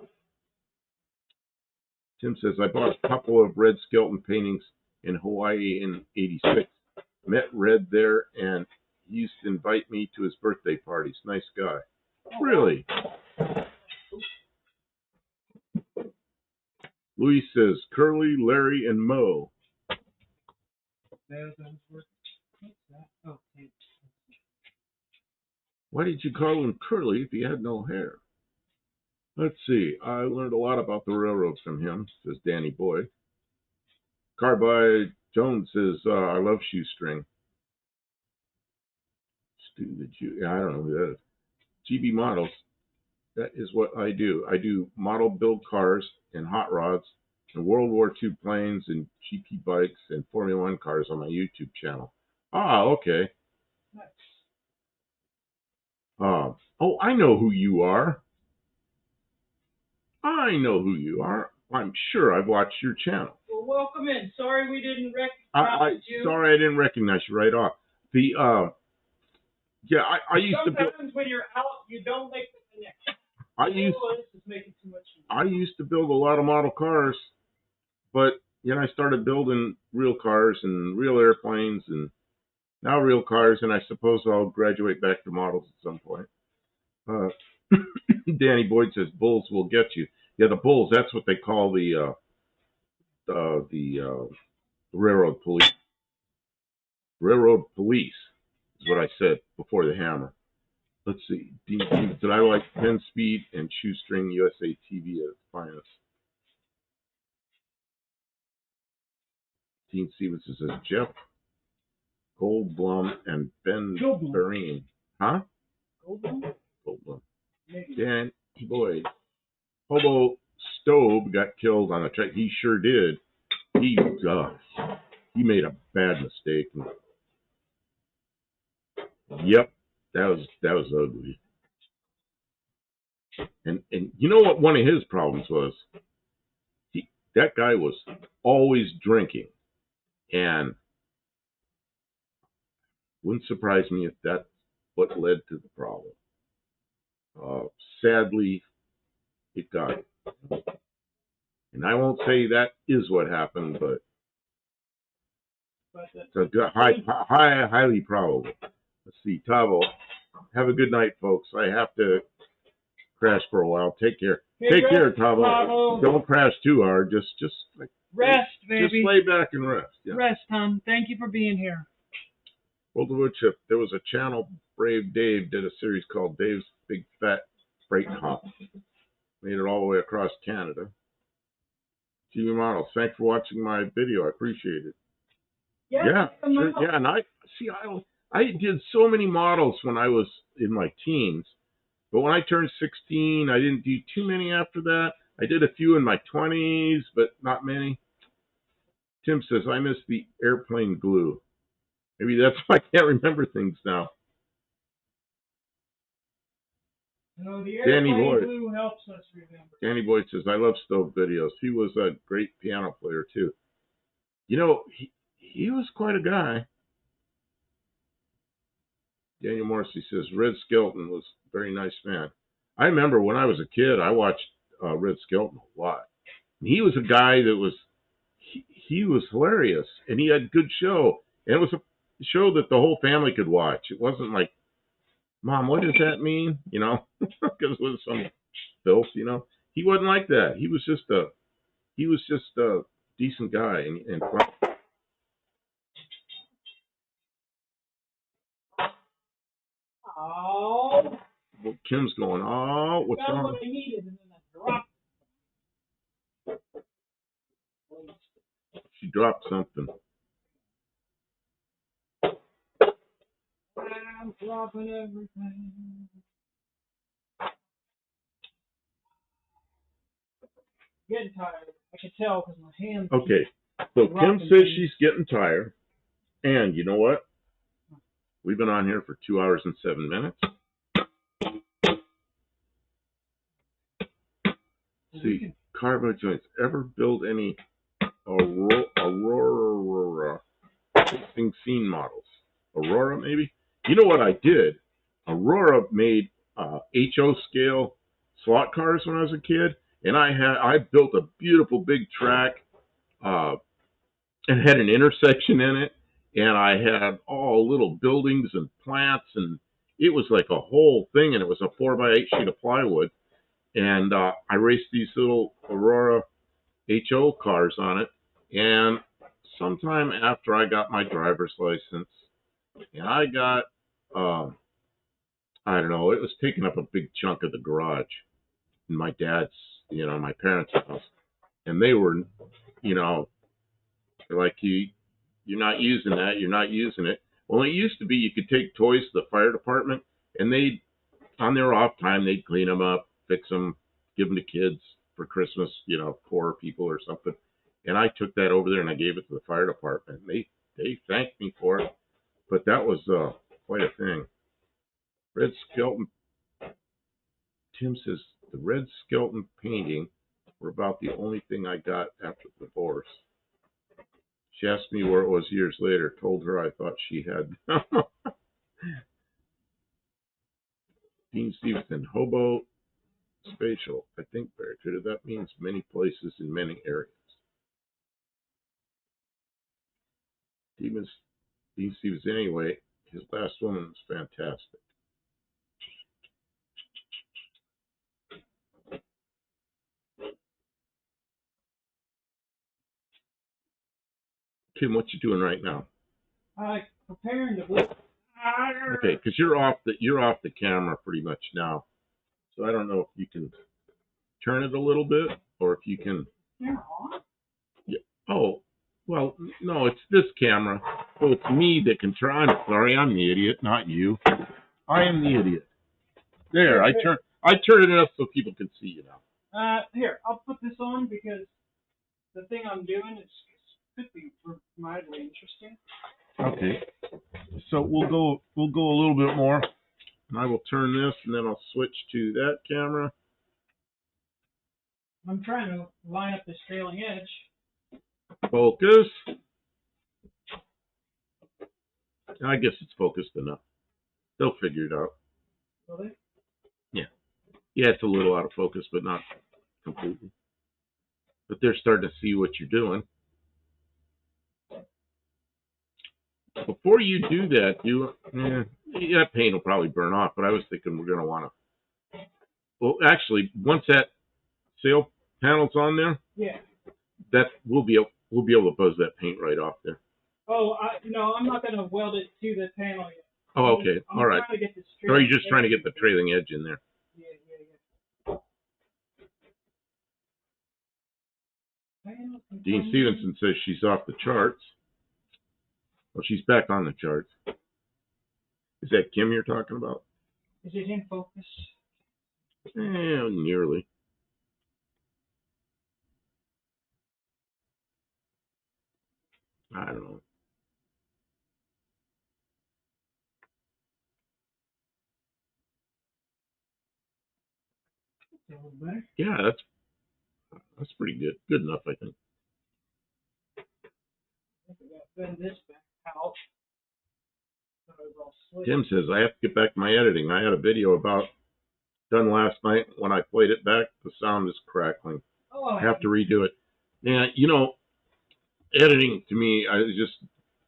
Tim says, I bought a couple of Red Skelton paintings in Hawaii in '86. Met Red there, and he used to invite me to his birthday parties. Nice guy. Really? Luis says, Curly, Larry, and Mo. Why did you call him Curly if he had no hair? Let's see. I learned a lot about the railroad from him, says Danny Boy. Carbide Jones says, I love Shoestring. I don't know who that is. GB Models. That is what I do. I do model build cars and hot rods and World War II planes and GP bikes and Formula One cars on my YouTube channel. Ah, okay. Oh, I know who you are. I'm sure I've watched your channel. Well, welcome in. Sorry we didn't recognize you. Sorry I didn't recognize you right off. Yeah, I used to build. Sometimes when you're out, you don't make the connection. I used to build a lot of model cars, but I started building real cars and real airplanes and now real cars, and I suppose I'll graduate back to models at some point. Danny Boyd says, bulls will get you. Yeah, the bulls, that's what they call the the railroad police. Railroad police is what I said before the hammer. Let's see. Dean Stevens said, I like 10-speed and shoestring USA TV at its finest. Dean Stevens says, Jeff Goldblum and Ben Vereen. Huh? Goldblum. Dan Boyd. Hobo Stobe got killed on a track. He sure did. He made a bad mistake. Yep, that was ugly. And you know what one of his problems was? That guy was always drinking, and wouldn't surprise me if that's what led to the problem. Sadly, it got him. And I won't say that is what happened, but it's highly probable. Let's see, Tavo. Have a good night, folks. I have to crash for a while. Take care. Take care, Tavo. Don't crash too hard. Just rest, baby. Just lay back and rest. Yeah. Rest, hon. Thank you for being here. World of Woodchip. There was a channel. Brave Dave did a series called Dave's Big Fat Freight Hop. Made it all the way across Canada. TV Models. Thanks for watching my video. I appreciate it. Yeah, sure. Yeah, and I did so many models when I was in my teens, but when I turned 16, I didn't do too many after that. I did a few in my 20s, but not many. Tim says, I miss the airplane glue. Maybe that's why I can't remember things now. No, the airplane glue helps us remember. Danny Boyd says, I love Stove videos. He was a great piano player, too. You know, he was quite a guy. Daniel Morrissey says, Red Skelton was a very nice man. I remember when I was a kid, I watched Red Skelton a lot. And he was a guy that was, he was hilarious, and he had a good show. And it was a show that the whole family could watch. It wasn't like, Mom, what does that mean? You know, because it was some filth, you know. He wasn't like that. He was just a decent guy and fun. Oh. Well, Kim's going, oh, what's wrong? What I needed, and then I dropped. She dropped something. I'm dropping everything. Getting tired. I can tell because my hands. Okay, so Kim says she's getting tired, and you know what? We've been on here for 2 hours and 7 minutes. See, Carbo Joints, ever build any Aurora racing scene models? Aurora, maybe? You know what I did? Aurora made HO scale slot cars when I was a kid, and I built a beautiful big track. It had an intersection in it, and I had all little buildings and plants, and it was like a whole thing, and it was a 4x8 sheet of plywood. And I raced these little Aurora HO cars on it, and sometime after I got my driver's license, and I got, I don't know, it was taking up a big chunk of the garage in my dad's, you know, my parents' house. And they were, you know, they're like, you're not using that, you're not using it. Well, it used to be you could take toys to the fire department, and they'd, on their off time, they'd clean them up, fix them, give them to kids for Christmas, you know, poor people or something. And I took that over there and I gave it to the fire department. They thanked me for it, but that was quite a thing. Red Skelton. Tim says the Red Skelton painting were about the only thing I got after the divorce. She asked me where it was years later. Told her I thought she had. Dean Stevenson, Hobo Spatial. I think very good. That means many places in many areas. Dean Stevens, anyway, his last woman was fantastic. Tim, what you doing right now? Preparing to. Okay, because you're off the camera pretty much now. So I don't know if you can turn it a little bit, or if you can. Camera on? Yeah. Oh, well, no, it's this camera. So it's me that can turn. I'm sorry, I'm the idiot, not you. I am the idiot. There, I turn it up so people can see you now. Here, I'll put this on because the thing I'm doing could be mildly interesting. Okay. So we'll go a little bit more, and I will turn this, and then I'll switch to that camera. I'm trying to line up this trailing edge. Focus. I guess it's focused enough. They'll figure it out. Will they? Yeah. Yeah, it's a little out of focus, but not completely. But they're starting to see what you're doing. Before you do that, that paint will probably burn off, but I was thinking we're going to want to. Well, actually, once that sail panel's on there, yeah, that we'll be able to buzz that paint right off there. Oh, no, I'm not going to weld it to the panel yet. Oh, okay. All right. So are you just trying to get the trailing edge in there? Yeah. Dean Stevenson says she's off the charts. Well, she's back on the charts. Is that Kim you're talking about? Is it in focus? Nearly. I don't know. Yeah, that's pretty good. Good enough, I think. Bend this back out. Tim says I have to get back to my editing. I had a video done last night. When I played it back, the sound is crackling. Oh, I have to redo it. Yeah, editing to me,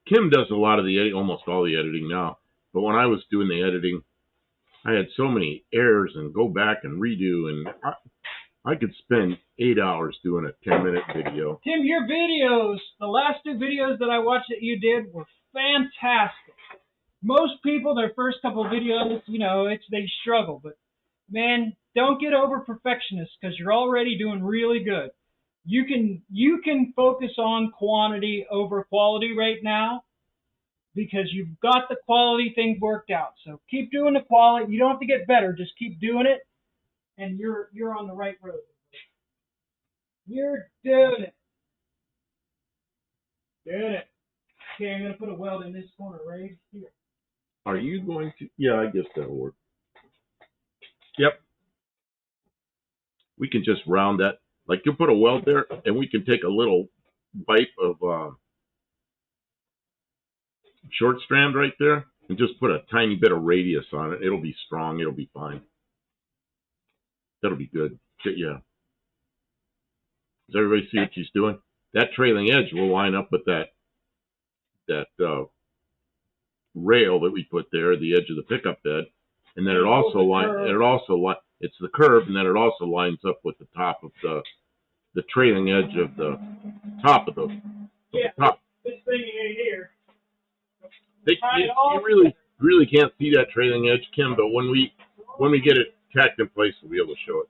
Kim does a lot of the almost all the editing now. But when I was doing the editing, I had so many errors and go back and redo, and I could spend 8 hours doing a 10-minute video. Tim, your videos, the last 2 videos that I watched that you did were fantastic. Most people, their first couple of videos, they struggle. But, man, don't get over perfectionist because you're already doing really good. You can focus on quantity over quality right now because you've got the quality thing worked out. So keep doing the quality. You don't have to get better. Just keep doing it, and you're on the right road. You're doing it. Doing it. Okay, I'm going to put a weld in this corner right here. Are you going to? Yeah, I guess that'll work. Yep. We can just round that. Like you put a weld there, and we can take a little bite of short strand right there, and just put a tiny bit of radius on it. It'll be strong. It'll be fine. That'll be good. Yeah. Does everybody see what she's doing? That trailing edge will line up with that rail that we put there, the edge of the pickup bed, and then it's the curve, and then it also lines up with the top of the trailing edge of the top of the top. This thing here. You really can't see that trailing edge, Kim, but when we get it tacked in place, we'll be able to show it.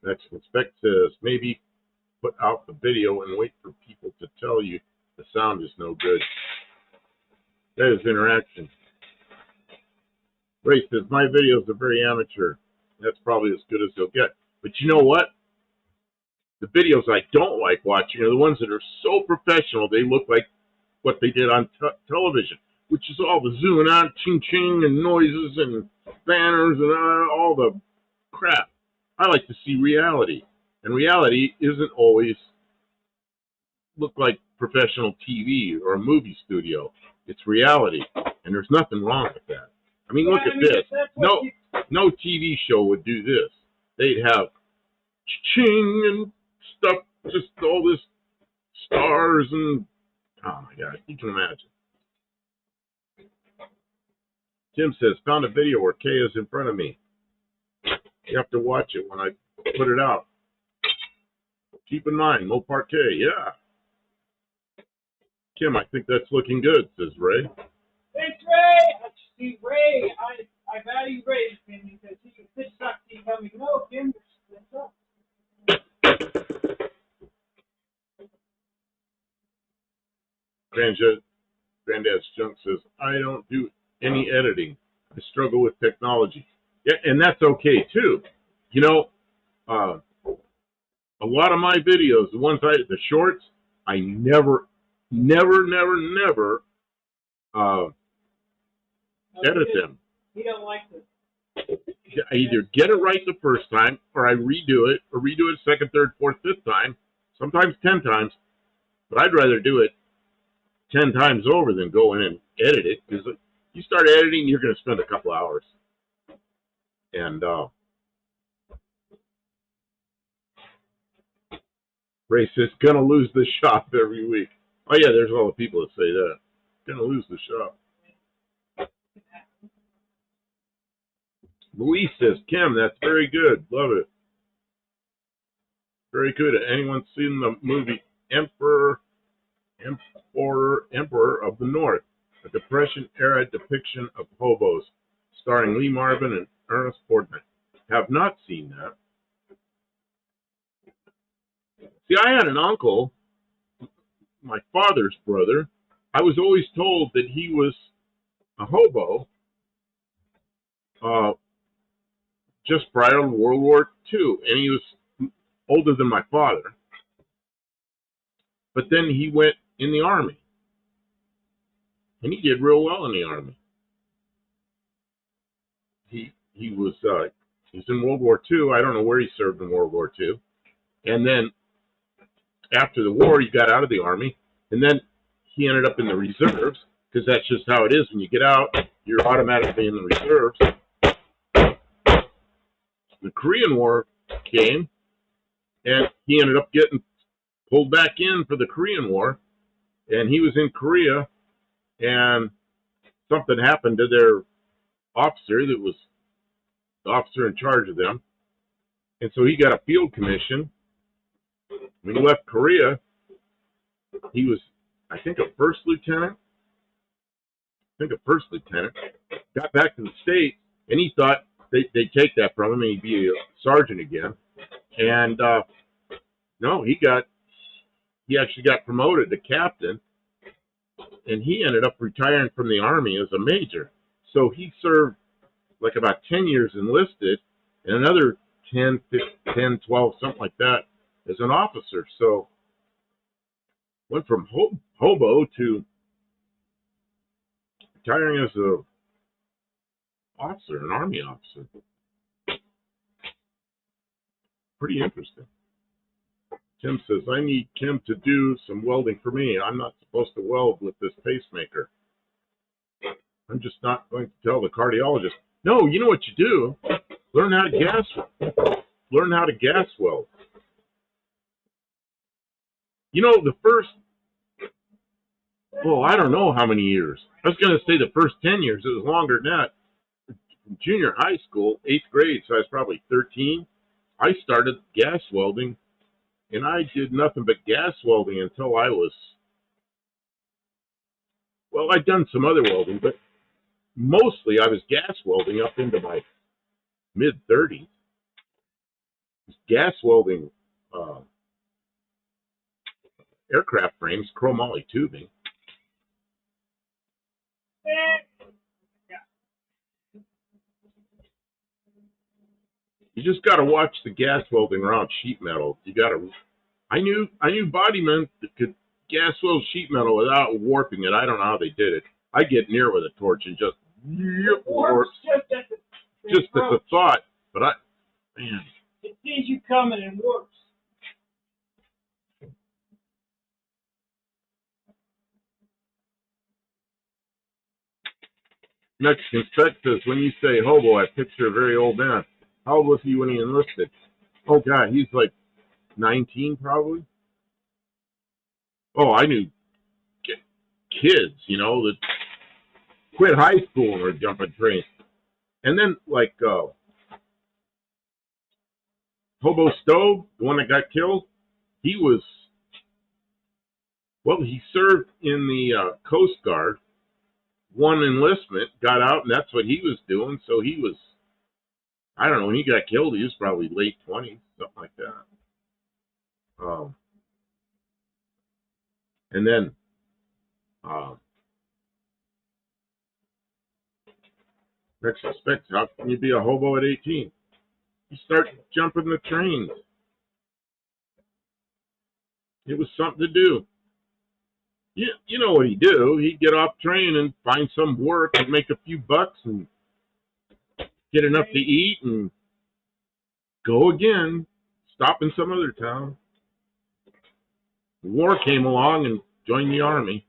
Excellent. Spec says maybe put out the video and wait for people to tell you the sound is no good. That is interaction. Ray says my videos are very amateur. That's probably as good as they'll get. But you know what? The videos I don't like watching are the ones that are so professional they look like what they did on television, which is all the zooming out, ching-ching, and noises, and banners, and all the crap. I like to see reality. And reality isn't always look like professional TV or a movie studio. It's reality. And there's nothing wrong with that. I mean, look at this. No TV show would do this. They'd have ching and stuff, just all this stars and, oh my God, you can imagine. Tim says, found a video where Kay is in front of me. You have to watch it when I put it out. Keep in mind, no parquet, yeah. Kim, I think that's looking good, says Ray. Thanks, Ray. See, Ray, I value Ray's opinion because he can fish suck to tell me, no, Kim, that's up. Granddad's Junk says, I don't do any editing. I struggle with technology. Yeah, and that's okay, too. You know, a lot of my videos, the shorts, I never edit them. You don't like this. I either get it right the first time, or I redo it, second, third, fourth, fifth time, sometimes 10 times. But I'd rather do it 10 times over than go in and edit it, because you start editing, you're going to spend a couple hours. And Ray says, gonna lose the shop every week. Oh yeah, there's all the people that say that. Gonna lose the shop. Louise says, Kim, that's very good. Love it. Very good. Anyone seen the movie Emperor of the North? A Depression-era depiction of hobos, starring Lee Marvin and Ernest Borgnine. Have not seen that. See, I had an uncle, my father's brother. I was always told that he was a hobo just prior to World War II, and he was older than my father. But then he went in the Army, and he did real well in the Army. He was in World War II. I don't know where he served in World War II. And then after the war, he got out of the Army, and then he ended up in the reserves, because that's just how it is. When you get out, you're automatically in the reserves. The Korean War came, and he ended up getting pulled back in for the Korean War, and he was in Korea, and something happened to their officer that was the officer in charge of them, and so he got a field commission. When he left Korea, he was, I think, a first lieutenant. Got back to the States, and he thought they'd take that from him and he'd be a sergeant again. And no, he actually got promoted to captain, and he ended up retiring from the Army as a major. So he served like about 10 years enlisted, and another 10, 12, something like that, as an officer. So went from hobo to retiring as a officer, an Army officer. Pretty interesting. Tim says, I need Kim to do some welding for me. I'm not supposed to weld with this pacemaker. I'm just not going to tell the cardiologist. No, you know what you do? Learn how to gas weld. You know, the first, I don't know how many years. I was going to say the first 10 years. It was longer than that. From junior high school, 8th grade, so I was probably 13. I started gas welding, and I did nothing but gas welding until I was, I'd done some other welding, but mostly I was gas welding up into my mid-30s. Gas welding aircraft frames, chromoly tubing. You just got to watch the gas welding around sheet metal. I knew bodymen that could gas weld sheet metal without warping it. I don't know how they did it. I get near with a torch and just warp. Just at the thought, but man. It sees you coming and warps. Mexican Spec says, when you say hobo, I picture a very old man. How old was he when he enlisted? Oh, God, he's like 19 probably. Oh, I knew kids, that quit high school and were jumping trains. And then, like, Hobo Stove, the one that got killed, he was, well, he served in the Coast Guard, won enlistment, got out, and that's what he was doing. So he was, I don't know, when he got killed, he was probably late 20s, something like that. And then, next suspect, how can you be a hobo at 18? You start jumping the trains. It was something to do. You know what he'd do? He'd get off train and find some work and make a few bucks and get enough to eat and go again, stop in some other town. The war came along and joined the army.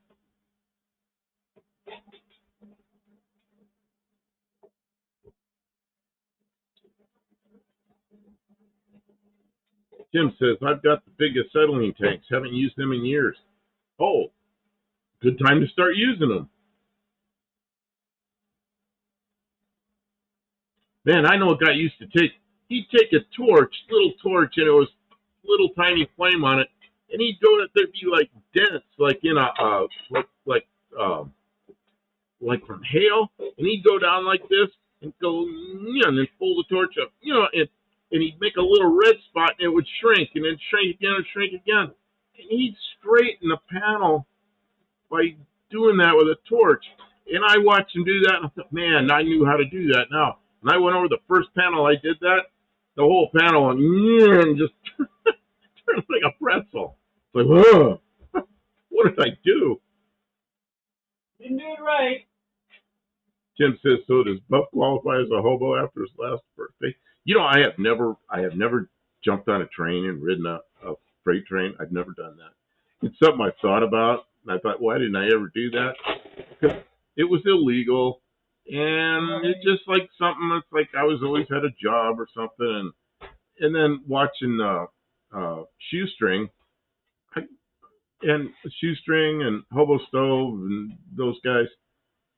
Tim says, I've got the big acetylene tanks. Haven't used them in years. Oh, good time to start using them. Man, I know a guy used to he'd take a little torch, and it was a little tiny flame on it, and he'd go, there'd be like dents, like in a, like from hail, and he'd go down like this, and go, and then pull the torch up, and he'd make a little red spot, and it would shrink, and then shrink again, and shrink again. And he'd straighten the panel by doing that with a torch. And I watched him do that, and I thought, man, I knew how to do that now. And I went over the first panel I did that, the whole panel went, and just turned like a pretzel. It's like, whoa, what did I do? Didn't do it right. Tim says, so does Buff qualify as a hobo after his last birthday? I have never jumped on a train and ridden a freight train. I've never done that. It's something I've thought about, and I thought, why didn't I ever do that? Because it was illegal, and it's just like something that's like I was always had a job or something, and then watching Shoestring, and Hobo Stove and those guys,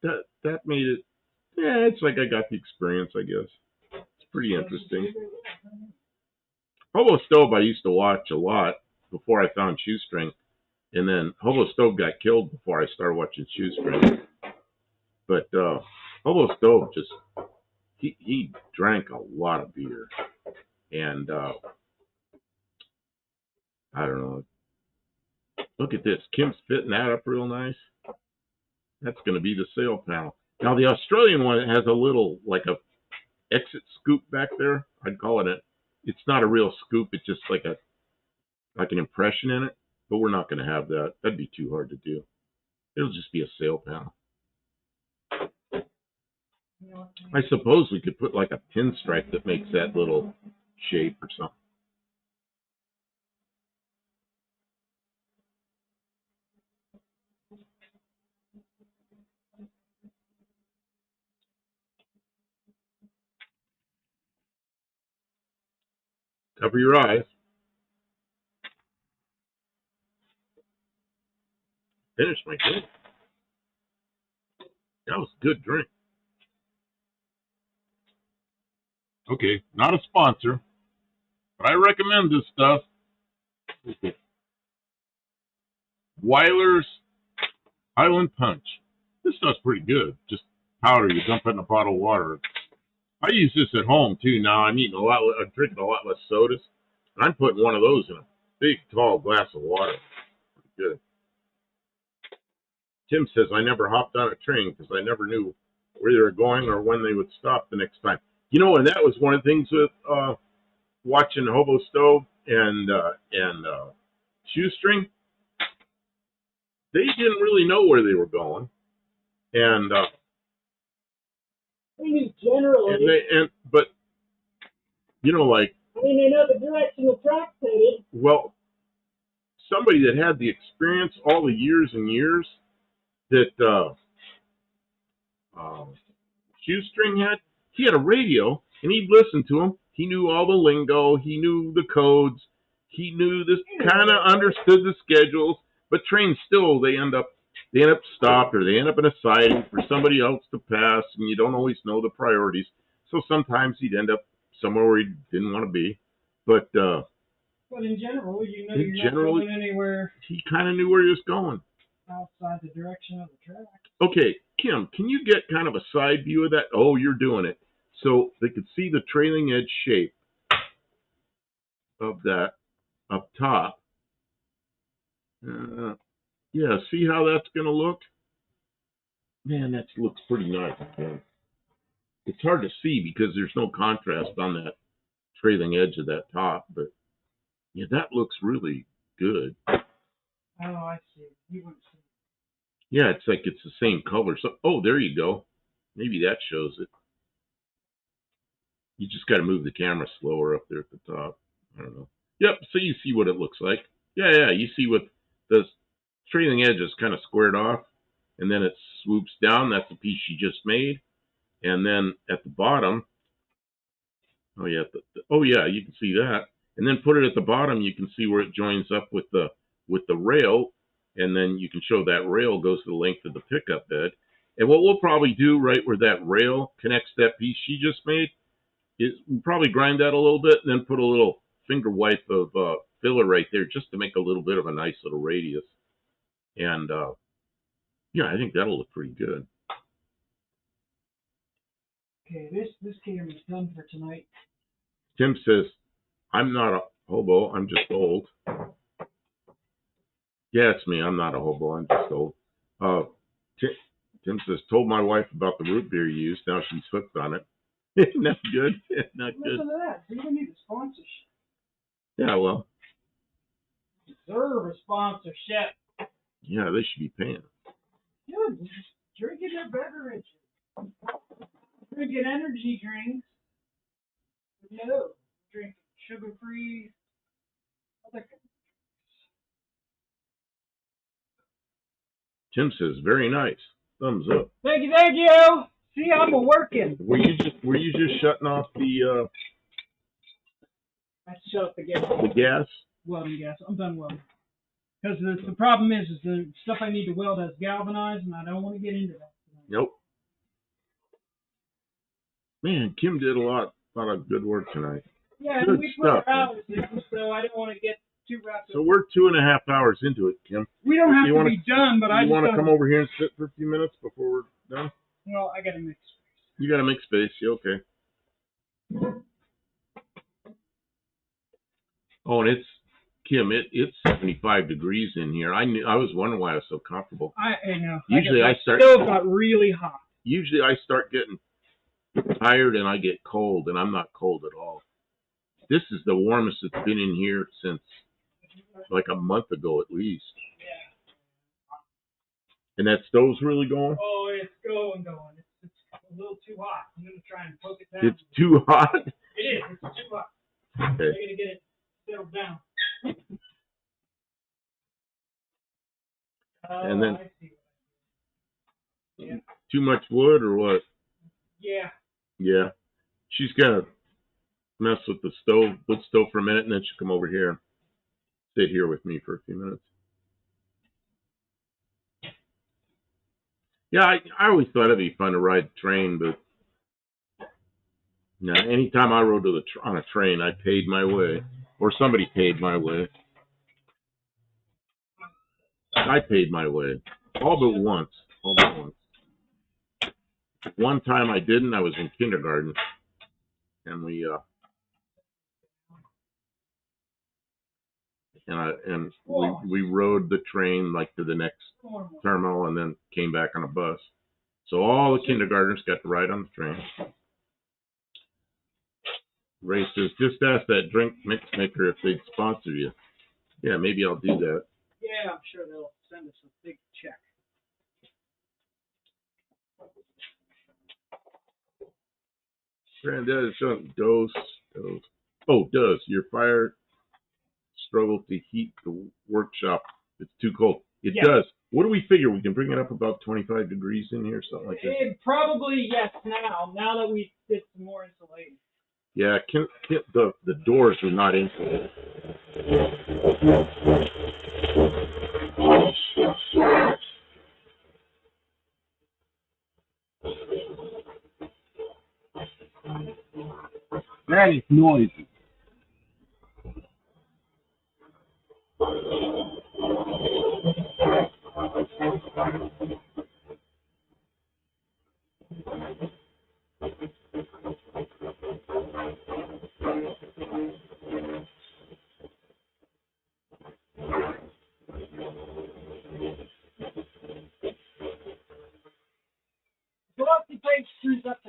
that made it. Yeah, it's like I got the experience, I guess. It's pretty interesting. Hobo Stove I used to watch a lot before I found Shoestring, and then Hobo Stove got killed before I started watching Shoestring. But Hobo Stove he drank a lot of beer, and I don't know. Look at this. Kim's fitting that up real nice. That's going to be the sail panel. Now the Australian one has a little, like a exit scoop back there. I'd call it it's not a real scoop. It's just like an impression in it. But we're not going to have that. That'd be too hard to do. It'll just be a sail panel. I suppose we could put like a pinstripe that makes that little shape or something. Cover your eyes. Finish my drink. That was a good drink. Okay, not a sponsor, but I recommend this stuff. Weiler's Highland Punch. This stuff's pretty good. Just powder, you dump it in a bottle of water. I use this at home too now. I'm drinking a lot less sodas, and I'm putting one of those in a big, tall glass of water. Pretty good. Tim says, I never hopped on a train because I never knew where they were going or when they would stop the next time. And that was one of the things with watching Hobo Stove and Shoestring. They didn't really know where they were going, and generally, but like, they know the direction the track's headed. Well, somebody that had the experience all the years and years that Shoestring had, he had a radio, and he'd listen to him. He knew all the lingo. He knew the codes. He knew this, kind of understood the schedules. But trains still, they end up stopped, or they end up in a siding for somebody else to pass, and you don't always know the priorities. So sometimes he'd end up somewhere where he didn't want to be. But But in general, you're not going anywhere. He kind of knew where he was going. Outside the direction of the track. Okay, Kim, can you get kind of a side view of that? Oh, you're doing it. So they could see the trailing edge shape of that up top. Yeah, see how that's going to look? Man, that looks pretty nice. Yeah. It's hard to see because there's no contrast on that trailing edge of that top, but yeah, that looks really good. Oh, I see. You wouldn't see. Yeah, it's like it's the same color. So, oh, there you go. Maybe that shows it. You just got to move the camera slower up there at the top. I don't know. Yep, so you see what it looks like. Yeah, you see what the trailing edge is kind of squared off, and then it swoops down. That's the piece you just made. And then at the bottom, oh yeah, you can see that. And then put it at the bottom, you can see where it joins up with the rail, and then you can show that rail goes the length of the pickup bed. And what we'll probably do right where that rail connects that piece she just made is we'll probably grind that a little bit and then put a little finger wipe of filler right there just to make a little bit of a nice little radius. And yeah, I think that'll look pretty good. Okay, this camera's done for tonight. Tim says, I'm not a hobo, I'm just old. Yeah, it's me. I'm not a hobo, I'm just old. Tim says, told my wife about the root beer you used. Now she's hooked on it. Isn't that good? Not good. Listen to that. You don't need a sponsorship. Yeah, well. Deserve a sponsorship. Yeah, they should be paying. Good. Just drinking their beverage. Drinking energy drinks. No. Drink sugar-free. Tim says, very nice. Thumbs up. Thank you. See, I'm working. Were you just shutting off the I shut off the gas. The gas? Welding gas. I'm done welding. Because the problem is the stuff I need to weld has galvanized, and I don't want to get into that. Nope. Man, Kim did a lot of good work tonight. Yeah, good and we put hours in, so I don't want to get too wrapped up. So we're 2.5 hours into it, Kim. We don't have to be done, but I just want to come over here and sit for a few minutes before we're done? Well, I got to make space. You got to make space. Yeah, okay. Oh, and Kim, it's 75 degrees in here. I was wondering why I was so comfortable. I know. Usually I start. Still got really hot. Usually I start getting tired and I get cold, and I'm not cold at all. This is the warmest it's been in here since like a month ago at least. Yeah. And that stove's really going? Oh, it's going. It's a little too hot. I'm going to try and poke it down. It's too hot? It is. It's too hot. Okay. I'm going to get it settled down. And then, I see. Yeah. Too much wood or what? Yeah. Yeah. She's going to mess with the wood stove for a minute, and then she'll come over here and sit here with me for a few minutes. Yeah, I always thought it'd be fun to ride the train, but no, anytime I rode on a train, I paid my way, or somebody paid my way. I paid my way, all but once. One time I didn't. I was in kindergarten, and we rode the train like to the next terminal, and then came back on a bus. So all the kindergartners got to ride on the train. Ray says, just ask that drink mix maker if they'd sponsor you. Yeah, maybe I'll do that. Yeah, I'm sure they'll send us a big check. Granddad is showing dose. Oh, does your fire struggle to heat the workshop? It's too cold. It does. What do we figure? We can bring it up about 25 degrees in here, something like that? Probably, yes, now that we did some more insulation. Yeah, the doors are not insulated. That is noisy.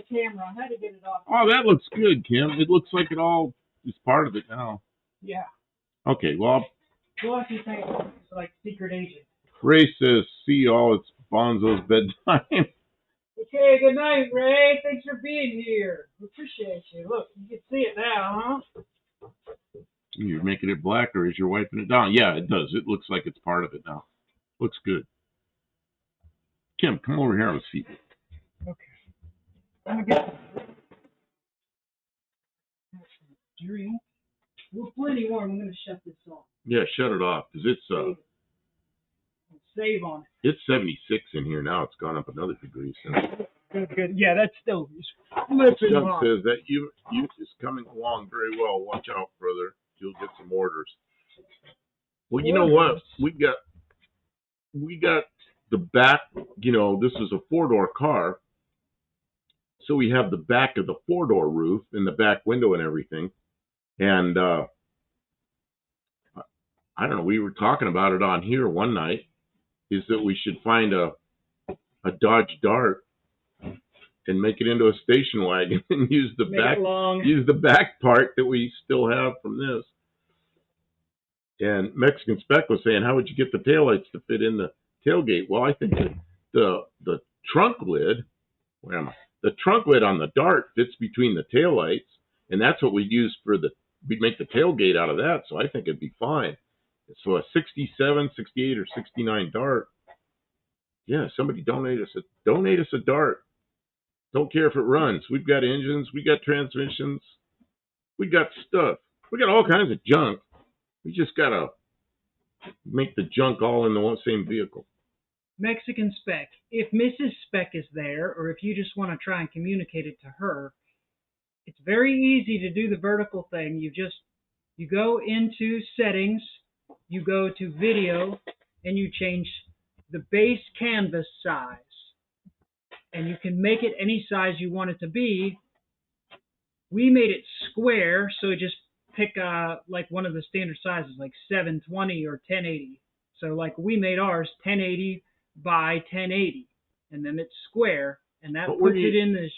camera. I had to get it off. Oh, that looks good, Kim. It looks like it all is part of it now. Yeah. Okay, well. Well, I think it's like secret agent. Ray says, see all it's Bonzo's bedtime. Okay, good night, Ray. Thanks for being here. We appreciate you. Look, you can see it now, huh? You're making it black, or is you wiping it down? Yeah, it does. It looks like it's part of it now. Looks good. Kim, come over here. Let's see. Okay. I'm going to get drink. We're plenty warm. I'm going to shut this off. Yeah, shut it off, because it's save on it. It's 76 in here now. It's gone up another degree since. Good. Yeah, that's still flipping Chuck says that youth is coming along very well. Watch out, brother. You'll get some orders. Well, you know what? We got the back. You know, this is a 4-door car, so we have the back of the 4-door roof and the back window and everything. And I don't know. We were talking about it on here one night. Is that we should find a Dodge Dart and make it into a station wagon and use the back part that we still have from this. And Mexican Spec was saying, how would you get the taillights to fit in the tailgate? Well, I think the trunk lid, where am I? The trunk lid on the Dart fits between the taillights, and that's what we use we'd make the tailgate out of that, so I think it'd be fine. So a 67, 68, or 69 Dart. Yeah, somebody donate us a Dart. Don't care if it runs. We've got engines. We got transmissions. We got stuff. We got all kinds of junk. We just got to make the junk all in the same vehicle. Mexican Spec. If Mrs. Spec is there, or if you just want to try and communicate it to her, it's very easy to do the vertical thing. You go into settings, you go to video, and you change the base canvas size. And you can make it any size you want it to be. We made it square, so just pick like one of the standard sizes, like 720 or 1080. So like we made ours 1080 by 1080, and then it's square, and that puts it in the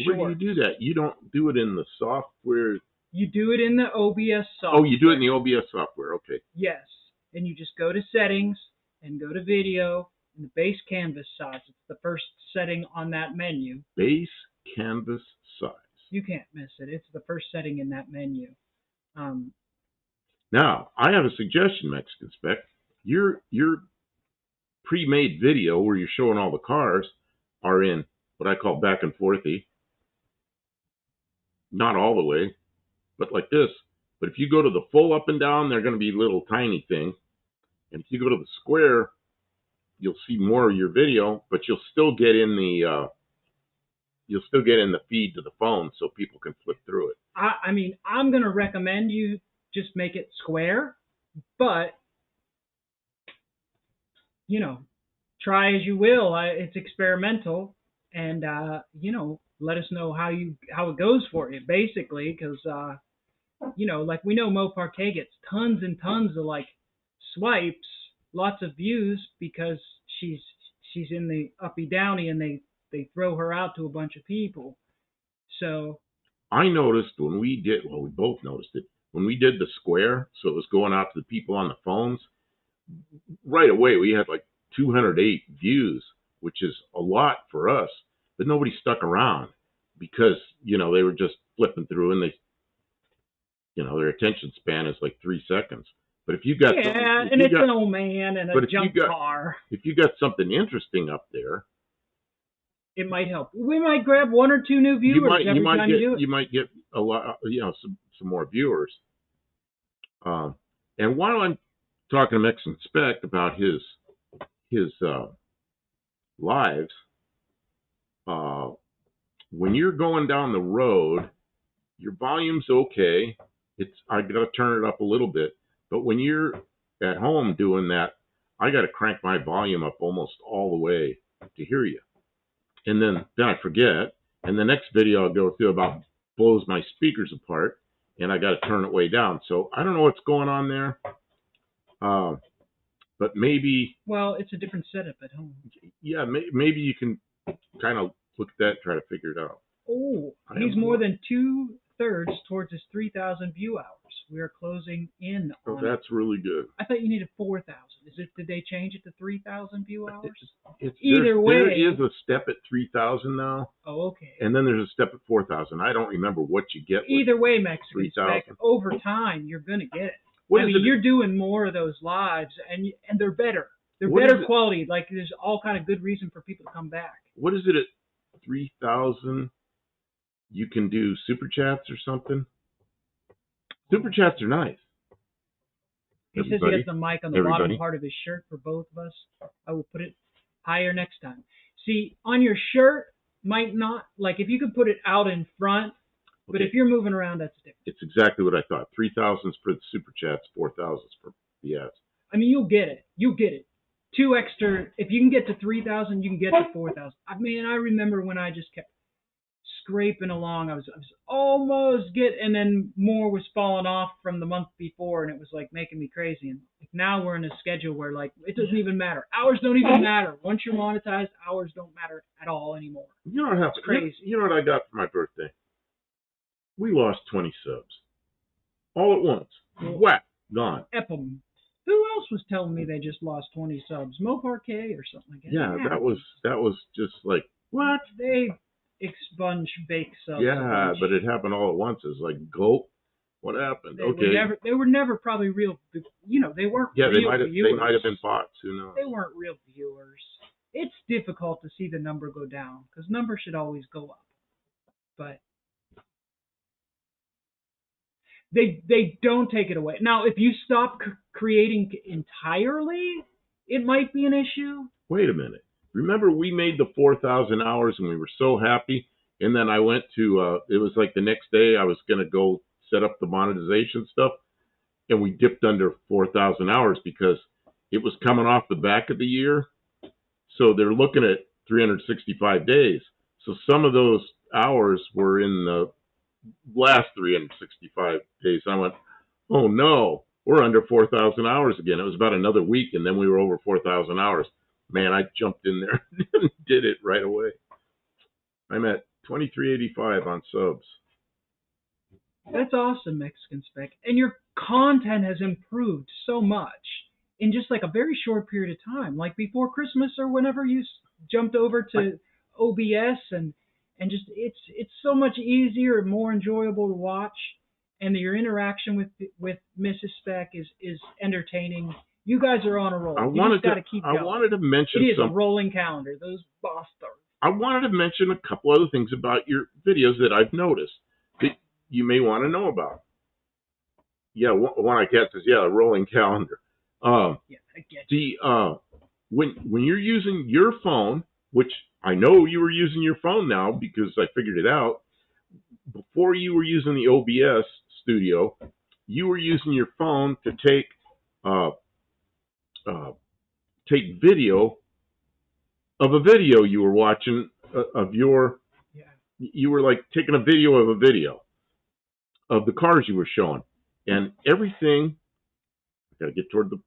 shorts. Where do you do that? You don't do it in the software. You do it in the OBS software. Oh, you do it in the OBS software. Okay. Yes, and you just go to settings and go to video. And the base canvas size. It's the first setting on that menu. Base canvas size. You can't miss it. It's the first setting in that menu. Now, I have a suggestion, Mexican Spec. Your pre-made video where you're showing all the cars are in what I call back and forthy. Not all the way, but like this. But if you go to the full up and down, they're going to be little tiny things. And if you go to the square, you'll see more of your video, but you'll still get in the feed to the phone, so people can flip through it. I mean, I'm gonna recommend you just make it square, but you know, try as you will. It's experimental, and you know, let us know how it goes for you, basically, because you know, like we know Mo Parquet gets tons and tons of like swipes. Lots of views because she's in the uppy downy, and they throw her out to a bunch of people. So I noticed we both noticed it when we did the square, so it was going out to the people on the phones. Right away, we had like 208 views, which is a lot for us, but nobody stuck around because you know they were just flipping through, and their attention span is like 3 seconds. But if you got an old man and a junk car. If you got something interesting up there, it might help. We might grab 1 or 2 new viewers every time you do it. You might get a lot, some more viewers. And while I'm talking to Mexican Spec about his lives, when you're going down the road, your volume's okay. I got to turn it up a little bit. But when you're at home doing that, I got to crank my volume up almost all the way to hear you. And then I forget. And the next video I'll go through about blows my speakers apart, and I got to turn it way down. So I don't know what's going on there. But maybe... Well, it's a different setup at home. Yeah, maybe you can kind of look at that and try to figure it out. Oh, he's more than 2/3 towards his 3,000 view hours. We are closing in on. Oh, that's really good. I thought you needed 4,000. Did they change it to 3,000 view hours? Either way, there is a step at 3,000 now. Oh, okay. And then there's a step at 4,000. I don't remember what you get. Either way, Mexican Spec, over time you're gonna get it. You're doing more of those lives, and they're better. They're better quality. Like there's all kind of good reason for people to come back. What is it at 3,000? You can do super chats or something. Super chats are nice. He says he has the mic on the bottom part of his shirt for both of us. I will put it higher next time. See, on your shirt might not, like if you could put it out in front, but if you're moving around, that's different. It's exactly what I thought. 3,000 is for the super chats, 4,000 is for the ads. I mean, you'll get it. You get it. 2 extra. If you can get to 3,000, you can get to 4,000. I mean, I remember when I just kept scraping along. I was almost and then more was falling off from the month before, and it was like making me crazy. And like, now we're in a schedule where like it doesn't even matter. Hours don't even matter. Once you're monetized, hours don't matter at all anymore. You know what happened? Crazy. You know what I got for my birthday? We lost 20 subs all at once. Whack, gone. Epum. Who else was telling me they just lost 20 subs? Mopar K or something like that. Yeah, that was just like what? They expunge bake subs. Yeah, but it happened all at once. It's like gulp. What happened? They were never probably real. You know, they weren't. Yeah, real viewers. They might have been bots. Who knows? They weren't real viewers. It's difficult to see the number go down because numbers should always go up, but they don't take it away. Now, if you stop creating entirely, it might be an issue. Wait a minute. Remember, we made the 4,000 hours and we were so happy. And then I went to, it was like the next day I was going to go set up the monetization stuff. And we dipped under 4,000 hours because it was coming off the back of the year. So they're looking at 365 days. So some of those hours were in the last 365 days. I went, oh no, we're under 4,000 hours again. It was about another week and then we were over 4,000 hours. Man, I jumped in there and did it right away. I'm at 2385 on subs. That's awesome, Mexican Spec. And your content has improved so much in just like a very short period of time. Like before Christmas or whenever you jumped over to OBS and just it's so much easier and more enjoyable to watch. And your interaction with Mrs. Spec is entertaining. You guys are on a roll. You just got to keep going. I wanted to mention it is a rolling calendar. Those bastards. I wanted to mention a couple other things about your videos that I've noticed that you may want to know about. Yeah, one I guess is a rolling calendar. Yeah, I get you. When you're using your phone, which I know you were using your phone now because I figured it out. Before you were using the OBS studio, you were using your phone to take video of a video you were watching of your. Yeah. You were like taking a video of a video of the cars you were showing, and everything. I gotta get toward the.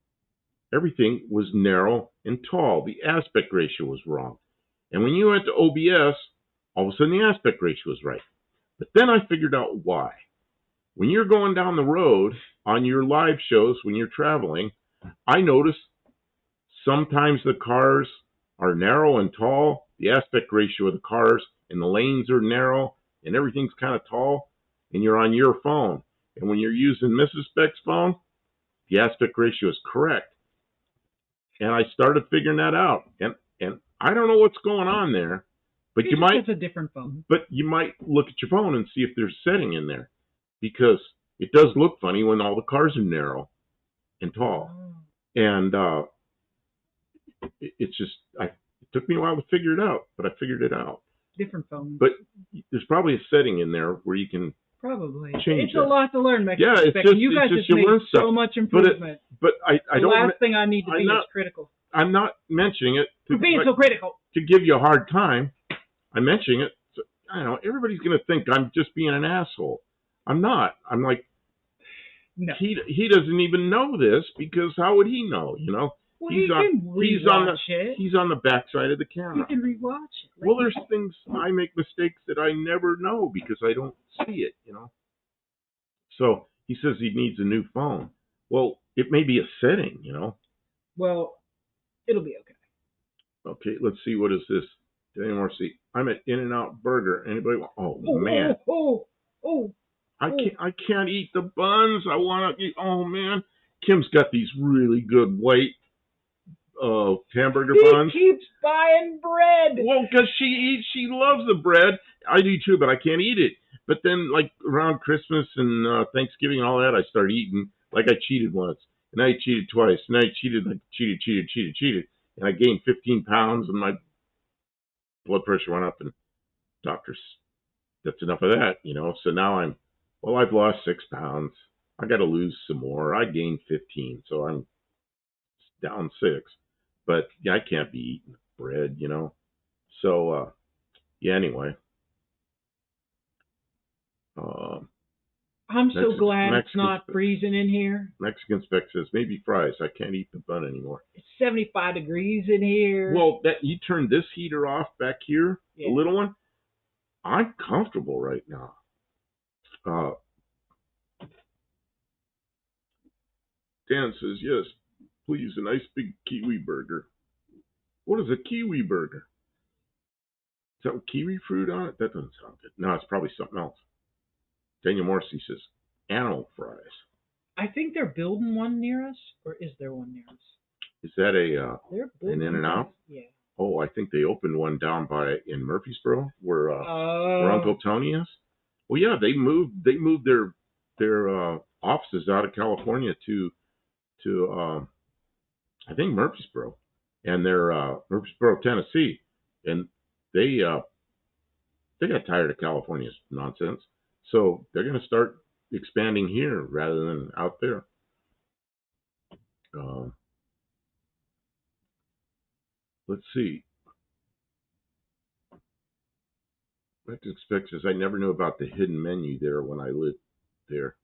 Everything was narrow and tall. The aspect ratio was wrong, and when you went to OBS, all of a sudden the aspect ratio was right. But then I figured out why. When you're going down the road on your live shows, when you're traveling, I notice sometimes the cars are narrow and tall. The aspect ratio of the cars and the lanes are narrow and everything's kind of tall, and you're on your phone. And when you're using Mrs. Spec's phone, the aspect ratio is correct. And I started figuring that out. And I don't know what's going on there. But you might. It's a different phone. But you might look at your phone and see if there's a setting in there, because it does look funny when all the cars are narrow and tall. Oh. And it's just it took me a while to figure it out, but I figured it out. Different phone. But there's probably a setting in there where you can probably change it's a lot to learn, Mexican. Yeah, it's just you guys just made so much improvement. But I don't. The last thing I need to be is critical. I'm not mentioning it to being so critical to give you a hard time. I'm mentioning it. So, I don't know. Everybody's going to think I'm just being an asshole. I'm not. I'm like, no. He doesn't even know this, because how would he know? You know, Well, he's on the back side of the camera. You can rewatch it. Well, there's things I make mistakes that I never know because I don't see it, So he says he needs a new phone. Well, it may be a setting, Well, it'll be okay. Okay, let's see. What is this? Any more see? I'm at In-N-Out Burger. Anybody want? Oh man. I can't eat the buns. I want to eat. Oh man. Kim's got these really good white hamburger buns. He keeps buying bread. Well, because she loves the bread. I do too, but I can't eat it. But then, like around Christmas and Thanksgiving and all that, I start eating. Like I cheated once, and I cheated twice, and I cheated, and I gained 15 pounds, and my blood pressure went up, and doctors, that's enough of that, So now I've lost 6 pounds. I got to lose some more. I gained 15, so I'm down 6. But yeah, I can't be eating bread, So yeah, anyway. I'm so glad it's not freezing in here. Mexican Spec says, maybe fries. I can't eat the bun anymore. It's 75 degrees in here. Well, you turn this heater off back here, the little one. I'm comfortable right now. Dan says, yes, please, a nice big kiwi burger. What is a kiwi burger? Is that with kiwi fruit on it? That doesn't sound good. No, it's probably something else. Daniel Morrissey says, animal fries. I think they're building one near us, or is there one near us? Is that an In-N-Out? Yeah. Oh, I think they opened one down in Murfreesboro, where Uncle Tony is. Well, yeah, they moved their offices out of California to I think Murfreesboro, and they're Murfreesboro, Tennessee, and they got tired of California's nonsense. So they're going to start expanding here rather than out there. Let's see. Mexican Spec says, I never knew about the hidden menu there when I lived there.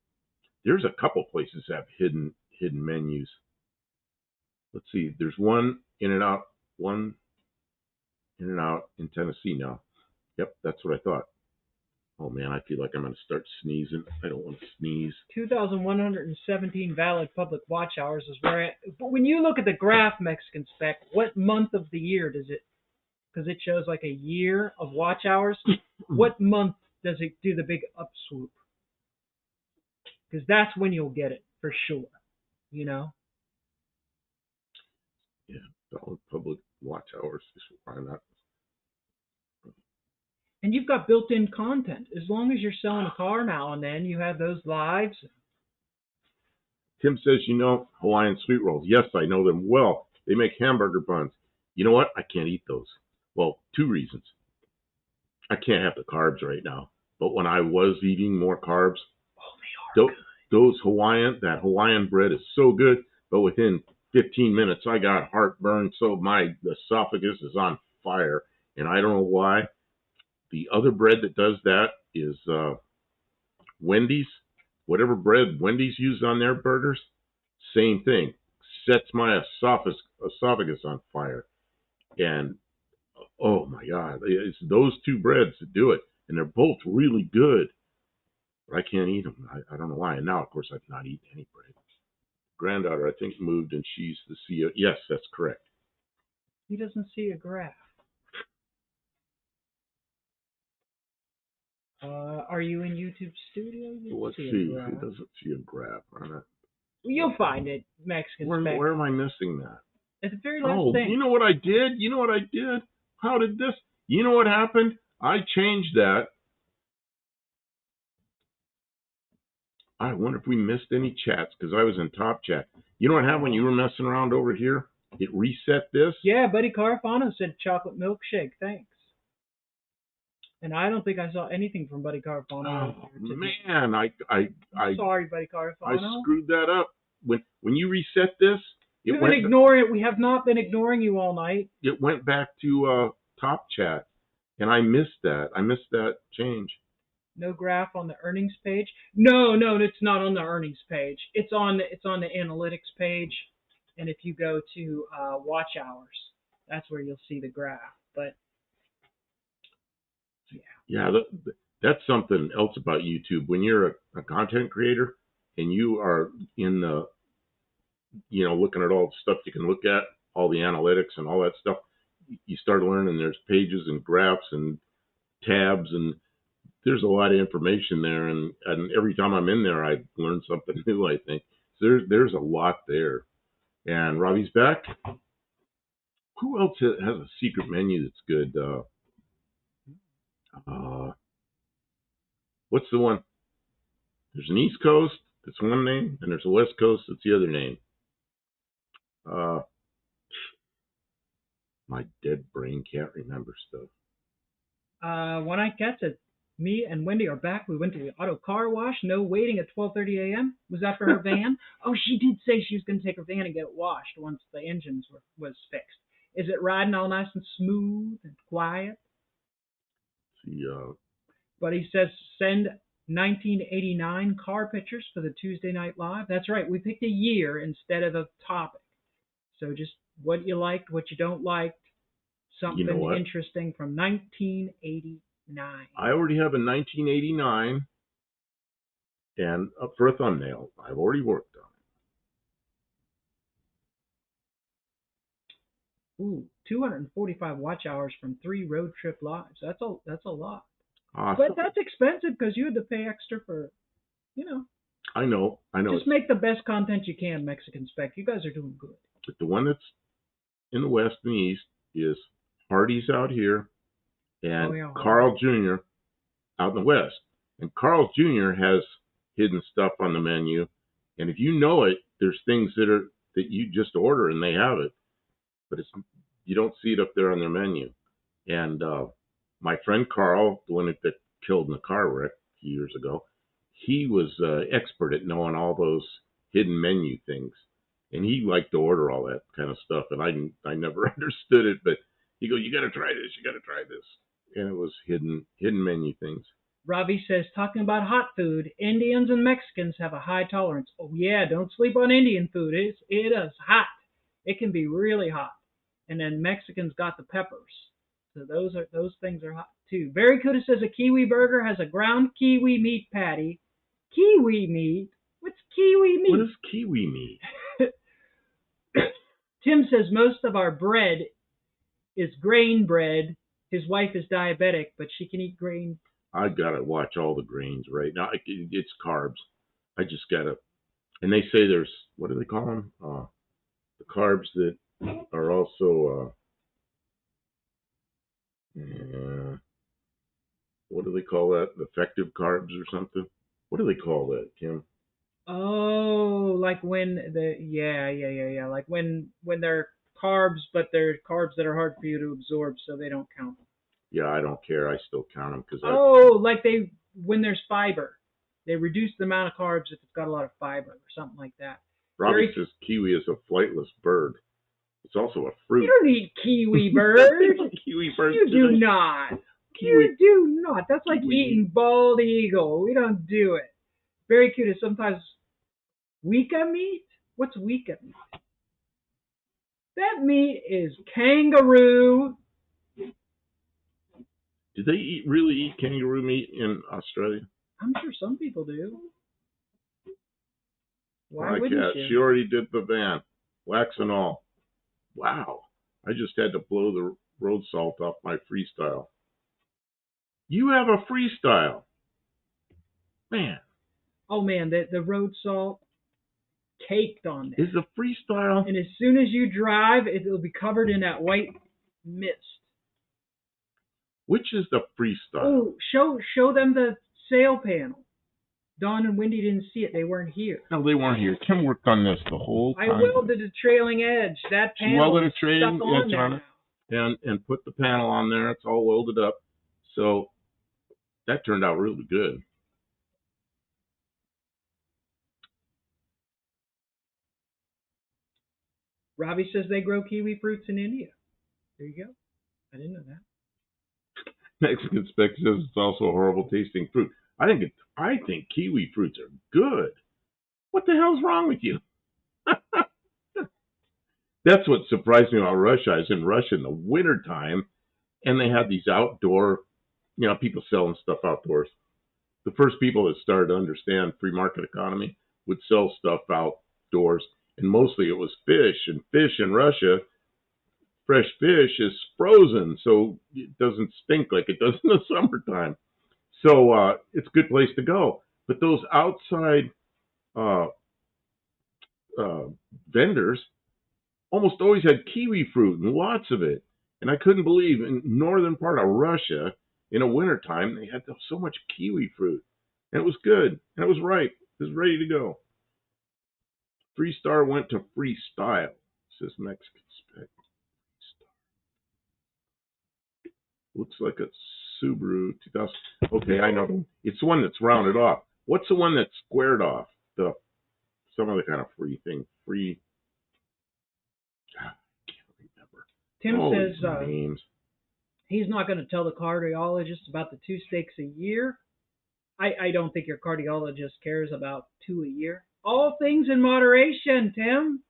There's a couple places that have hidden menus. Let's see. There's one In-N-Out in Tennessee now. Yep, that's what I thought. Oh, man, I feel like I'm going to start sneezing. I don't want to sneeze. 2,117 valid public watch hours is where but when you look at the graph, Mexican Spec, what month of the year does it, because it shows like a year of watch hours, what month does it do the big upswoop? Because that's when you'll get it, for sure, Yeah, valid public watch hours. Why not? And you've got built-in content. As long as you're selling a car now and then, you have those lives. Tim says, Hawaiian sweet rolls. Yes, I know them well. They make hamburger buns. You know what? I can't eat those. Well, 2 reasons. I can't have the carbs right now. But when I was eating more carbs, they are good. That Hawaiian bread is so good. But within 15 minutes, I got heartburn. So my esophagus is on fire. And I don't know why. The other bread that does that is Wendy's. Whatever bread Wendy's uses on their burgers, same thing. Sets my esophagus on fire. And, oh my God, it's those 2 breads that do it. And they're both really good. But I can't eat them. I don't know why. And now, of course, I've not eaten any bread. Granddaughter, I think, moved, and she's the CEO. Yes, that's correct. He doesn't see a graph. Are you in YouTube Studio? Let's see. Who doesn't see a graph on it? Well, you'll find it, Mexican Spec. Where am I missing that? At the very last thing. You know what I did? How did this? You know what happened? I changed that. I wonder if we missed any chats because I was in top chat. You know what happened when you were messing around over here? It reset this? Yeah, Buddy Carafano said chocolate milkshake. Thanks. And I don't think I saw anything from Buddy Carafano. Oh, man, sorry, Buddy Carafano. I screwed that up. When you reset this, We've been ignoring it. We have not been ignoring you all night. It went back to top chat, and I missed that. I missed that change. No graph on the earnings page. No, it's not on the earnings page. It's on the analytics page. And if you go to watch hours, that's where you'll see the graph. But yeah, that's something else about YouTube. When you're a content creator and you are in the, looking at all the stuff you can look at, all the analytics and all that stuff, you start learning there's pages and graphs and tabs, and there's a lot of information there. And every time I'm in there, I learn something new, I think. So there's a lot there. And Robbie's back. Who else has a secret menu that's good? What's the one? There's an East Coast that's one name, and there's a West Coast that's the other name. My dead brain can't remember stuff. When I catch it, me and Wendy are back. We went to the auto car wash. No waiting at 12:30 a.m. Was that for her van? Oh, she did say she was going to take her van and get it washed once the engines was fixed. Is it riding all nice and smooth and quiet? Yeah. But he says send 1989 car pictures for the Tuesday Night Live. That's right. We picked a year instead of a topic. So just what you liked, what you don't like, something interesting from 1989. I already have a 1989, and for a thumbnail, I've already worked on it. Ooh, 245 watch hours from 3 road trip lives. That's a lot. Awesome. But that's expensive because you had to pay extra for, I know. Just make the best content you can, Mexican Spec. You guys are doing good. But the one that's in the West and the East is Hardy's out here, and Carl Jr. out in the West. And Carl Jr. has hidden stuff on the menu, and if you know it, there's things that you just order and they have it, but you don't see it up there on their menu. And my friend Carl, the one that killed in the car wreck a few years ago, he was expert at knowing all those hidden menu things, and he liked to order all that kind of stuff, and I never understood it, but he goes, you got to try this, and it was hidden menu things. Ravi says, talking about hot food, Indians and Mexicans have a high tolerance. Oh yeah, don't sleep on Indian food. It is hot. It can be really hot. And then Mexicans got the peppers. So those things are hot too. Barracuda says a kiwi burger has a ground kiwi meat patty. Kiwi meat? What's kiwi meat? What is kiwi meat? Tim says most of our bread is grain bread. His wife is diabetic, but she can eat grain. I gotta watch all the grains right now. It's carbs. I just gotta. And they say there's, what do they call them? The carbs that are also. What do they call that? Effective carbs or something? What do they call that, Kim? Oh, like when like when they're carbs, but they're carbs that are hard for you to absorb, so they don't count them. Yeah, I don't care. I still count them because. Like when there's fiber, they reduce the amount of carbs if it's got a lot of fiber or something like that. Robbie says kiwi is a flightless bird. It's also a fruit. You don't eat kiwi bird. Kiwi bird. You do not. You do not. That's like eating bald eagle. We don't do it. Very cute. Is sometimes Wika meat? What's Wika meat? That meat is kangaroo. Do they really eat kangaroo meat in Australia? I'm sure some people do. Why My wouldn't cat, you? she already did the van, wax and all. Wow. I just had to blow the road salt off my freestyle. You have a freestyle. Man. Oh man, the road salt caked on there. Is a freestyle? And as soon as you drive, it'll be covered in that white mist. Which is the freestyle? Oh, show them the sail panel. Dawn and Wendy didn't see it. They weren't here. No, they weren't here. Kim worked on this the whole time. I welded a trailing edge. That panel she welded a trailing edge on it and put the panel on there. It's all welded up. So that turned out really good. Robbie says they grow kiwi fruits in India. There you go. I didn't know that. Mexican Spec says it's also a horrible tasting fruit. I think kiwi fruits are good. What the hell's wrong with you? That's what surprised me about Russia. I was in Russia in the wintertime, and they had these outdoor, people selling stuff outdoors. The first people that started to understand free market economy would sell stuff outdoors, and mostly it was fish. And fish in Russia, fresh fish is frozen, so it doesn't stink like it does in the summertime. So it's a good place to go. But those outside uh, uh, vendors almost always had kiwi fruit and lots of it. And I couldn't believe in northern part of Russia in the wintertime they had so much kiwi fruit. And it was good. And it was ripe. It was ready to go. Freestar went to freestyle, says Mexican Spec. Looks like a Subaru 2000. Okay, I know. It's the one that's rounded off. What's the one that's squared off? Some other kind of free thing. Free. I can't remember. Tim says names. He's not going to tell the cardiologist about the 2 steaks a year. I don't think your cardiologist cares about 2 a year. All things in moderation, Tim.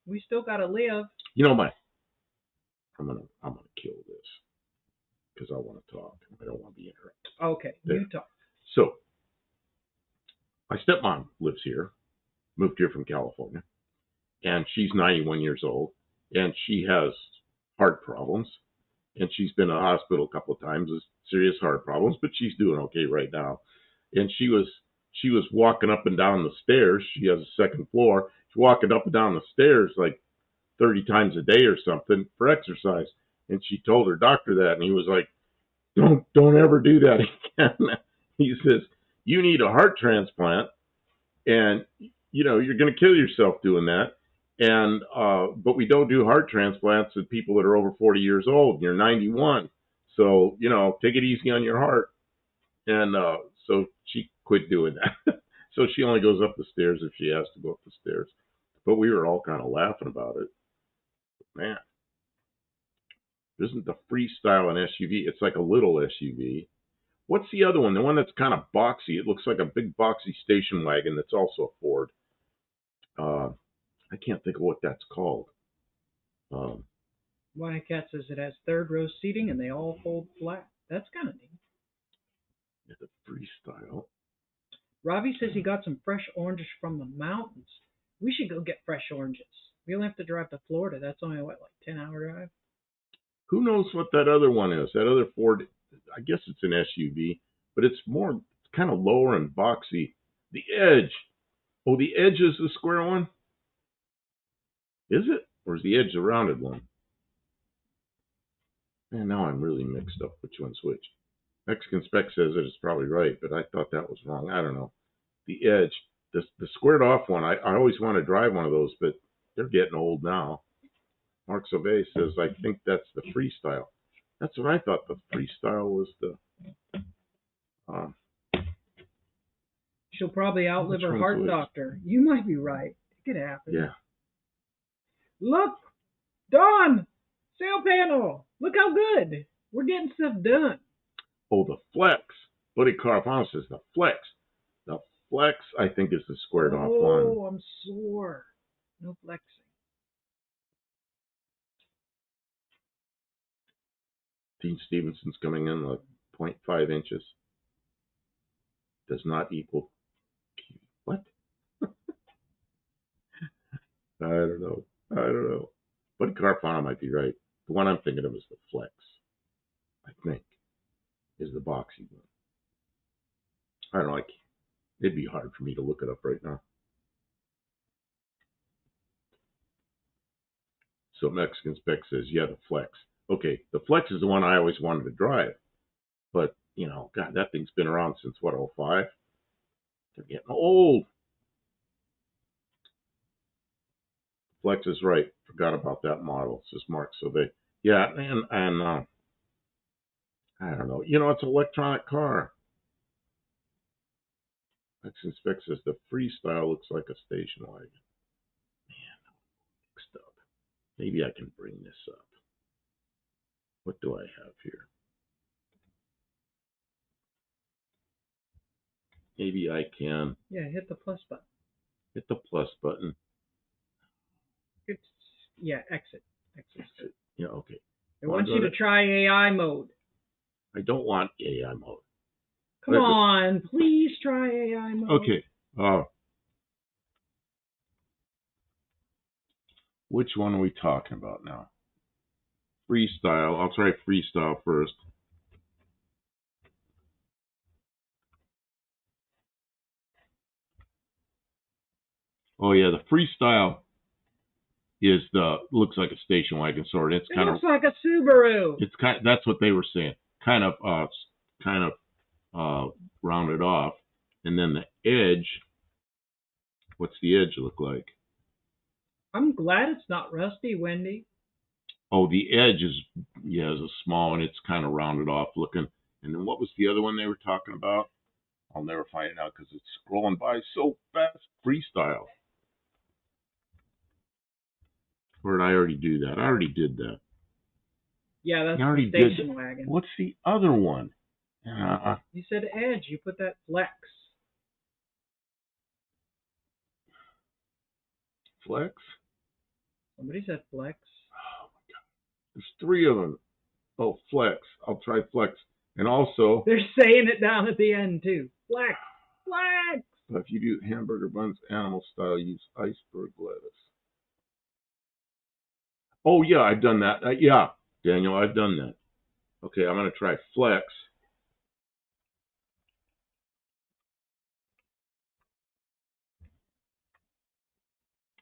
We still got to live. I'm gonna kill this because I want to talk. I don't want to be interrupted. Okay, there. You talk. So, my stepmom lives here, moved here from California, and she's 91 years old, and she has heart problems, and she's been to the hospital a couple of times with serious heart problems, but she's doing okay right now. And she was walking up and down the stairs. She has a second floor. She's walking up and down the stairs like 30 times a day or something for exercise. And she told her doctor that, and he was like, don't ever do that again. He says, you need a heart transplant, and you're going to kill yourself doing that. And but we don't do heart transplants with people that are over 40 years old, and you're 91. So, take it easy on your heart. And so she quit doing that. So she only goes up the stairs if she has to go up the stairs. But we were all kind of laughing about it. Man, isn't the Freestyle an SUV? It's like a little SUV. What's the other one? The one that's kind of boxy. It looks like a big boxy station wagon that's also a Ford. I can't think of what that's called. Wildcat says it has 3rd row seating and they all fold flat. That's kind of neat. Yeah, the Freestyle. Ravi says he got some fresh oranges from the mountains. We should go get fresh oranges. We don't have to drive to Florida. That's only, like 10-hour drive? Who knows what that other one is? That other Ford, I guess it's an SUV, but it's kind of lower and boxy. The Edge. Oh, the Edge is the square one? Is it? Or is the Edge the rounded one? Man, now I'm really mixed up which one's which. Mexican Spec says that it's probably right, but I thought that was wrong. I don't know. The Edge. The squared off one, I always want to drive one of those, but they're getting old now. Mark Sauvé says, I think that's the Freestyle. That's what I thought. The Freestyle was the... She'll probably outlive her heart doctor. You might be right. It could happen. Yeah. Look! Don! Sail panel! Look how good! We're getting stuff done. Oh, the Flex. Buddy Carfano says the Flex. The Flex, I think, is the squared off one. Oh, I'm sore. No flexing. Dean Stevenson's coming in like 0.5 inches. Does not equal... What? I don't know. Buddy Carfano might be right. The one I'm thinking of is the Flex. I think. Is the boxy one. I don't know. It'd be hard for me to look it up right now. So Mexican Spec says, yeah, the Flex. Okay, the Flex is the one I always wanted to drive. But, God, that thing's been around since, 05? They're getting old. Flex is right. Forgot about that model, says Mark. So yeah, and I don't know. It's an electronic car. Mexican Spec says the Freestyle looks like a station wagon. Man, I'm mixed up. Maybe I can bring this up. What do I have here? Maybe I can. Yeah, hit the plus button. Hit the plus button. Yeah, exit. Exit. Yeah, okay. It wants you to try AI mode. I don't want AI mode. Come on, please try AI mode. Okay. Which one are we talking about now? Freestyle. I'll try freestyle first. Oh yeah, the freestyle is looks like a station wagon sort. It looks like a Subaru. It's that's what they were saying. Kind of rounded off, and then the edge. What's the edge look like? I'm glad it's not rusty, Wendy. Oh, the edge is a small, and it's kind of rounded off looking. And then what was the other one they were talking about? I'll never find it out because it's scrolling by so fast. Freestyle. Or did I already do that? I already did that. Yeah, that's the station wagon. What's the other one? You said edge. You put that flex. Flex? Somebody said flex. Oh my God. There's 3 of them. Oh, flex. I'll try flex. And also... They're saying it down at the end, too. Flex. Flex. But if you do hamburger buns animal style, use iceberg lettuce. Oh, yeah, I've done that. Yeah, Daniel, I've done that. Okay, I'm going to try flex.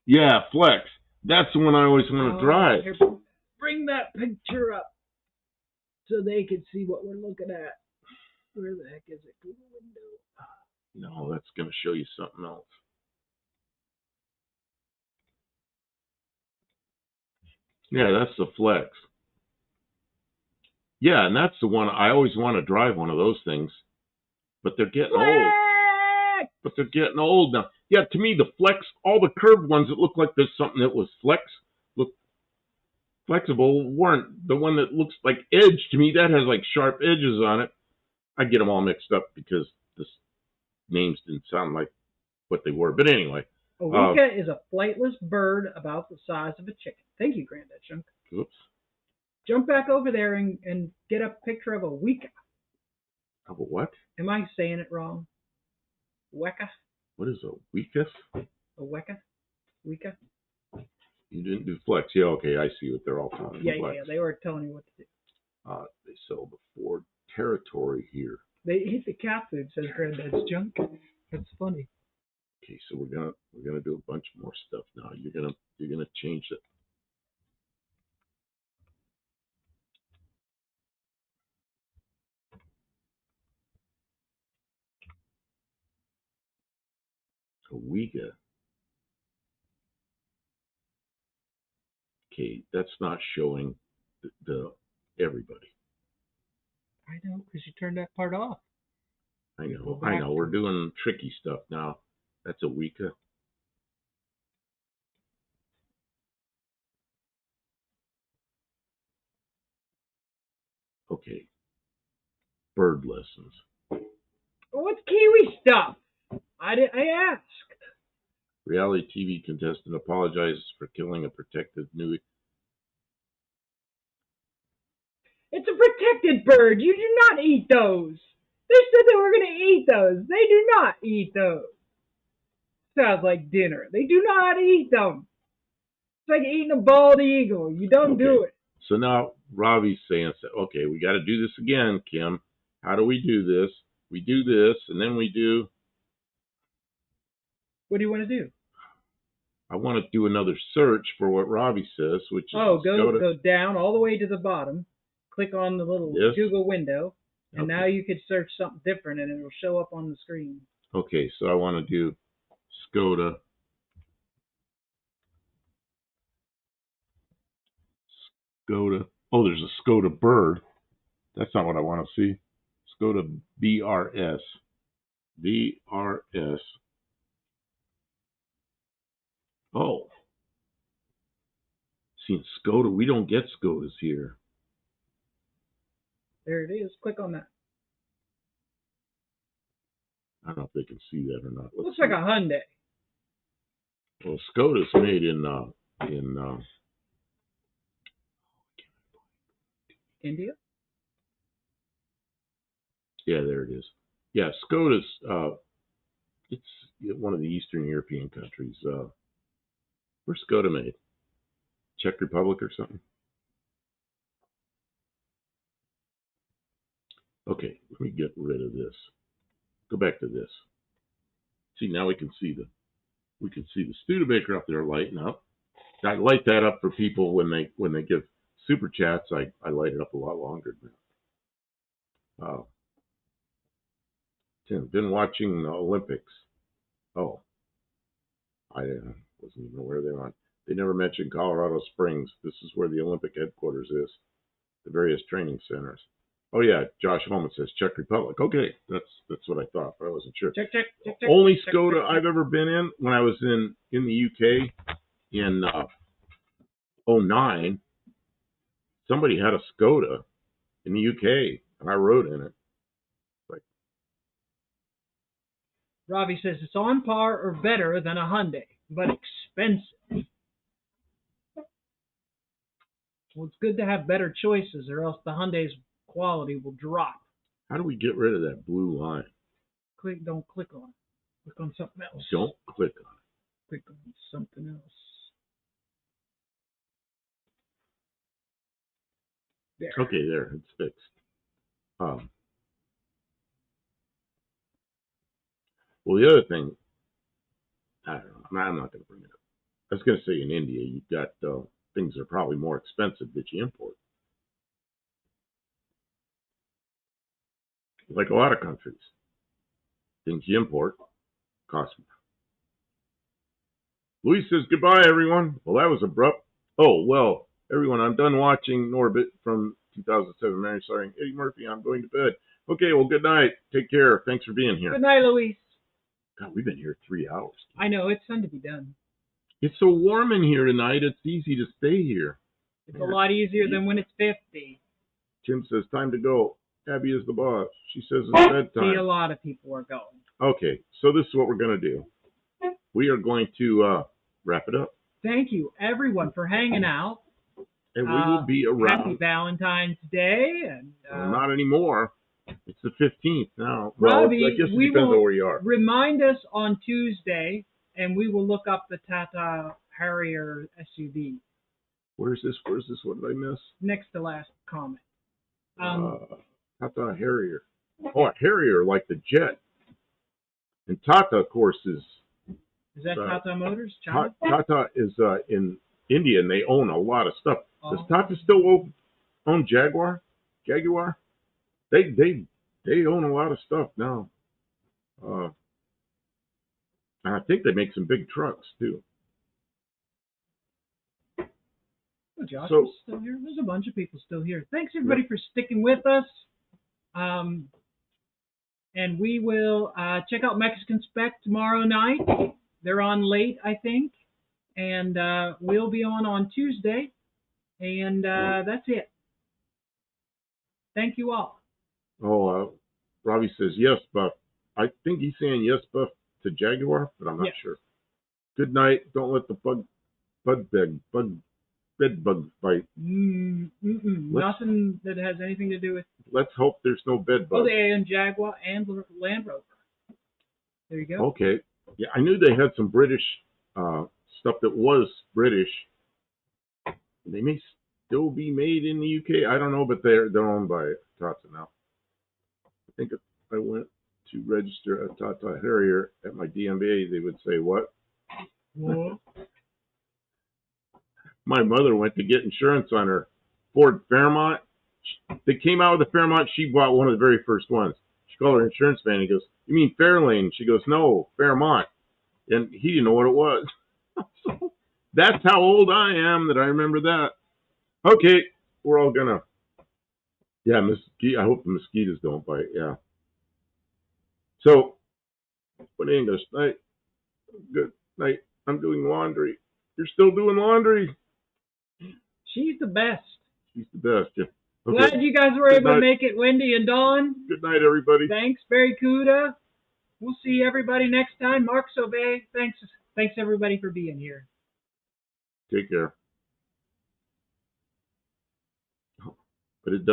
Yeah, flex. That's the one I always want to drive. Here, bring that picture up so they can see what we're looking at. Where the heck is it? Through the window. No, that's going to show you something else. Yeah, that's the flex. Yeah, and that's the one I always want to drive, one of those things. But they're getting old. But they're getting old now. Yeah, to me, the flex, all the curved ones that look like there's something that was look flexible, weren't. The one that looks like edge, to me, that has like sharp edges on it. I get them all mixed up because the names didn't sound like what they were. But anyway. A Weka is a flightless bird about the size of a chicken. Thank you, Granddad Chunk. Oops. Jump back over there and get a picture of a Weka. Of a what? Am I saying it wrong? Weka? What is a Weka? A Weka? Weka? You didn't do flex. Yeah, okay, I see what they're all talking about. Yeah, they were telling you what to do. They sell the Ford Territory here. They eat the cat food, says Granddad's Junk. That's funny. Okay, so we're gonna do a bunch more stuff now. You're gonna change it. A Weka. Okay, that's not showing the everybody. I know, because you turned that part off. I know. We're doing tricky stuff now. That's a Weka. Okay. Bird lessons. What's Kiwi stuff? I asked. Reality TV contestant apologizes for killing a protected new. It's a protected bird. You do not eat those. They said they were going to eat those. They do not eat those. Sounds like dinner. They do not eat them. It's like eating a bald eagle. You don't do it. So now Robbie's saying, okay, we got to do this again, Kim. How do we do this? We do this, and then we do... What do you want to do? I want to do another search for what Robbie says, which is... go down all the way to the bottom. Click on the little Google window, and now you could search something different, and it'll show up on the screen. Okay, so I want to do Skoda. Oh, there's a Skoda bird. That's not what I want to see. Skoda BRS. BRS. Oh. See, Skoda, we don't get Skodas here. There it is. Click on that. I don't know if they can see that or not. Looks like a Hyundai. Well, Skoda's made in India? Yeah, there it is. Yeah, Skoda's, it's one of the Eastern European countries. Where's Skoda made? Czech Republic or something? Okay, let me get rid of this. Go back to this. See, now we can see the Studebaker up there lighting up. I light that up for people when they give super chats. I light it up a lot longer now. Tim, been watching the Olympics. Oh, I wasn't even aware they were on. They never mentioned Colorado Springs. This is where the Olympic headquarters is. The various training centers. Oh yeah, Josh Holman says Czech Republic. Okay, that's what I thought, but I wasn't sure. Check. Only Skoda I've ever been in when I was in the UK in 09. Somebody had a Skoda in the UK, and I rode in it. Like, Robbie says it's on par or better than a Hyundai, but expensive. Well, it's good to have better choices, or else the Hyundai's quality will drop. How do we get rid of that blue line? Don't click on it. Click on something else. Don't click on it. Click on something else. There. Okay, there, it's fixed. Well, the other thing, I don't know. I'm not going to bring it up. I was going to say in India, you've got things that are probably more expensive that you import. Like a lot of countries, things you import cost more. Louis says, goodbye, everyone. Well, that was abrupt. Oh, well, everyone, I'm done watching Norbit from 2007, Mary starring Eddie Murphy. I'm going to bed. Okay, well, good night. Take care. Thanks for being here. Good night, Louise. God, we've been here 3 hours. I know, it's fun to be done. It's so warm in here tonight, it's easy to stay here. It's a lot easier than when it's 50. Tim says, time to go. Abby is the boss. She says it's bedtime. See, a lot of people are going. Okay, so this is what we're going to do. We are going to wrap it up. Thank you, everyone, for hanging out. And we will be around. Happy Valentine's Day. And not anymore. It's the 15th now. Robbie, well, I guess it depends on where you are. Remind us on Tuesday, and we will look up the Tata Harrier SUV. Where's this? What did I miss? Next to last comment. Tata Harrier. Oh, a Harrier, like the jet. And Tata, of course, is... Is that Tata Motors? China? Tata is in India, and they own a lot of stuff. Oh. Does Tata still own Jaguar? They own a lot of stuff now. And I think they make some big trucks, too. Well, Josh is still here. There's a bunch of people still here. Thanks, everybody, for sticking with us. And we will check out Mexican Spec tomorrow night. They're on late, I think. And we'll be on Tuesday. And that's it. Thank you all. Oh, Robbie says, yes, Buff. I think he's saying yes, Buff, to Jaguar, but I'm not sure. Good night. Don't let the bed bug bite. Nothing that has anything to do with... Let's hope there's no bed bugs. Oh, they own Jaguar and Land Rover. There you go. Okay. Yeah, I knew they had some British stuff that was British. They may still be made in the UK. I don't know, but they're owned by Tata now. I think if I went to register a Tata Harrier at my DMVA, they would say, what? What? My mother went to get insurance on her Ford Fairmont. They came out with the Fairmont. She bought one of the very first ones. She called her insurance man. He goes, you mean Fairlane? She goes, no, Fairmont. And he didn't know what it was. So that's how old I am that I remember that. Okay, we're all gonna. Yeah, I hope the mosquitoes don't bite. Yeah. So, good English night. Good night. I'm doing laundry. You're still doing laundry. She's the best. She's the best. Yeah. Okay. Glad you guys were able to make it, Wendy and Dawn. Good night, everybody. Thanks, Barracuda. We'll see everybody next time. Mark Sauvé, thanks everybody for being here. Take care. but it does